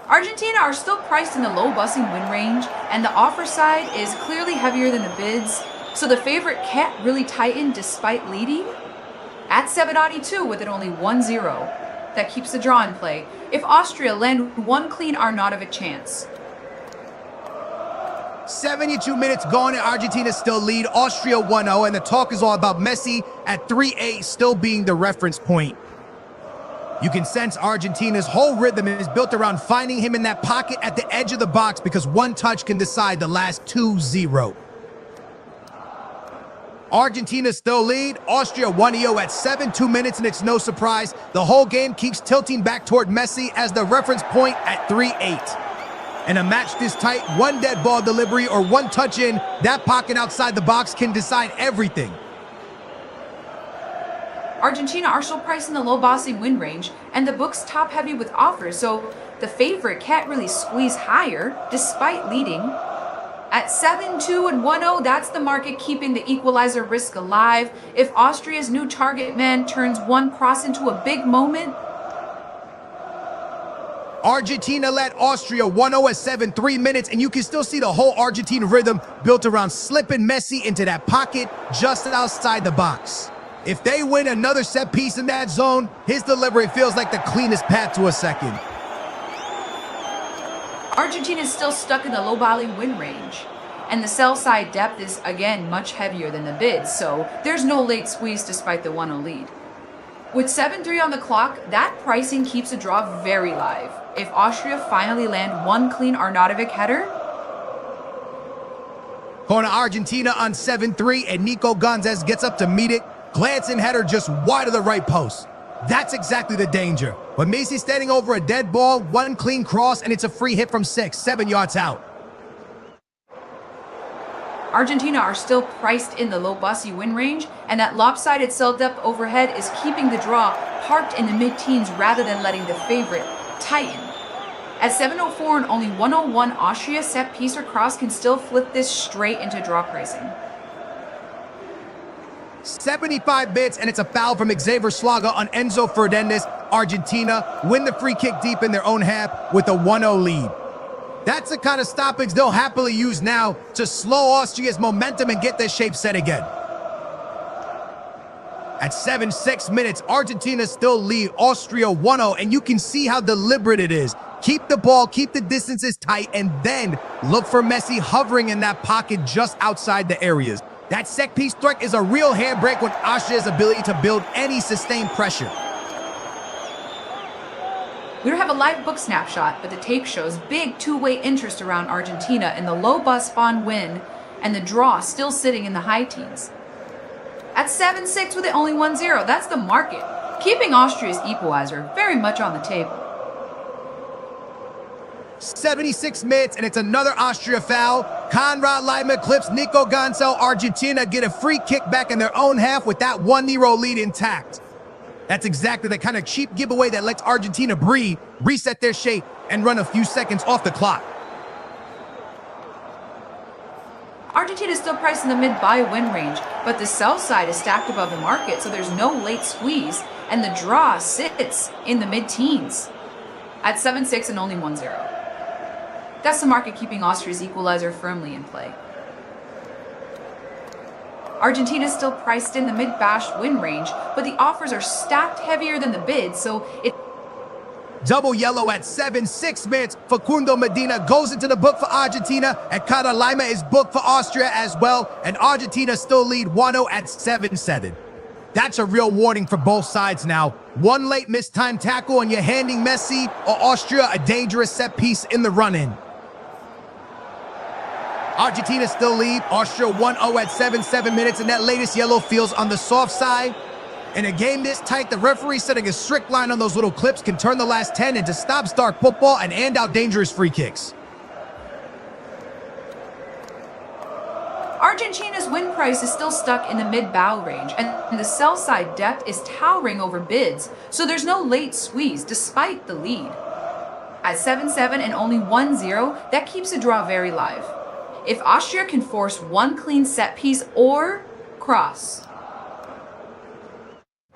Speaker 1: Argentina are still priced in the low Bossi win range, and the offer side is clearly heavier than the bids, so the favorite can't really tighten despite leading. At 7.82 with it only 1-0, that keeps the draw in play if Austria land one clean Arnautovic chance.
Speaker 2: 72 minutes gone and Argentina still lead Austria 1-0, and the talk is all about Messi at 3-8 still being the reference point. You can sense Argentina's whole rhythm is built around finding him in that pocket at the edge of the box, because one touch can decide the last 2-0. Argentina still lead Austria 1-0 at 7-2 minutes, and it's no surprise the whole game keeps tilting back toward Messi as the reference point at 3-8. In a match this tight, one dead ball delivery or one touch in that pocket outside the box can decide everything.
Speaker 1: Argentina are still priced in the low Bossi win range, and the book's top heavy with offers, so the favorite can't really squeeze higher despite leading. At 7-2 and 1-0, that's the market keeping the equalizer risk alive. If Austria's new target man turns one cross into a big moment,
Speaker 2: Argentina led Austria 1-0 at 7-3 minutes, and you can still see the whole Argentine rhythm built around slipping Messi into that pocket just outside the box. If they win another set piece in that zone, his delivery feels like the cleanest path to a second.
Speaker 1: Argentina is still stuck in the low volley win range. And the sell side depth is, again, much heavier than the bid, so there's no late squeeze despite the 1-0 lead. With 7-3 on the clock, that pricing keeps a draw very live. If Austria finally land one clean Arnautovic header,
Speaker 2: Going to Argentina on 7-3, and Nico Gonzalez gets up to meet it. Glancing header just wide of the right post. That's exactly the danger. But Messi standing over a dead ball, one clean cross, and it's a free hit from 7 yards out.
Speaker 1: Argentina are still priced in the low bossy win range, and that lopsided cell depth overhead is keeping the draw parked in the mid-teens rather than letting the favorite tighten. At 7-04 and only 101, Austria set piece or cross can still flip this straight into draw pricing.
Speaker 2: 75 bits, and it's a foul from Xavier Slaga on Enzo Fernandez. Argentina win the free kick deep in their own half with a 1-0 lead. That's the kind of stoppage they'll happily use now to slow Austria's momentum and get their shape set again. At 7-6 minutes, Argentina still lead Austria 1-0, and you can see how deliberate it is. Keep the ball, keep the distances tight, and then look for Messi hovering in that pocket just outside the areas. That set piece threat is a real handbrake on Austria's ability to build any sustained pressure.
Speaker 1: We don't have a live book snapshot, but the tape shows big two-way interest around Argentina in the low bus spawn win and the draw still sitting in the high teens. At 7-6 with it only 1-0, that's the market, keeping Austria's equalizer very much on the table.
Speaker 2: 76 minutes, and it's another Austria foul. Konrad Leimer clips Nico Gonzalez. Argentina get a free kick back in their own half with that 1-0 lead intact. That's exactly the kind of cheap giveaway that lets Argentina breathe, reset their shape, and run a few seconds off the clock.
Speaker 1: Argentina is still priced in the mid-buy win range, but the sell side is stacked above the market, so there's no late squeeze, and the draw sits in the mid-teens. At 7-6 and only 1-0. That's the market keeping Austria's equalizer firmly in play. Argentina is still priced in the mid-bash win range, but the offers are stacked heavier than the bids, so it...
Speaker 2: Double yellow at 7-6 minutes. Facundo Medina goes into the book for Argentina, and Konrad Leimer is booked for Austria as well, and Argentina still lead 1-0 at 7-7. That's a real warning for both sides now. One late mistimed tackle and you're handing Messi or Austria a dangerous set piece in the run-in. Argentina still lead, Austria 1-0 at 7-7 minutes, and that latest yellow feels on the soft side. In a game this tight, the referee setting a strict line on those little clips can turn the last 10 into stop-start football and hand out dangerous free kicks.
Speaker 1: Argentina's win price is still stuck in the mid-bow range, and the sell side depth is towering over bids, so there's no late squeeze despite the lead. At 7-7 and only 1-0, that keeps the draw very live. If Austria can force one clean set piece or cross.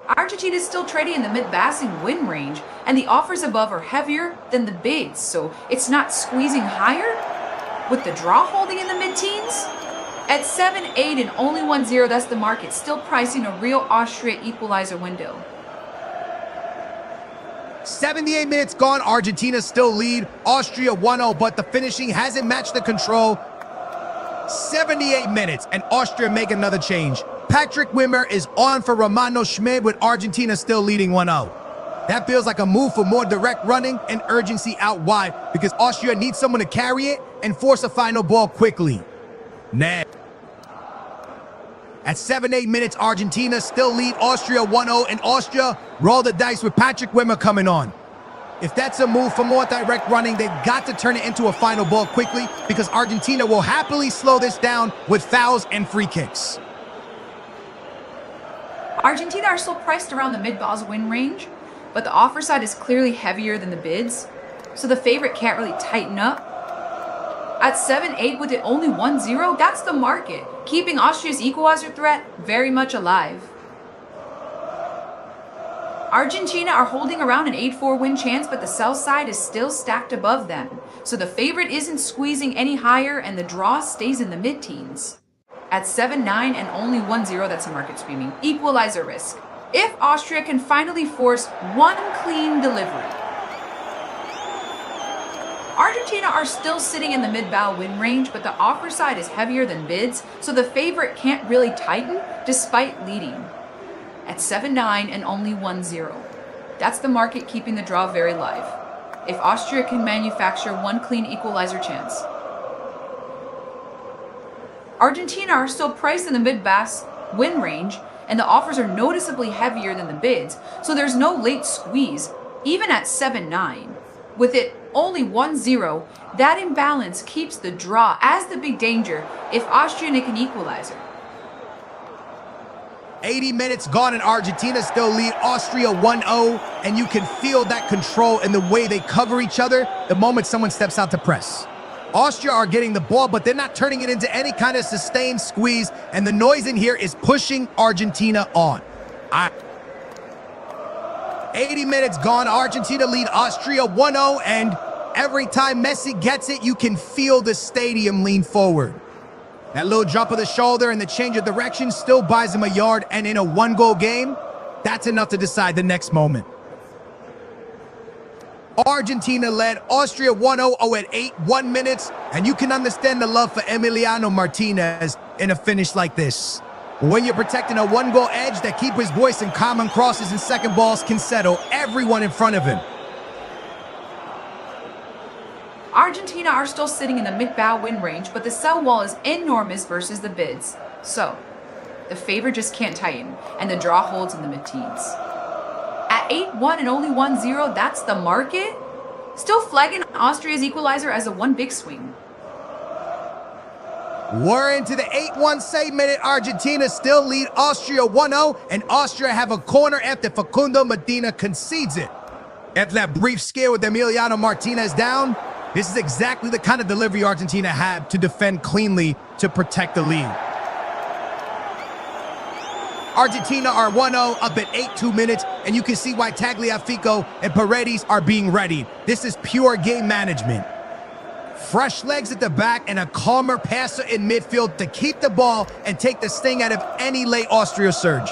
Speaker 1: Argentina is still trading in the mid-bassing win range, and the offers above are heavier than the bids, so it's not squeezing higher, with the draw holding in the mid-teens. At 7-8 and only 1-0, that's the market, still pricing a real Austria equalizer window.
Speaker 2: 78 minutes gone, Argentina still lead, Austria 1-0, but the finishing hasn't matched the control. 78 minutes, and Austria make another change. Patrick Wimmer is on for Romano Schmid with Argentina still leading 1-0. That feels like a move for more direct running and urgency out wide because Austria needs someone to carry it and force a final ball quickly. At 7-8 minutes, Argentina still lead Austria 1-0, and Austria roll the dice with Patrick Wimmer coming on. If that's a move for more direct running, they've got to turn it into a final ball quickly because Argentina will happily slow this down with fouls and free kicks.
Speaker 1: Argentina are still priced around the mid-balls win range, but the offer side is clearly heavier than the bids, so the favorite can't really tighten up. At 7-8 with it only 1-0, that's the market, keeping Austria's equalizer threat very much alive. Argentina are holding around an 8-4 win chance, but the sell side is still stacked above them. So the favorite isn't squeezing any higher and the draw stays in the mid-teens. At 7-9 and only 1-0, that's a market screaming equalizer risk. If Austria can finally force one clean delivery. Argentina are still sitting in the mid-bow win range, but the offer side is heavier than bids, so the favorite can't really tighten despite leading. At 7-9 and only 1-0. That's the market keeping the draw very live. If Austria can manufacture one clean equalizer chance. Argentina are still priced in the mid-bass win range, and the offers are noticeably heavier than the bids, so there's no late squeeze, even at 7-9. With it only 1-0, that imbalance keeps the draw as the big danger if Austria nick an equalizer.
Speaker 2: 80 minutes gone and Argentina still lead Austria 1-0, and you can feel that control in the way they cover each other the moment someone steps out to press. Austria are getting the ball, but they're not turning it into any kind of sustained squeeze, and the noise in here is pushing Argentina on. 80 minutes gone, Argentina lead Austria 1-0, and every time Messi gets it, you can feel the stadium lean forward. That little drop of the shoulder and the change of direction still buys him a yard, and in a one-goal game, that's enough to decide the next moment. Argentina led Austria 1-0 at 8 minutes, and you can understand the love for Emiliano Martinez in a finish like this. When you're protecting a one-goal edge, that keeper's voice and common crosses and second balls can settle everyone in front of him.
Speaker 1: Argentina are still sitting in the mid-bow win range, but the sell wall is enormous versus the bids. So, the favor just can't tighten, and the draw holds in the mid-teens. At 8-1 and only 1-0, that's the market? Still flagging Austria's equalizer as a one big swing.
Speaker 2: We're into the 8-1 save minute. Argentina still lead Austria 1-0, and Austria have a corner after Facundo Medina concedes it. After that brief scare with Emiliano Martinez down, this is exactly the kind of delivery Argentina had to defend cleanly to protect the lead. Argentina are 1-0 up at 8 minutes, and you can see why Tagliafico and Paredes are being readied. This is pure game management. Fresh legs at the back and a calmer passer in midfield to keep the ball and take the sting out of any late Austria surge.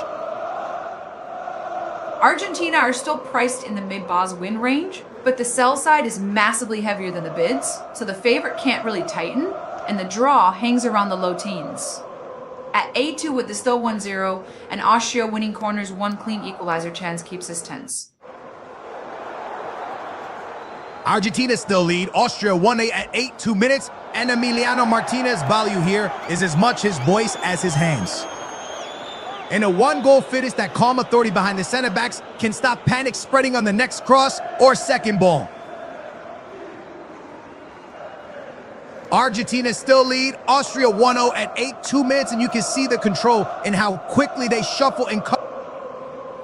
Speaker 1: Argentina are still priced in the mid-boss win range, but the sell side is massively heavier than the bids, so the favorite can't really tighten, and the draw hangs around the low teens. At 8-2 with the still 1-0, and Austria winning corners one clean equalizer chance keeps us tense.
Speaker 2: Argentina still lead Austria 1-8 at 8 minutes, and Emiliano Martinez's value here is as much his voice as his hands. In a one-goal finish, that calm authority behind the center backs can stop panic spreading on the next cross or second ball. Argentina still lead Austria 1-0 at 8 minutes, and you can see the control in how quickly they shuffle and cut.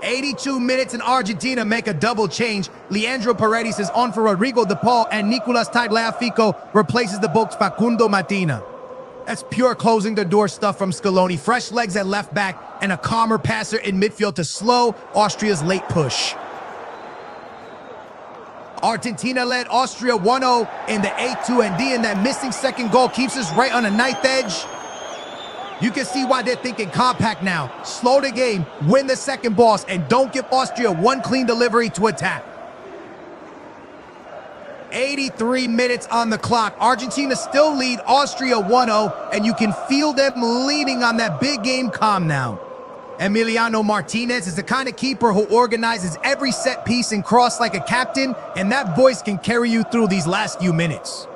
Speaker 2: 82 minutes and Argentina make a double change. Leandro Paredes is on for Rodrigo De Paul, and Nicolas Tagliafico replaces the book's Facundo Medina. That's pure closing the door stuff from Scaloni. Fresh legs at left back and a calmer passer in midfield to slow Austria's late push. Argentina led Austria 1-0 in the 8-2, and D, and that missing second goal keeps us right on the ninth edge. You can see why they're thinking compact now. Slow the game, win the second balls, and don't give Austria one clean delivery to attack. 83 minutes on the clock. Argentina still lead Austria 1-0, and you can feel them leaning on that big game calm now. Emiliano Martinez is the kind of keeper who organizes every set piece and cross like a captain, and that voice can carry you through these last few minutes.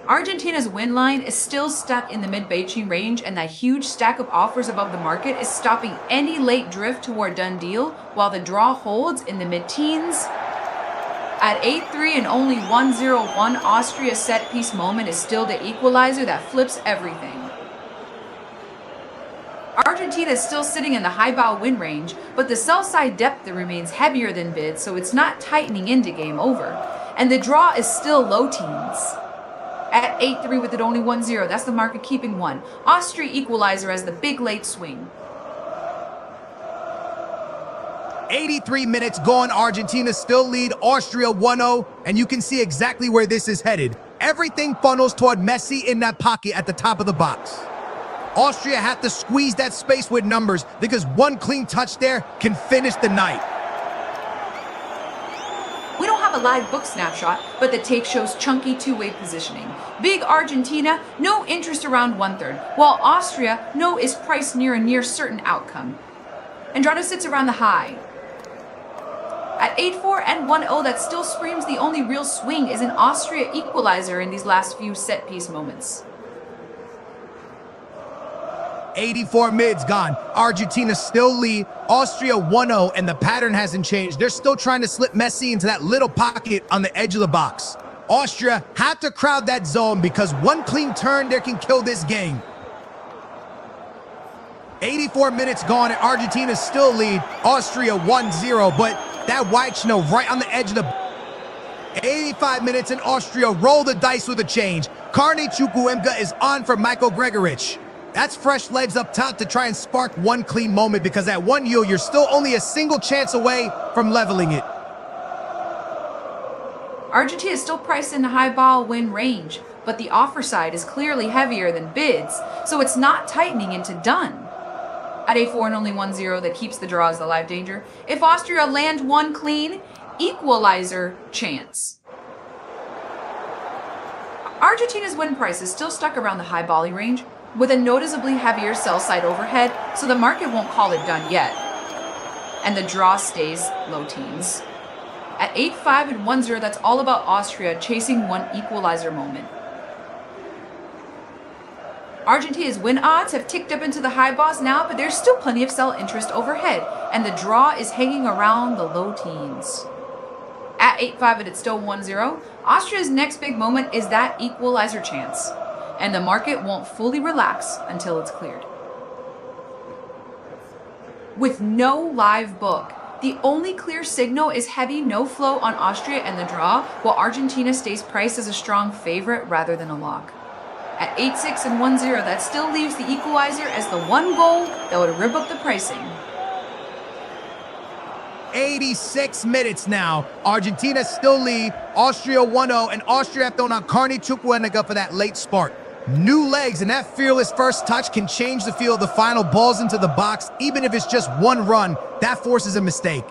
Speaker 1: Argentina's win line is still stuck in the mid-Beijing range, and that huge stack of offers above the market is stopping any late drift toward done deal, while the draw holds in the mid-teens. At 8-3 and only 1-0, one Austria set-piece moment is still the equalizer that flips everything. Argentina is still sitting in the high-bow win range, but the sell-side depth remains heavier than bids, so it's not tightening into game over. and the draw is still low teens. At 8-3 with it only 1-0, that's the market keeping 1. Austria equalizer as the big late swing.
Speaker 2: 83 minutes gone, Argentina still lead Austria 1-0, and you can see exactly where this is headed. Everything funnels toward Messi in that pocket at the top of the box. Austria had to squeeze that space with numbers because one clean touch there can finish the night.
Speaker 1: We don't have a live book snapshot, but the tape shows chunky two-way positioning. Big Argentina, no interest around 1/3, while Austria, no is priced near a near certain outcome. Andrade sits around the high. At 8-4 and 1-0, that still screams the only real swing is an Austria equalizer in these last few set-piece moments.
Speaker 2: 84 mids gone. Argentina still lead. Austria 1-0, and the pattern hasn't changed. They're still trying to slip Messi into that little pocket on the edge of the box. Austria have to crowd that zone because one clean turn there can kill this game. 84 minutes gone, and Argentina still lead. Austria 1-0, but that white snow right on the edge of the... 85 minutes, and Austria roll the dice with a change. Carney Chukwuemeka is on for Michael Gregorich. That's fresh legs up top to try and spark one clean moment because at 1-0, you're still only a single chance away from leveling it.
Speaker 1: Argentina is still priced in the high ball win range, but the offer side is clearly heavier than bids, so it's not tightening into done. At 8-4 and only 1-0, that keeps the draw as the live danger. If Austria land one clean, equalizer chance. Argentina's win price is still stuck around the high volley range, with a noticeably heavier sell side overhead, so the market won't call it done yet. And the draw stays low teens. At 8-5 and 1-0, that's all about Austria chasing one equalizer moment. Argentina's win odds have ticked up into the high balls now, but there's still plenty of sell interest overhead, and the draw is hanging around the low teens. At 8-5 and it's still 1-0, Austria's next big moment is that equalizer chance, and the market won't fully relax until it's cleared. With no live book, the only clear signal is heavy no flow on Austria and the draw, while Argentina stays priced as a strong favorite rather than a lock. At 8-6 and 1-0, that still leaves the equalizer as the one goal that would rip up the pricing.
Speaker 2: 86 minutes now. Argentina still lead. Austria 1-0, and Austria have thrown out Carney Chukwuemeka for that late spark. New legs, and that fearless first touch can change the feel of the final balls into the box. Even if it's just one run, that forces a mistake.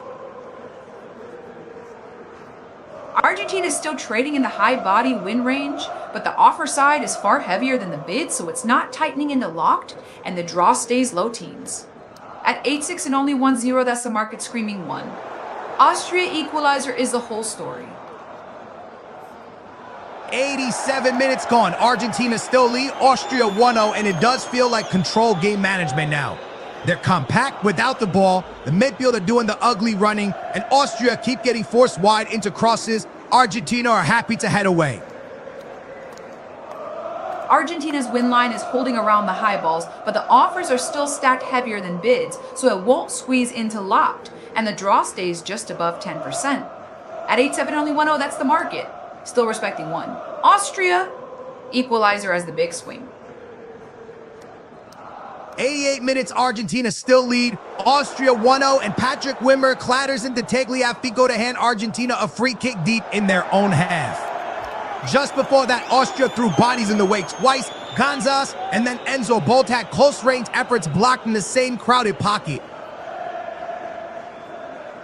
Speaker 1: Argentina is still trading in the high body win range, but the offer side is far heavier than the bid, so it's not tightening into locked, and the draw stays low teens. At 8-6 and only 1-0, that's the market screaming 1. Austria equalizer is the whole story.
Speaker 2: 87 minutes gone. Argentina still lead. Austria 1-0, and it does feel like control game management now. They're compact without the ball. The midfield are doing the ugly running, and Austria keep getting forced wide into crosses. Argentina are happy to head away.
Speaker 1: Argentina's win line is holding around the high balls, but the offers are still stacked heavier than bids, so it won't squeeze into locked, and the draw stays just above 10%. At 8-7 only 1-0, that's the market. Still respecting 1. Austria, equalizer as the big swing.
Speaker 2: 88 minutes, Argentina still lead. Austria 1-0, and Patrick Wimmer clatters into Tagliafico to hand Argentina a free kick deep in their own half. Just before that, Austria threw bodies in the wake twice. Gonzalez and then Enzo both had close-range efforts blocked in the same crowded pocket.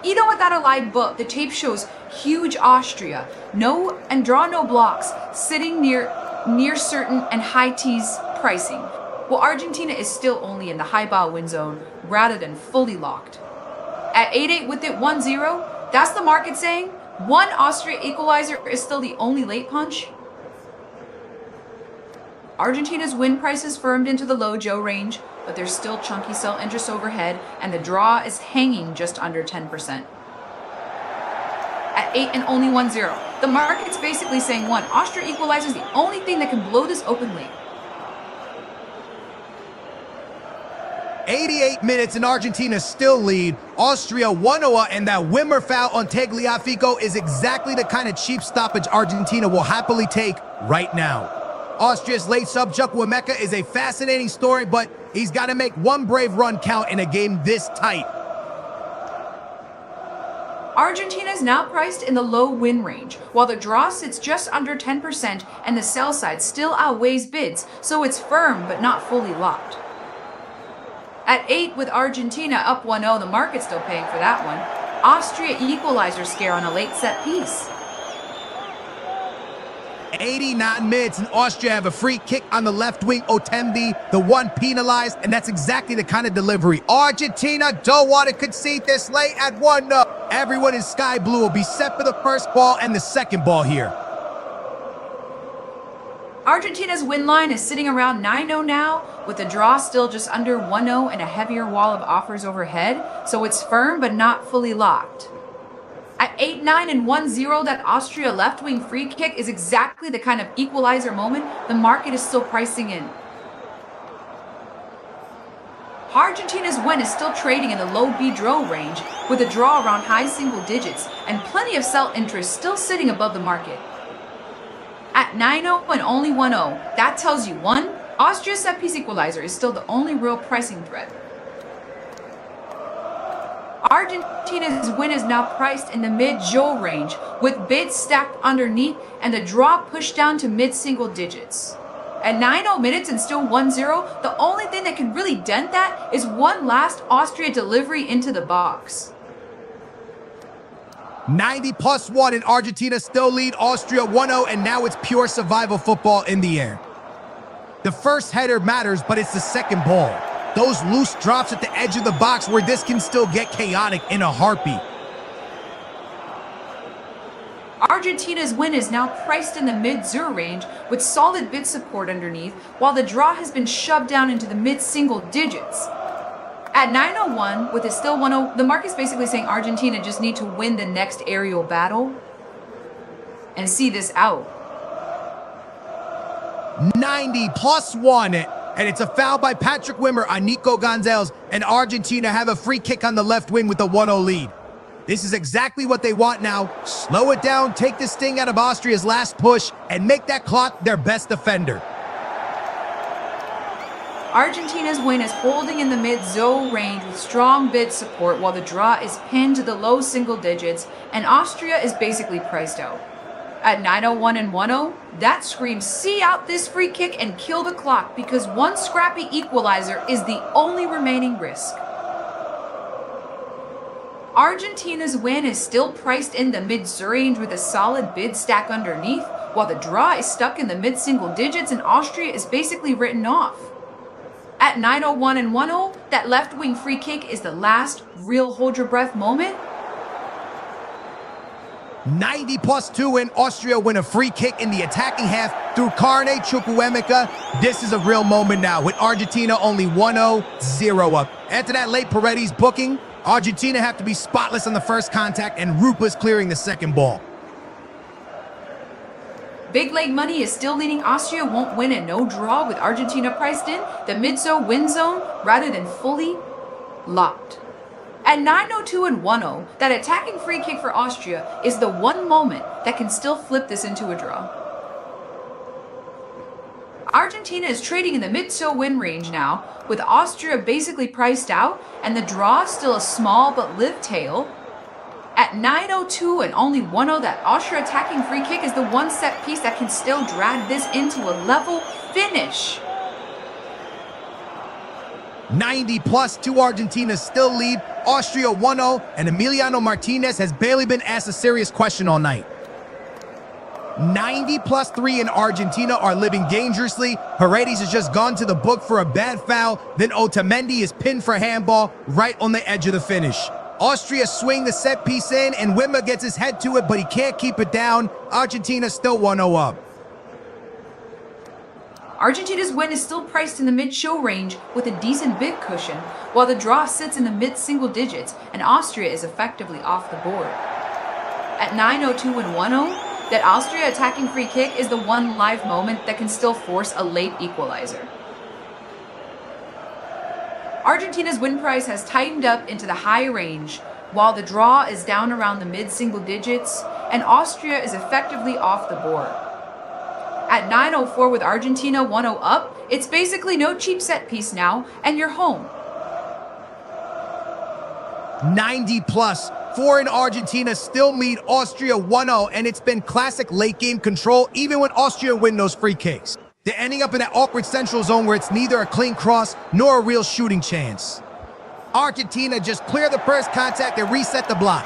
Speaker 1: Even without a live book, the tape shows huge Austria, no and draw no blocks, sitting near certain and high tees pricing, while Argentina is still only in the high ball win zone rather than fully locked. At 8-8 with it 1-0, that's the market saying one Austria equalizer is still the only late punch. Argentina's win price is firmed into the low Joe range, but there's still chunky sell interest overhead, and the draw is hanging just under 10%. At 8 and only 1-0, the market's basically saying one Austria equalizer is the only thing that can blow this open late.
Speaker 2: 88 minutes and Argentina still lead. Austria 1-0, and that Wimmer foul on Tagliafico is exactly the kind of cheap stoppage Argentina will happily take right now. Austria's late sub Chukwuemeka is a fascinating story, but he's got to make one brave run count in a game this tight.
Speaker 1: Argentina is now priced in the low win range, while the draw sits just under 10% and the sell side still outweighs bids, so it's firm but not fully locked. At 8 with Argentina up 1-0, the market's still paying for that one. Austria equalizer scare on a late set piece.
Speaker 2: 89 minutes and Austria have a free kick on the left wing. Otembi, the one penalized, and that's exactly the kind of delivery Argentina don't want to concede this late at 1-0. Everyone in sky blue will be set for the first ball and the second ball here.
Speaker 1: Argentina's win line is sitting around 9-0 now, with the draw still just under 1-0 and a heavier wall of offers overhead, so it's firm but not fully locked. At 8-9 and 1-0, that Austria left-wing free kick is exactly the kind of equalizer moment the market is still pricing in. Argentina's win is still trading in the low B-draw range, with a draw around high single digits and plenty of sell interest still sitting above the market. At 9-0 and only 1-0, that tells you 1, Austria's set-piece equalizer is still the only real pricing threat. Argentina's win is now priced in the mid-jaw range, with bids stacked underneath and the draw pushed down to mid-single digits. At 9-0 minutes and still 1-0, the only thing that can really dent that is one last Austria delivery into the box.
Speaker 2: 90+1 and Argentina still lead Austria 1-0, and now it's pure survival football in the air. The first header matters, but it's the second ball. Those loose drops at the edge of the box where this can still get chaotic in a heartbeat.
Speaker 1: Argentina's win is now priced in the mid-0 range with solid bid support underneath, while the draw has been shoved down into the mid-single digits. At 9-0-1, with it still 1-0, the market's basically saying Argentina just need to win the next aerial battle and see this out.
Speaker 2: 90+1, and it's a foul by Patrick Wimmer on Nico Gonzalez, and Argentina have a free kick on the left wing with a 1-0 lead. This is exactly what they want now. Slow it down, take the sting out of Austria's last push, and make that clock their best defender.
Speaker 1: Argentina's win is holding in the mid-0 range with strong bid support, while the draw is pinned to the low single digits, and Austria is basically priced out. At 9-0-1 and 1-0, that screams see out this free kick and kill the clock, because one scrappy equalizer is the only remaining risk. Argentina's win is still priced in the mid-0 range with a solid bid stack underneath, while the draw is stuck in the mid-single digits and Austria is basically written off. At 9-0-1 and 1-0, that left-wing free kick is the last real hold-your-breath moment.
Speaker 2: 90+2 and Austria win a free kick in the attacking half through Carne Chukwuemeka. This is a real moment now, with Argentina only 1-0 up. After that late Paredes booking, Argentina have to be spotless on the first contact and ruthless clearing the second ball.
Speaker 1: Big leg money is still leaning Austria won't win and no draw, with Argentina priced in the mid-zone win zone rather than fully locked. At 9-0-2 and 1-0, that attacking free kick for Austria is the one moment that can still flip this into a draw. Argentina is trading in the mid-zone win range now, with Austria basically priced out and the draw still a small but live tail. At 9-0-2 and only 1-0, that Austria attacking free kick is the one set piece that can still drag this into a level finish.
Speaker 2: 90+2 Argentina still lead Austria 1-0, and Emiliano Martinez has barely been asked a serious question all night. 90+3 in Argentina are living dangerously. Paredes has just gone to the book for a bad foul, then Otamendi is pinned for handball right on the edge of the finish. Austria swing the set piece in and Wimmer gets his head to it, but he can't keep it down. Argentina still 1-0 up.
Speaker 1: Argentina's win is still priced in the mid-show range with a decent bid cushion, while the draw sits in the mid-single digits and Austria is effectively off the board. At 9-0-2 and 1-0, that Austria attacking free kick is the one live moment that can still force a late equalizer. Argentina's win price has tightened up into the high range, while the draw is down around the mid-single digits, and Austria is effectively off the board. At 9.04 with Argentina 1-0 up, it's basically no cheap set piece now, and you're home.
Speaker 2: 90 plus. Foreign Argentina still lead Austria 1-0, and it's been classic late game control even when Austria win those free kicks. They're ending up in that awkward central zone where it's neither a clean cross nor a real shooting chance. Argentina just clear the first contact and reset the block.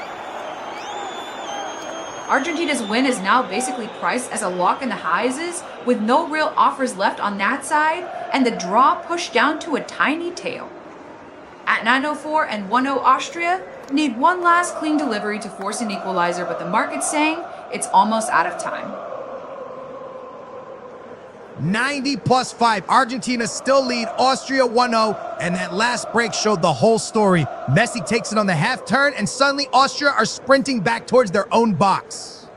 Speaker 1: Argentina's win is now basically priced as a lock in the highs, with no real offers left on that side, and the draw pushed down to a tiny tail. At 9.04 and 1-0 Austria, need one last clean delivery to force an equalizer, but the market's saying it's almost out of time.
Speaker 2: 90 plus 5. Argentina still lead Austria 1-0, and that last break showed the whole story. Messi takes it on the half turn, and suddenly Austria are sprinting back towards their own box.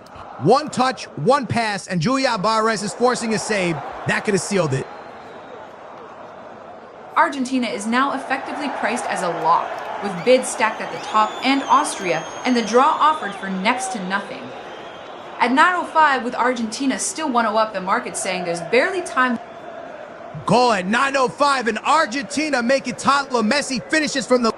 Speaker 2: One touch, one pass, and Julia Barres is forcing a save. That could have sealed it.
Speaker 1: Argentina is now effectively priced as a lock, with bids stacked at the top and Austria, and the draw offered for next to nothing. At 9.05 with Argentina still 1-0 up, the market's saying there's barely time.
Speaker 2: Goal at 9.05 and Argentina make it toddler. Messi finishes from the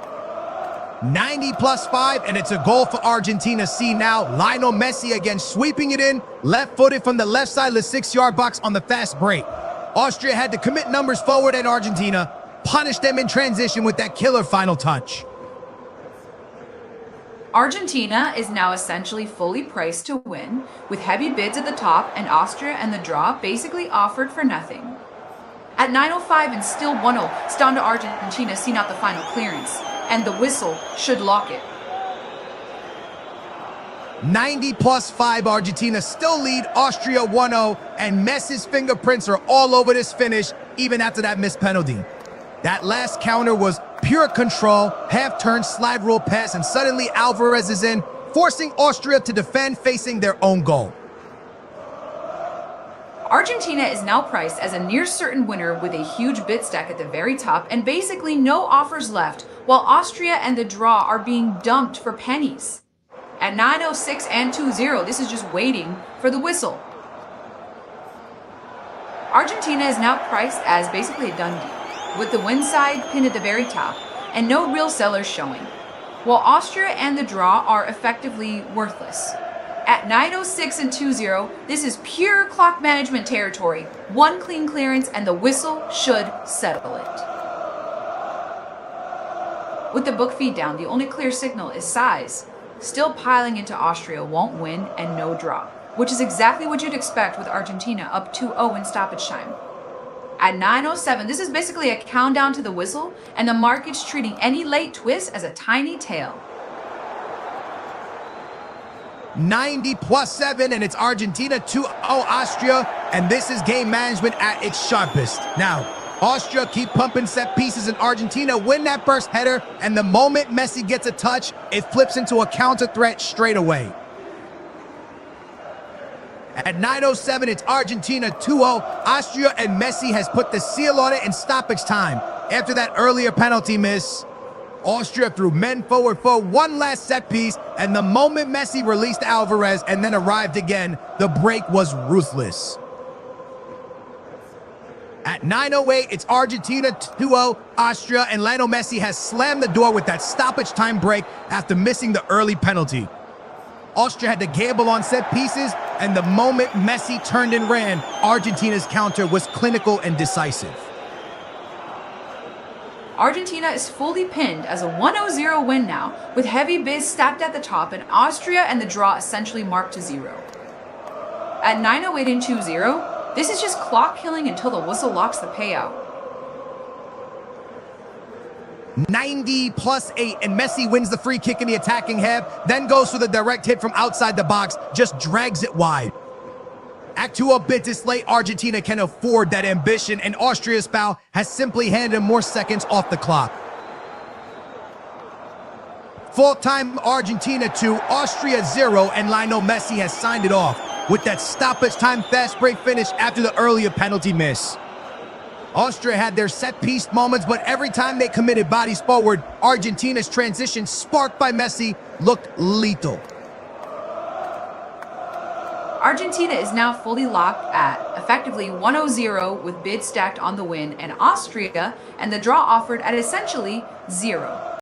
Speaker 2: 90 plus 5, and it's a goal for Argentina. See now, Lionel Messi again sweeping it in, left-footed from the left side of the 6-yard box on the fast break. Austria had to commit numbers forward, and Argentina punished them in transition with that killer final touch.
Speaker 1: Argentina is now essentially fully priced to win, with heavy bids at the top and Austria and the draw basically offered for nothing. At 9.05 and still 1-0, it's down to Argentina seeing out the final clearance, and the whistle should lock it.
Speaker 2: 90 plus 5, Argentina still lead Austria 1-0, and Messi's fingerprints are all over this finish, even after that missed penalty. That last counter was pure control, half-turn slide rule pass, and suddenly Alvarez is in, forcing Austria to defend facing their own goal.
Speaker 1: Argentina is now priced as a near-certain winner with a huge bid stack at the very top and basically no offers left, while Austria and the draw are being dumped for pennies. At 9.06 and 2-0, this is just waiting for the whistle. Argentina is now priced as basically a done deal, with the win side pinned at the very top and no real sellers showing, while Austria and the draw are effectively worthless. At 9.06 and 2-0, this is pure clock management territory. One clean clearance and the whistle should settle it. With the book feed down, the only clear signal is size. Still piling into Austria won't win and no draw, which is exactly what you'd expect with Argentina up 2-0 in stoppage time. At 9.07, this is basically a countdown to the whistle, and the market's treating any late twist as a tiny tail.
Speaker 2: 90 plus 7, and it's Argentina 2-0 Austria, and this is game management at its sharpest. Now, Austria keep pumping set pieces, and Argentina win that first header, and the moment Messi gets a touch, it flips into a counter threat straight away. At 9.07, it's Argentina 2-0 Austria, and Messi has put the seal on it in stoppage time. After that earlier penalty miss, Austria threw men forward for one last set piece, and the moment Messi released Alvarez and then arrived again, the break was ruthless. At 9.08, it's Argentina 2-0 Austria, and Lionel Messi has slammed the door with that stoppage time break after missing the early penalty. Austria had to gamble on set pieces, and the moment Messi turned and ran, Argentina's counter was clinical and decisive.
Speaker 1: Argentina is fully pinned as a 1-0 win now, with heavy bids stacked at the top and Austria and the draw essentially marked to 0. At 9.08 and 2-0, this is just clock killing until the whistle locks the payout.
Speaker 2: 90 plus 8, and Messi wins the free kick in the attacking half, then goes for the direct hit from outside the box, just drags it wide. Act 2 a bit this late, Argentina can afford that ambition, and Austria's foul has simply handed more seconds off the clock. Full time Argentina 2, Austria 0, and Lionel Messi has signed it off with that stoppage time fast break finish after the earlier penalty miss. Austria had their set-piece moments, but every time they committed bodies forward, Argentina's transition, sparked by Messi, looked lethal.
Speaker 1: Argentina is now fully locked at effectively 1-0 with bid stacked on the win, and Austria and the draw offered at essentially 0.